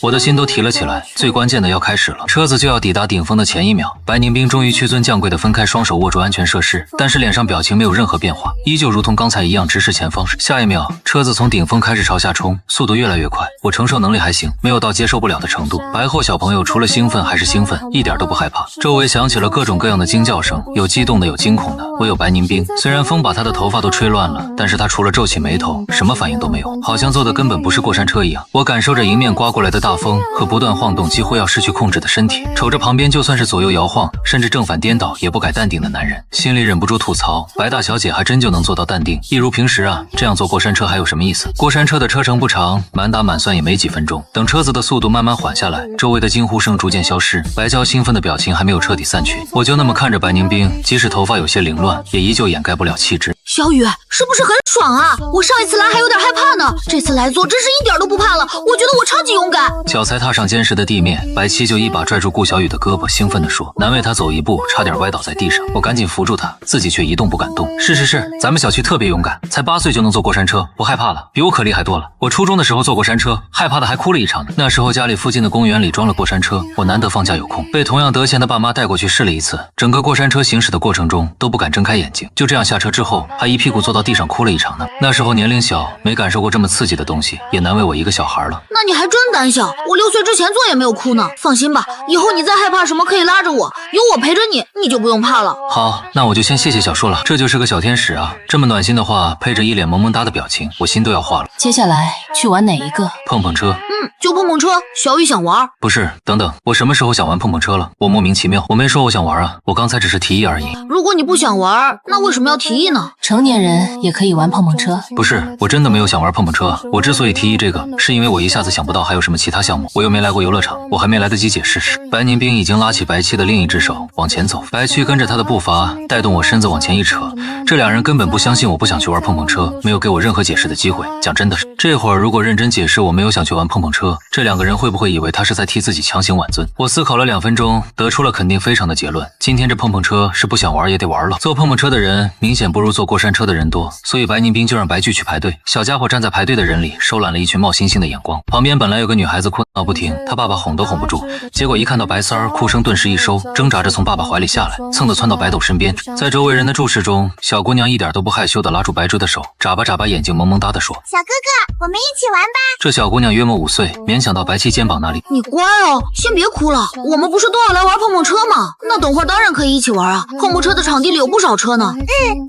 我的心都提了起来。最关键的要开始了，车子就要抵达顶峰的前1秒，白宁冰终于屈尊降贵地分开双手握住安全设施，但是脸上表情没有任何变化，依旧如同刚才一样直视前方。下一秒，车子从顶峰开始朝下冲，速度越来越快，我承受能力还行，没有到接受不了的程度。白后小朋友除了兴奋还是兴奋，一点都不害怕。周围响起了各种各样的惊叫声，有激动的，有惊恐的，唯有白宁冰，虽然风把他的头发都吹乱了，但是他除了皱起眉头，什么反应都没有，好像坐的根本不是过山车一样。我感受着迎面刮过来的大风和不断晃动几乎要失去控制的身体，瞅着旁边就算是左右摇晃，甚至正反颠倒也不改淡定的男人，心里忍不住吐槽，白大小姐还真就能做到淡定，一如平时啊，这样坐过山车还有什么意思？过山车的车程不长，满打满算也没几分钟。等车子的速度慢慢缓下来，周围的惊呼声逐渐消失，白娇兴奋的表情还没有彻底散去，我就那么看着白宁冰，即使头发有些凌乱，也依旧掩盖不了气质。小雨，是不是很爽啊？我上一次来还有点害怕呢，这次来做真是一点都不怕了，我觉得我超级勇敢。脚才踏上坚实的地面，白七就一把拽住顾小雨的胳膊，兴奋地说，难为他走一步差点歪倒在地上，我赶紧扶住他，自己却一动不敢动。是，咱们小区特别勇敢，才8岁就能坐过山车，不害怕了，比我可厉害多了。我初中的时候坐过山车，害怕的还哭了一场呢。那时候家里附近的公园里装了过山车，我难得放假有空，被同样得闲的爸妈带过去试了一次，整个过山车行驶的过程中都不敢睁开眼睛，就这样下车之后还一屁股坐到地上哭了一场呢。那时候年龄小，没感受过这么刺激的东西，也难为我一个小孩了。那你还真胆小，我6岁之前坐也没有哭呢。放心吧，以后你再害怕什么可以拉着我，有我陪着你，你就不用怕了。好，那我就先谢谢小树了，这就是个小天使啊！这么暖心的话，配着一脸萌萌哒的表情，我心都要化了。接下来去玩哪一个？碰碰车。就碰碰车，小雨想玩。不是，等等，我什么时候想玩碰碰车了？我莫名其妙，我没说我想玩啊，我刚才只是提议而已。如果你不想玩，那为什么要提议呢？成年人也可以玩碰碰车。不是，我真的没有想玩碰碰车，我之所以提议这个，是因为我一下子想不到还有什么其他项目，我又没来过游乐场，我还没来得及解释时，白宁冰已经拉起白七的另一只手往前走，白七跟着他的步伐带动我身子往前一扯，这两人根本不相信我不想去玩碰碰车，没有给我任何解释的机会。讲真的是，这会儿如果认真解释我没有想去玩碰碰车，这两个人会不会以为他是在替自己强行挽尊？我思考了2分钟，得出了肯定非常的结论，今天这碰碰车是不想玩也得玩了。坐碰碰车的人明显不如坐过山车的人多，所以白宁冰就让白巨去排队。小家伙站在排队的人里，收揽了一群冒星星的眼光。旁边本来有个女孩子哭闹不停，她爸爸哄都哄不住，结果一看到白三儿，哭声顿时一收，挣扎着从爸爸怀里下来，蹭地窜到白斗身边。在周围人的注视中，小姑娘一点都不害羞地拉住白追的手，眨巴眨巴眼睛，萌萌哒地说：小哥哥，我们一起玩吧。这小姑娘约莫5岁，勉强到白七肩膀那里。你乖哦，先别哭了，我们不是都要来玩碰碰车吗？那等会儿当然可以一起玩啊，碰碰车的场地里有不少车呢。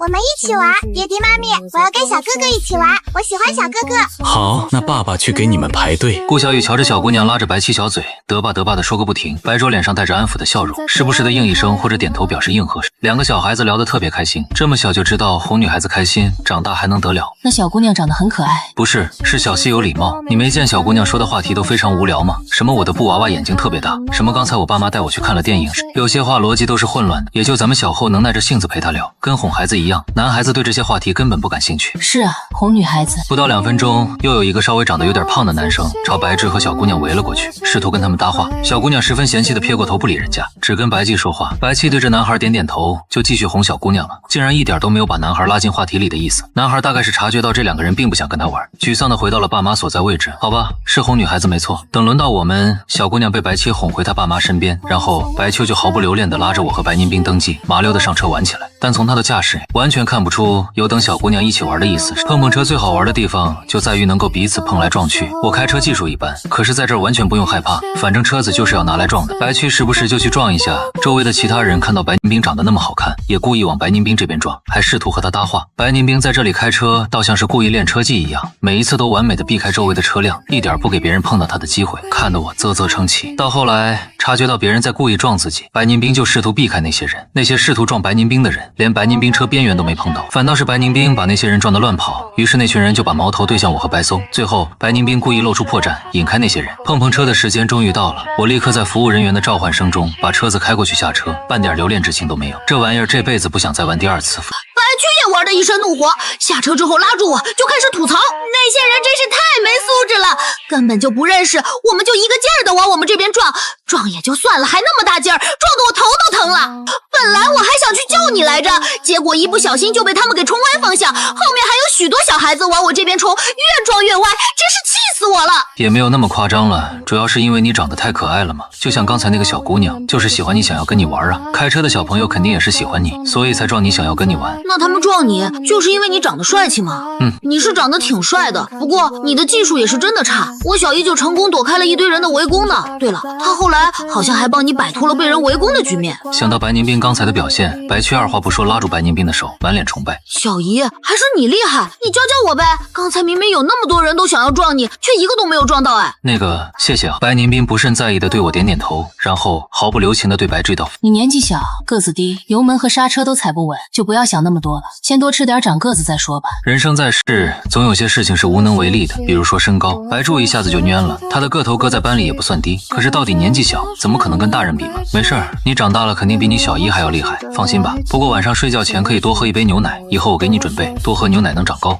我们一起玩。爹地妈咪，我要跟小哥哥一起玩，我喜欢小哥哥。好，那爸爸去给你们排队。顾小雨瞧着小姑娘拉着白七小嘴，得吧得吧的说个不停，白卓脸上带着安抚的笑容，时不时的应一声或者点头表示应和。两个小孩子聊得特别开心，这么小就知道哄女孩子开心，长大还能得了？那小姑娘长得很可爱。不是，是小溪有礼貌。你没见小姑娘说的话题都非常无聊吗？什么我的布娃娃眼睛特别大，什么刚才我爸妈带我去看了电影，有些话逻辑都是混乱的，也就咱们小后能耐着性子陪她聊，跟哄孩子一样。男孩子对这些话题根本不感兴趣。是啊，哄女孩子。不到2分钟，又有一个稍微长得有点胖的男生朝白智和小姑娘围了过去，试图跟他们搭话。小姑娘十分嫌弃的撇过头不理人家，只跟白季说话。白气对着男孩点点头，就继续哄小姑娘了，竟然一点都没有把男孩拉进话题里的意思。男孩大概是察觉到这两个人并不想跟他玩，沮丧的回到了爸妈所在位置。好吧，是哄女孩子没错。等轮到我们，小姑娘被白七哄回她爸妈身边，然后白秋就毫不留恋的拉着我和白宁冰登记，麻溜的上车玩起来。但从她的架势完全看不出有等小姑娘一起玩的意思。碰碰车最好玩的地方就在于能够彼此碰来撞去。我开车技术一般，可是在这儿完全不用害怕，反正车子就是要拿来撞的。白区时不时就去撞一下，周围的其他人看到白宁冰长得那么好看，看，也故意往白宁兵这边撞，还试图和他搭话。白宁兵在这里开车，倒像是故意练车技一样，每一次都完美的避开周围的车辆，一点不给别人碰到他的机会，看得我啧啧称奇。到后来察觉到别人在故意撞自己，白宁兵就试图避开那些人，那些试图撞白宁兵的人，连白宁兵车边缘都没碰到，反倒是白宁兵把那些人撞得乱跑。于是那群人就把矛头对向我和白松，最后白宁兵故意露出破绽，引开那些人。碰车的时间终于到了，我立刻在服务人员的召唤声中把车子开过去下车，半点留恋之情都没有。这玩意儿这辈子不想再玩第二次。白居也玩得一身怒火，下车之后拉住我就开始吐槽，那些人真是太没素质了，根本就不认识，我们就一个劲儿的往我们这边撞也就算了，还那么大劲儿，撞得我头都疼了。本来我还想去救你来着，结果一不小心就被他们给冲歪方向，后面还有许多小孩子往我这边冲，越撞越歪，真是气死我了。也没有那么夸张了，主要是因为你长得太可爱了嘛，就像刚才那个小姑娘，就是喜欢你，想要跟你玩啊。开车的小朋友肯定也是喜欢你，所以才撞你，想要跟你玩。那他们撞你就是因为你长得帅气吗？你是长得挺帅的，不过你的技术也是真的差，我小姨就成功躲开了一堆人的围攻呢。对了，她后来好像还帮你摆脱了被人围攻的局面。想到白宁兵刚才的表现，白区二话不说拉住白宁兵的手，满脸崇拜。小姨，还是你厉害，你教教我呗。刚才明明有那么多人都想要撞你，却一个都没有撞到。那个谢谢啊。白宁兵不甚在意的对我点点头，然后毫不留情的对白追道：你年纪小，个子低，油门和刹车都踩不稳，就不要想那么多了，先多吃点长个子再说吧。人生在世，总有些事情是无能为力的，比如说身高。白柱一下子就蔫了，他的个头搁在班里也不算低，可是到底年纪小，怎么可能跟大人比嘛？没事儿，你长大了肯定比你小姨还要厉害，放心吧。不过晚上睡觉前可以多喝一杯牛奶，以后我给你准备，多喝牛奶能长高。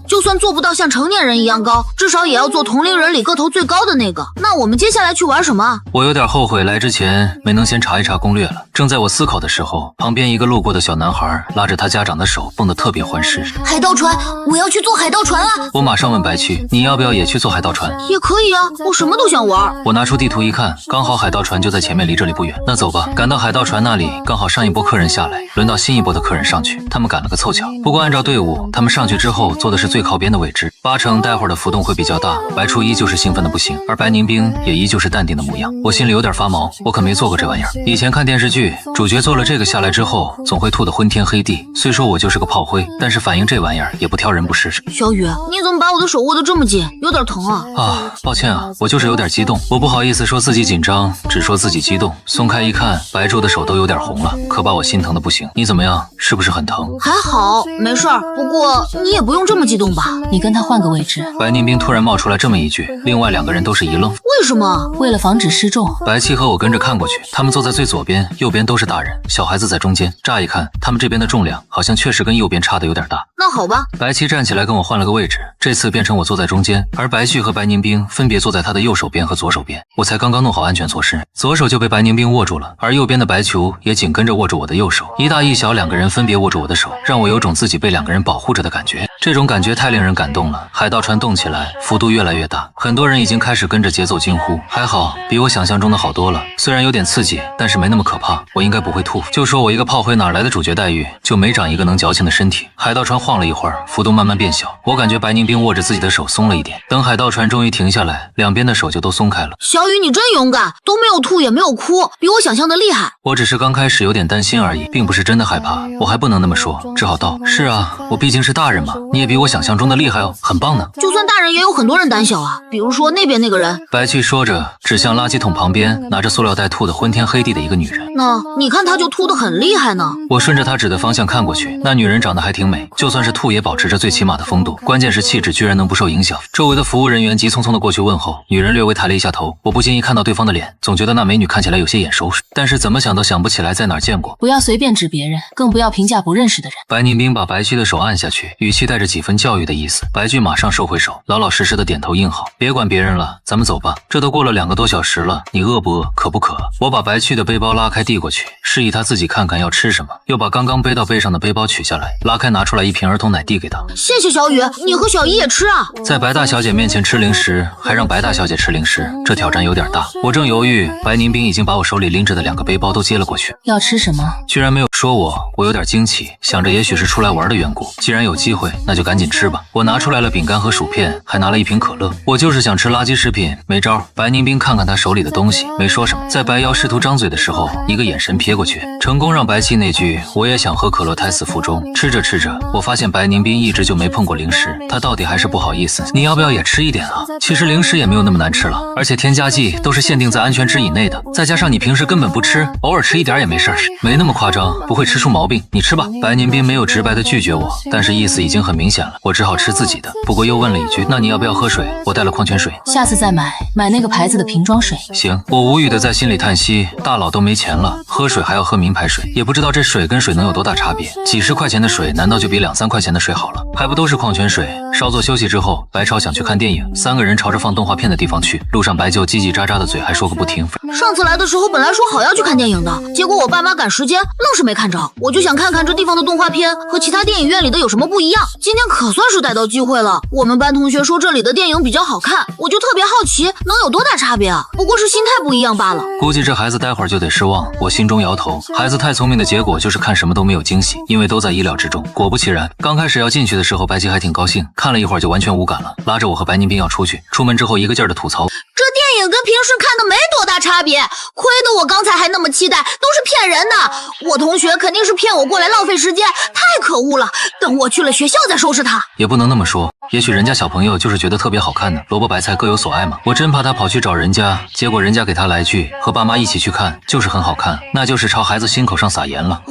就算做不到像成年人一样高，至少也要做同龄人里个头最高的那个。那我们接下来去玩什么？我有点后悔来之前没能先查一查攻略了。正在我思考的时候，旁边一个路过的小男孩拉着他家长的手，蹦得特别欢实。海盗船，我要去坐海盗船啊！我马上问白区，你要不要也去坐海盗船？也可以啊，我什么都想玩。我拿出地图一看，刚好海盗船就在前面，离这里不远。那走吧，赶到海盗船那里，刚好上一波客人下来，轮到新一波的客人上去，他们赶了个凑巧。不过按照队伍，他们上去之后坐的是最靠边的位置，8成待会儿的浮动会比较大。白初依旧是兴奋的不行，而白宁兵也依旧是淡定的模样。我心里有点发毛，我可没做过这玩意儿。以前看电视剧，主角做了这个下来之后，总会吐得昏天黑地。虽说我就是个炮灰，但是反应这玩意儿也不挑人不试试。小雨，你怎么把我的手握得这么紧？有点疼啊！抱歉啊，我就是有点激动。我不好意思说自己紧张，只说自己激动。松开一看，白柱的手都有点红了，可把我心疼的不行。你怎么样？是不是很疼？还好，没事儿。不过你也不用这么激动吧？你跟他换个位置。白宁兵突然冒出来这么一句，另外2个人都是一愣。为什么？为了防止失重。白七和我跟着看过去，他们坐在最左边，右边都是大人，小孩子在中间。乍一看，他们这边的重量好像确实跟右边差的有点大。那好吧。白七站起来跟我换了个位置，这次变成我坐在中间，而白旭和白宁兵分别坐在他的右手边和左手边。我才刚刚弄好安全措施，左手就被白宁兵握住了，而右边的白球也紧跟着握住我的右手。一大一小2个人分别握住我的手，让我有种自己被2个人保护着的感觉。这种感觉太令人感动了。海盗船动起来，幅度越来越大，很多人已经开始跟着节奏惊呼。还好，比我想象中的好多了。虽然有点刺激，但是没那么可怕，我应该不会吐。就说我一个炮灰哪来的主角待遇，就没长一个能矫情的身体。海盗船晃了一会儿，幅度慢慢变小，我感觉白宁兵握着自己的手松了一点。等海盗船终于停下来，两边的手就都松开了。小雨，你真勇敢，都没有吐也没有哭，比我想象的厉害。我只是刚开始有点担心而已，并不是真的害怕。我还不能那么说，只好道：是啊，我毕竟是大人嘛，你也比我想象中的厉害哦，很棒呢。就算大人也有很多人胆小啊，比如说那边那个人。白去说着，指向垃圾桶旁边拿着塑料袋吐得昏天黑地的一个女人。那你看她就吐得很厉害呢。我顺着她指的方向看过去，那女人长得还挺美，就算是吐也保持着最起码的风度，关键是气质居然能不受影响。周围的服务人员急匆匆地过去问候，女人略微抬了一下头，我不经意看到对方的脸，总觉得那美女看起来有些眼熟，但是怎么想都想不起来在哪儿见过。不要随便指别人，更不要评价不认识的人。白宁兵把白居的手按下去，语气带着几分教育的意思。白居马上收回手，老老实实的点头应好。别管别人了，咱们走吧。这都过了2个多小时了，你饿不饿？渴不渴？我把白居的背包拉开递过去，示意他自己看看要吃什么，又把刚刚背到背上的背包取下来，拉开拿出来一瓶儿童奶递给他。谢谢小雨，你和小姨也吃啊。在白大小姐面前吃零食，还让白大小姐吃零食，这挑战有点大。我正犹豫，白宁兵已经把我手里拎着的2个背包都接了过去。要吃什么？居然没有说我有点惊奇，想着也许是出来玩的缘故。既然有机会，那就赶紧吃吧。我拿出来了饼干和薯片，还拿了一瓶可乐。我就是想吃垃圾食品，没招。白宁冰看看他手里的东西，没说什么。在白妖试图张嘴的时候，一个眼神瞥过去，成功让白气那句我也想喝可乐胎死腹中。吃着吃着，我发现白宁冰一直就没碰过零食，他到底还是不好意思。你要不要也吃一点啊？其实零食也没有那么难吃了，而且添加剂都是限定在安全值以内的，再加上你平时根本不吃，偶尔吃一点也没事儿，没那么夸张，不会吃出毛病。你吃吧。白宁冰没有直白的拒绝我，但是意思已经很明显了，我只好吃自己的。不过又问了一句，那你要不要喝水？我带了矿泉水，下次再买那个牌子的瓶装水。行，我无语的在心里叹息，大佬都没钱了，喝水还要喝名牌水，也不知道这水跟水能有多大差别。几十块钱的水难道就比2、3块钱的水好了？还不都是矿泉水。稍作休息之后，白超想去看电影，3个人朝着放动画片的地方去。路上白舅叽叽喳喳的嘴还说个不停。上次来的时候本来说好要去看电影的，结果我爸妈赶时间，愣是没看着。我就想看看这地方的动画片和其他电影院里的有什么不一样。今天可算是逮到机会了，我们班同学说这里的电影比较好看，我就特别好奇能有多大差别啊？不过是心态不一样罢了。估计这孩子待会儿就得失望，我心中摇头。孩子太聪明的结果就是看什么都没有惊喜，因为都在意料之中。果不其然，刚开始要进去的时候，白七还挺高兴，看了一会儿就完全无感了，拉着我和白宁冰要出去。出门之后一个劲儿的吐槽，这电影跟平时看的没多大差别，亏得我刚才还那么期待，都是骗人的。我同学肯定是骗我过来浪费时间，太可恶了，等我去了学校再收拾他。也不能那么说，也许人家小朋友就是觉得特别好看呢，萝卜白菜各有所爱嘛。我真怕他跑去找人家，结果人家给他来句和爸妈一起去看就是很好看，那就是朝孩子心口上撒盐了。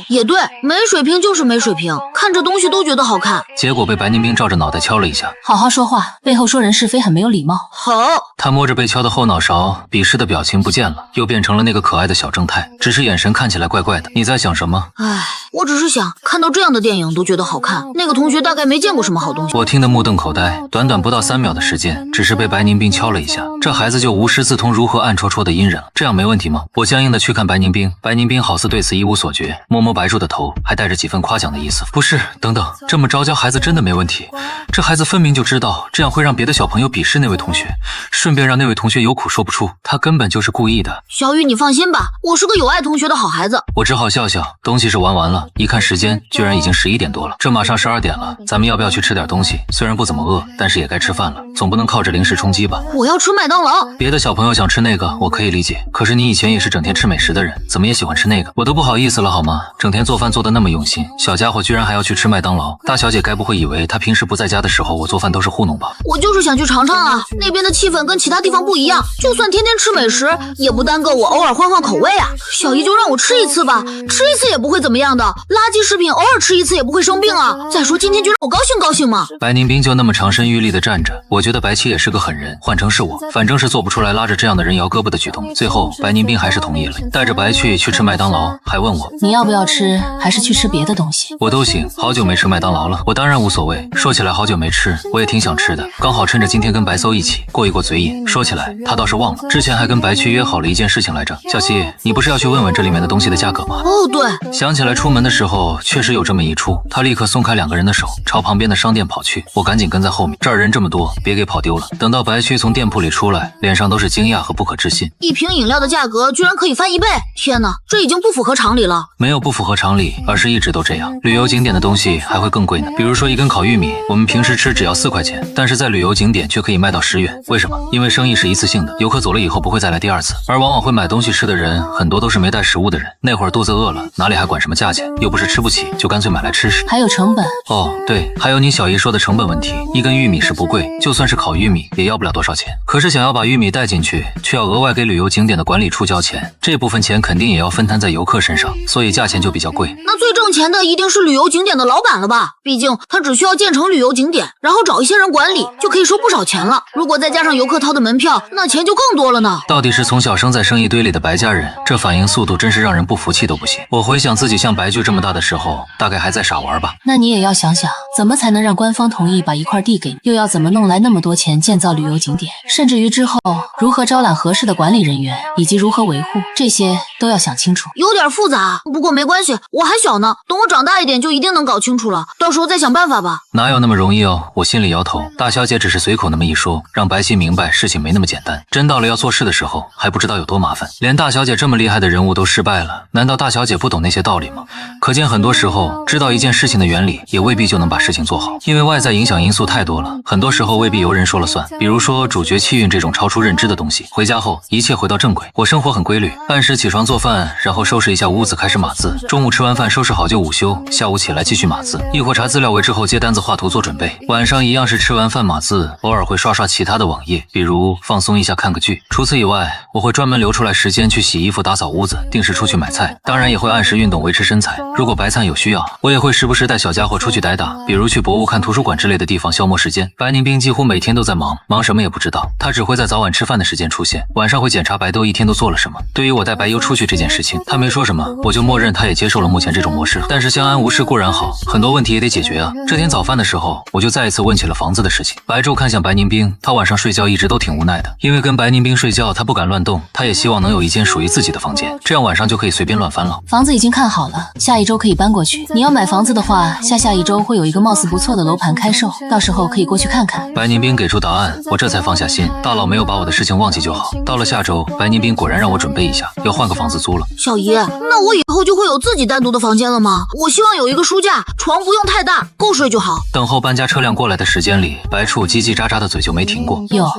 也对，没水平就是没水平，看着东西都觉得好看。结果被白宁冰照着脑袋敲了一下。好好说话，背后说人是非很没有礼貌。好。他摸着被敲的后脑勺，鄙视的表情不见了，又变成了那个可爱的小正太，只是眼神看起来怪怪的。你在想什么？唉，我只是想看到这样的电影都觉得好看。那个同学大概没见过什么好东西。我听得目瞪口呆，短短不到3秒的时间，只是被白宁冰敲了一下，这孩子就无师自通如何暗戳戳的隐忍了，这样没问题吗？我僵硬的去看白宁冰，白宁冰好似对此一无所觉，摸摸白柱的头，还带着几分夸奖的意思。不是，等等，这么着教孩子真的没问题？这孩子分明就知道这样会让别的小朋友鄙视那位同学，顺便让那位同学有苦说不出，他根本就是故意的。小雨，你放心吧，我是个有爱同学的好孩子。我只好笑笑，东西是玩完了，一看时间居然已经11点多了，这马上12点了，咱们要不要去吃点东西？虽然不怎么饿，但是也该吃饭了，总不能靠着零食充饥吧。我要吃麦当劳。别的小朋友想吃那个我可以理解，可是你以前也是整天吃美食的人，怎么也喜欢吃那个？我都不好意思了好吗？整天做饭做得那么用心，小家伙居然还要去吃麦当劳，大小姐该不会以为他平时不在家的时候我做饭都是糊弄吧？我就是想去尝尝啊，那边的气氛跟其他地方不一样，就算天天吃美食也不耽搁我偶尔换换口味啊。小姨就让我吃一次吧，吃一次也不会怎么样的，垃圾食品偶尔吃一次也不会生病啊。再说今天就让我高兴高兴嘛。白宁冰就那么长身玉立的站着，我觉得白七也是个狠人，换成是我反正是做不出来拉着这样的人摇胳膊的举动。最后白宁冰还是同意了，带着白去吃麦当劳，还问我你要不要吃，还是去吃别的东西？我都行，好久没吃麦当劳了，我当然无所谓。说起来好久没吃，我也挺想吃的，刚好趁着今天跟白搜一起过一过嘴瘾。说起来他倒是忘了，之前还跟白去约好了一件事情来着。小七，你不是要去问问这里面的东西的价格吗？哦，对，想起来出门的时候确实有这么一出。他立刻松开2个人的手，朝旁边的商店跑去，我赶紧跟在后面，这儿人这么多，别给跑丢了。等到白去从店铺里出来，脸上都是惊讶和不可置信，一瓶饮料的价格居然可以翻1倍，天哪，这已经不符合常理了。没有不符合常理，而是一直都这样。旅游景点的东西还会更贵呢，比如说一根烤玉米，我们平时吃只要4块钱，但是在旅游景点却可以卖到10元。为什么？因为生意是一次性的，游客走了以后不会再来第2次，而往往会买东西吃的人很多都是没带食物的人，那会儿肚子饿了，哪里还管什么价钱，又不是吃不起，就干脆买来吃吃。还有成本。哦，对，还有你小姨说的成本问题，一根玉米是不贵，就算是烤玉米也要不了多少钱，可是想要把玉米带进去，却要额外给旅游景点的管理处交钱，这部分钱肯定也要分摊在游客身上，所以价钱就比较贵。那最挣钱的一定是旅游景点的老板了吧？毕竟他只需要建成旅游景点，然后找一些人管理，就可以收不少钱了。如果再加上游客掏的门票，那钱就更多了呢。到底是从小生在生意堆里的白家人，这反应速度真是让人不服气都不行。我回想自己像白巨这么大的时候，大概还在傻玩吧。那你也要想想，怎么才能让官方同意把一块地给你，又要怎么弄来那么多钱建造旅游景点，甚至于之后如何招揽合适的管理人员，以及如何维护，这些都要想清楚。有点复杂，不过没关系，我还小呢，等我长大一点就一定能搞清楚了，到时候再想办法吧。哪有那么容易哦？我心里摇头。大小姐只是随口那么一说，让白皙明白事情没那么简单。真到了要做事的时候，还不知道有多麻烦。连大小姐这么厉害的人物都失败了，难道大小姐不懂那些道理吗？可见很多时候，知道一件事情的原理，也未必就能把事情做好，因为外在影响因素太多了，很多时候未必由人说了算。比如说主角气运这种超出认知的东西。回家后，一切回到正轨。我生活很规律，按时起床做饭，然后收拾一下屋子开始码字。中午吃完饭收拾好就午休，下午起来继续码字。一会儿查资料为之后接单子画图做准备。晚上一样是吃完饭码字，偶尔会刷刷其他的网页，比如放松一下看个剧。除此以外，我会专门留出来时间去洗衣服打扫屋子，定时出去买菜，当然也会按时运动维持身材。如果白餐有需要，我也会时不时带小家伙出去打打，比如去博物馆图书馆之类的地方消磨时间。白宁冰几乎每天都在忙什么也不知道，他只会在早晚吃饭的时间出现，晚上会检查白豆一天都做了什么。对于我带白优出去这件事情，他没说什么，我就默认他也接受了目前这种模式。但是相安无事固然好，很多问题也得解决啊。这天早饭的时候，我就再一次问起了房子的事情。白昼看向白宁冰，他晚上睡觉一直都挺无奈的，因为跟白宁冰睡觉他不敢乱动，他也希望能有一间属于自己的房间，这样晚上就可以随便乱翻了。房子已经看好了，下一周可以搬过去。你要买房子的话，下一周会有一个貌似不错的楼盘开售，到时候可以过去看看。白宁冰给出答案，我这才放下心，大佬没有把我的事情忘记就好。到了下周，白宁冰果然让我准备一下，要换个房子租了。小姨，那我以后就会有自己单独的房间了吗？我希望有一个书架，床不用太大，够睡就好。等候搬家车辆过来的时间里，白处叽叽喳喳的嘴就没停过。有，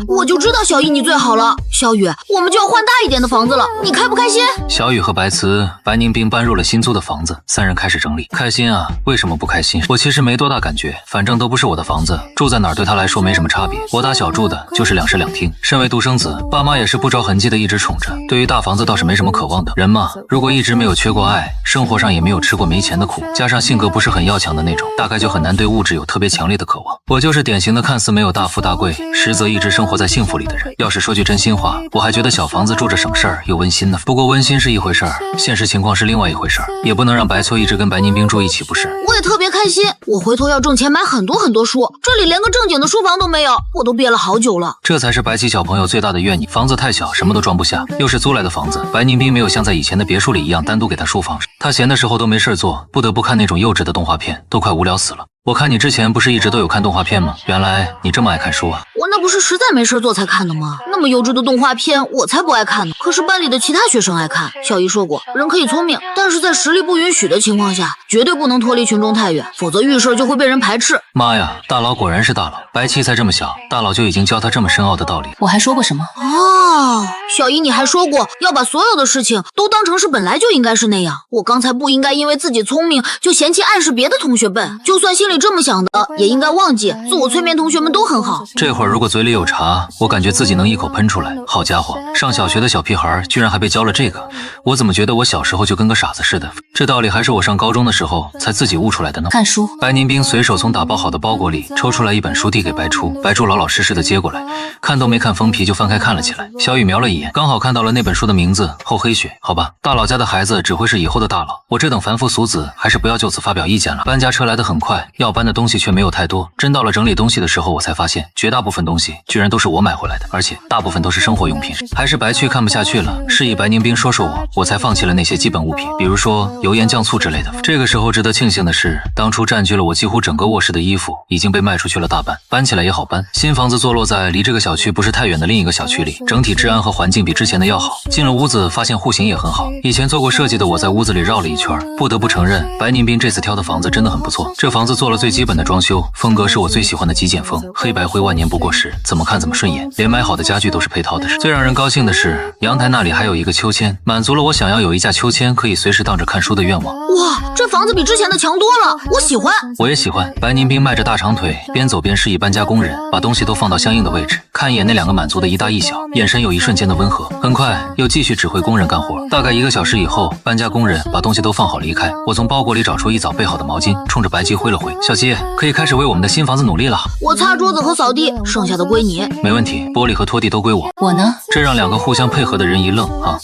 我就知道小姨你最好了。小雨，我们就要换大一点的房子了，你开不开心？小雨和白瓷、白宁冰搬入了新租的房子，三人开始整理。开心啊？为什么不开心？我其实没多大感觉，反正都不是我的房子，住在哪儿对他来说没什么差别。我打小住的就是2室2厅，身为独生子，爸妈也是不着痕迹的一直宠着，对于大房子倒是没什么渴望的。人嘛，如果一直没有缺过爱，生活上也没有吃过没钱的苦，加上性格不是很要强的那种，大概就很难对物质有特别强烈的渴望。我就是典型的看似没有大富大贵，实则一直生活在幸福里的人。要是说句真心话，我还觉得小房子住着省事儿又温馨呢。不过温馨是一回事儿，现实情况是另外一回事儿，也不能让白秋一直跟白宁冰住一起，不是？我也特别开心，我回头要挣钱买很多书，这里连个正经的书房都没有，我都憋了好久了。这才是白起小朋友最大的怨念，房子太小，什么都装不下，又是租来的房子。白宁冰没有像在以前的别墅里一样单独给他书房，他闲的时候都没事做，不得不看那种幼稚的动画片，都快无聊死了。我看你之前不是一直都有看动画片吗？原来你这么爱看书啊。我那不是实在没事做才看的吗？那么幼稚的动画片我才不爱看呢，可是班里的其他学生爱看。小姨说过，人可以聪明，但是在实力不允许的情况下，绝对不能脱离群众太远，否则遇事就会被人排斥。妈呀，大佬果然是大佬，白七才这么小，大佬就已经教他这么深奥的道理。我还说过什么？哦，小姨你还说过要把所有的事情都当成是本来就应该是那样。我刚才不应该因为自己聪明就嫌弃暗示别的同学笨，就算心里这么想的，也应该忘记自我催眠同学们都很好。这会儿如果嘴里有茶，我感觉自己能一口喷出来。好家伙，上小学的小屁孩居然还被教了这个，我怎么觉得我小时候就跟个傻子似的？这道理还是我上高中的时候才自己悟出来的呢。看书。白宁冰随手从打包好的包裹里抽出来一本书递给白初，白初老老实实的接过来，看都没看封皮就翻开看了起来。小雨瞄了一眼，刚好看到了那本书的名字《厚黑学》。好吧，大佬家的孩子只会是以后的大佬，我这等凡夫俗子还是不要就此发表意见了。搬家车来得很快，要搬的东西却没有太多。真到了整理东西的时候，我才发现绝大部分东西居然都是我买回来的，而且大部分都是生活用品。还是白区看不下去了，示意白宁冰说说我才放弃了那些基本物品，比如说油盐酱醋之类的。这个时候值得庆幸的是，当初占据了我几乎整个卧室的衣服已经被卖出去了大半，搬起来也好搬。新房子坐落在离这个小区不是太远的另一个小区里，整体治安和环境比之前的要好。进了屋子发现户型也很好，以前做过设计的我在屋子里绕了一圈，不得不承认白宁冰这次挑的房子真的很不错。这房子做了最基本的装修，风格是我最喜欢的极简风，黑白灰万年不过时，怎么看怎么顺眼，连买好的家具都是配套的。最让人高兴的是，阳台那里还有一个秋千，满足了我想要有一架秋千可以随时当着看书的愿望。哇，这房子比之前的强多了，我喜欢。我也喜欢。白宁冰迈着大长腿，边走边示意搬家工人把东西都放到相应的位置，看一眼那两个满足的一大一小，眼神有一瞬间的温和。很快又继续指挥工人干活。大概1个小时以后，搬家工人把东西都放好离开，我从包裹里找出一早备好的毛巾，冲着白姬挥了挥，小七可以开始为我们的新房子努力了。我擦桌子和扫地，剩下的归你。没问题，玻璃和拖地都归我。我呢？这让两个互相配合的人一愣啊！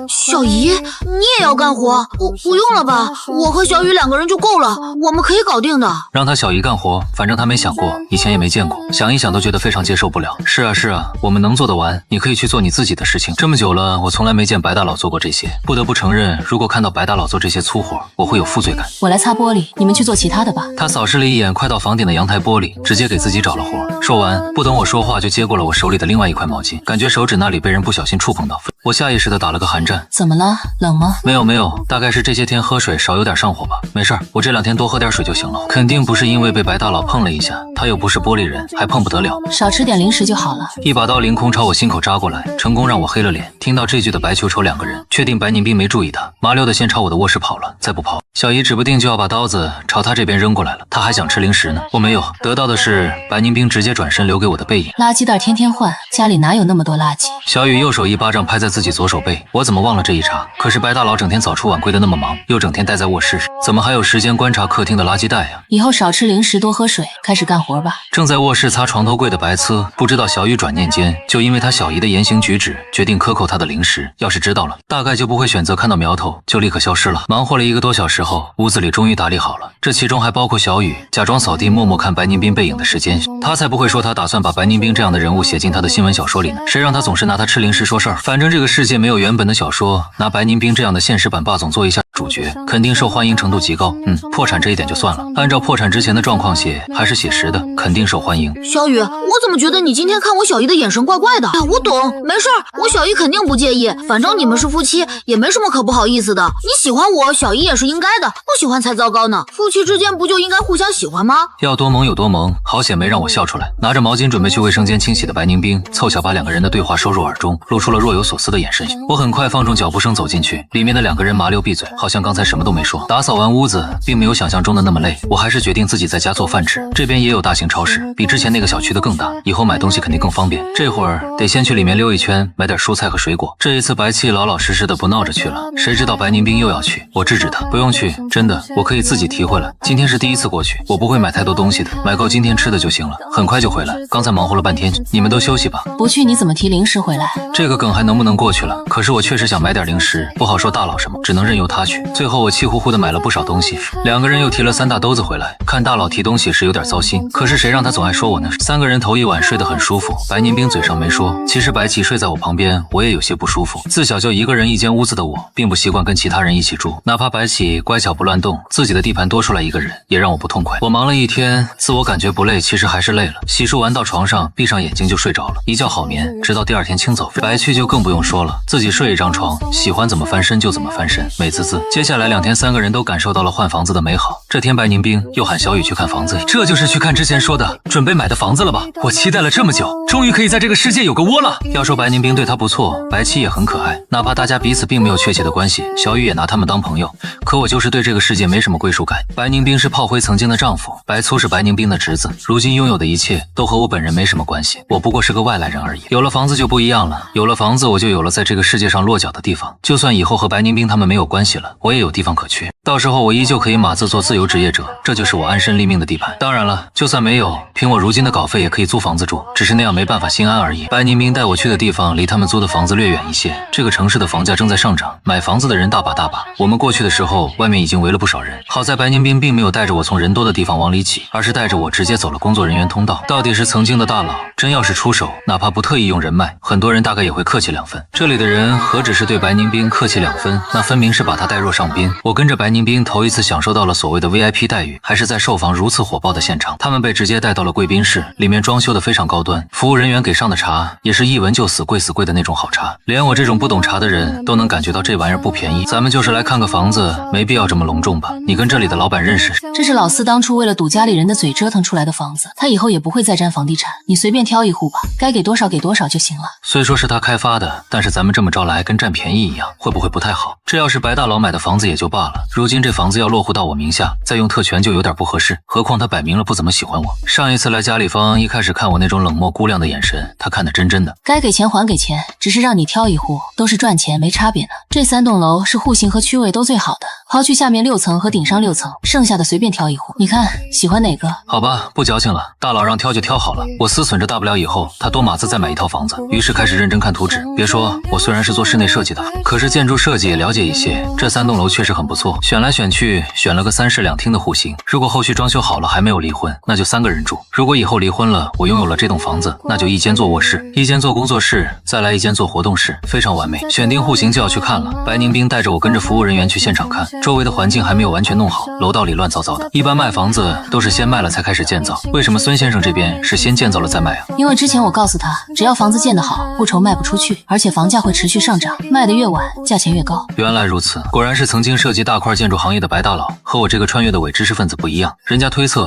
小姨，你也要干活？不用了吧，我和小雨2个人就够了，我们可以搞定的。让他小姨干活，反正他没想过，以前也没见过，想一想都觉得非常接受不了。是啊，我们能做得完，你可以去做你自己己的事情。这么久了，我从来没见白大佬做过这些。不得不承认，如果看到白大佬做这些粗活，我会有负罪感。我来擦玻璃，你们去做其他的吧。他扫视了一眼快到房顶的阳台玻璃，直接给自己找了活。说完，不等我说话，就接过了我手里的另外一块毛巾，感觉手指那里被人不小心触碰到。我下意识的打了个寒战。怎么了？冷吗？没有，大概是这些天喝水少有点上火吧。没事儿，我这2天多喝点水就行了。肯定不是因为被白大佬碰了一下，他又不是玻璃人，还碰不得了。少吃点零食就好了。一把刀凌空朝我心口扎过来，成功让我黑了脸。听到这句的白球瞅2个人，确定白宁斌没注意他，麻溜的先朝我的卧室跑了。再不跑，小姨指不定就要把刀子朝他这边扔过来了。他还想吃零食呢。我没有，得到的是白宁斌直接转身留给我的背影。垃圾袋天天换，家里哪有那么多垃圾？小雨右手一巴掌拍在自己左手背，我怎么忘了这一茬？可是白大佬整天早出晚归的那么忙，又整天待在卧室，怎么还有时间观察客厅的垃圾袋呀？以后少吃零食，多喝水，开始干活吧。正在卧室擦床头柜的白呲，不知道小雨转念间就因为他小姨的言行举止，决定克扣他的零食。要是知道了，大概就不会选择看到苗头就立刻消失了。忙活了1个多小时后，屋子里终于打理好了，这其中还包括小雨假装扫地默默看白宁斌背影的时间。他才不会说他打算把白宁斌这样的人物写进他的新闻小说里呢，谁让他总是拿他吃零食说事儿。反正这个世界没有原本的小说拿白宁斌这样的现实版霸总做一下主角，肯定受欢迎程度极高。破产这一点就算了，按照破产之前的状况写，还是写实的，肯定受欢迎。小雨，我怎么觉得你今天看我小姨的眼神怪怪的？我懂，没事儿，我小姨肯定不介意，反正你们是夫妻，也没什么可不好意思的。你喜欢我，小姨也是应该的，不喜欢才糟糕呢。夫妻之间不就应该互相喜欢吗？要多萌有多萌，好险没让我笑出来。拿着毛巾准备去卫生间清洗的白宁斌，凑巧把2个人的对话收入耳中，露出了若有所思的眼神。我很快放重脚步声走进去，里面的2个人麻溜闭嘴，好像刚才什么都没说。打扫完屋子，并没有想象中的那么累，我还是决定自己在家做饭吃。这边也有大型超市，比之前那个小区的更大，以后买东西肯定更方便。这会儿得先去里面溜一圈，买点蔬菜和水果。这一次白气老老实实的不闹着去了，谁知道白宁斌又要去，我制止他，不用去，真的，我可以自己提回来。今天是第1次过去，我不会买太多东西的，买够今天吃的就行了，很快就回来。刚才忙活了半天，你们都休息吧。不去你怎么提零食回来？这个梗还能不能过去了？可是我确实想买点零食，不好说大佬什么，只能任由他去。最后我气呼呼的买了不少东西，2个人又提了3大兜子回来。看大佬提东西时有点糟心，可是谁让他总爱说我呢？3个人头一晚睡得很舒服，白宁斌嘴上没说，其实白起睡在我旁边，我也有些不舒服。自小就1个人一间屋子的我，并不习惯跟其他人一起住，哪怕白起乖巧不乱动，自己的地盘多出来1个人，也让我不痛快。我忙了一天，自我感觉不累，其实还是累了。洗漱完到床上，闭上眼睛就睡着了，一觉好眠，直到第2天清早。白去就更不用说了，自己睡一张床，喜欢怎么翻身就怎么翻身，美滋滋。接下来2天3个人都感受到了换房子的美好。这天白宁斌又喊小雨去看房子，这就是去看之前说的准备买的房子了吧？我期待了这么久，终于可以在这个世界有个窝了。要说白宁斌对他不错，白七也很可爱，哪怕大家彼此并没有确切的关系，小雨也拿他们当朋友。可我就是对这个世界没什么归属感。白宁斌是炮灰曾经的丈夫，白粗是白宁斌的侄子，如今拥有的一切都和我本人没什么关系，我不过是个外来人而已。有了房子就不一样了，有了房子我就有了在这个世界上落脚的地方，就算以后和白宁斌他们没有关系了，我也有地方可去。到时候我依旧可以码字做自由职业者，这就是我安身立命的地盘。当然了，就算没有，凭我如今的稿费也可以租房子住，只是那样没办法心安而已。白宁斌带我去的地方离他们租的房子略远一些，这个城市的房价正在上涨，买房子的人大把大把。我们过去的时候，外面已经围了不少人。好在白宁斌并没有带着我从人多的地方往里挤，而是带着我直接走了工作人员通道。到底是曾经的大佬，真要是出手，哪怕不特意用人脉，很多人大概也会客气2分。这里的人何止是对白宁斌客气2分，那分明是把他带若上宾。我跟着白宁斌头一次享受到了所谓的 VIP 待遇，还是在售房如此火爆的现场。他们被直接带到了贵宾室，里面装修的非常高端，服务人员给上的茶也是一闻就死贵死贵的那种好茶，连我这种不懂茶的人都能感觉到这玩意儿不便宜。咱们就是来看个房子，没必要这么隆重吧？你跟这里的老板认识？这是老四当初为了堵家里人的嘴折腾出来的房子，他以后也不会再沾房地产，你随便挑一户吧，该给多少给多少就行了。虽说是他开发的，但是咱们这么着来跟占便宜一样，会不会不太好？这要是白大佬买的房子也就罢了，如今这房子要落户到我名下，再用特权就有点不合适，何况他摆明了不怎么喜欢我。上一次来家里方，一开始看我那种冷漠估量的眼神，他看得真真的。该给钱还给钱，只是让你挑一户，都是赚钱没差别呢。这3栋楼是户型和区位都最好的，抛去下面6层和顶上6层，剩下的随便挑一户，你看喜欢哪个？好吧，不矫情了，大佬让挑就挑好了。我思忖着，大不了以后他多码子再买一套房子，于是开始认真看图纸。别说我虽然是做室内设计的，可是建筑设计也了解一些。这3栋楼确实很不错，选来选去选了个3室2厅的户型。如果后续装修好了还没有离婚，那就3个人住。如果以后离婚了，我拥有了这栋房子，那就1间做卧室，1间做工作室，再来1间做活动室，非常完美。选定户型就要去看了。白宁兵带着我跟着服务人员去现场看，周围的环境还没有完全弄好，楼道里乱糟糟的。一般卖房子都是先卖了才开始建造，为什么孙先生这边是先建造了再卖啊？因为之前我告诉他，只要房子建得好，不愁卖不出去，而且房价会持续上涨，卖得越晚，价钱越高。原来如此，果然是曾经涉及大块建筑行业的白大佬，和我这个穿越的伪知识分子不一样。人家推测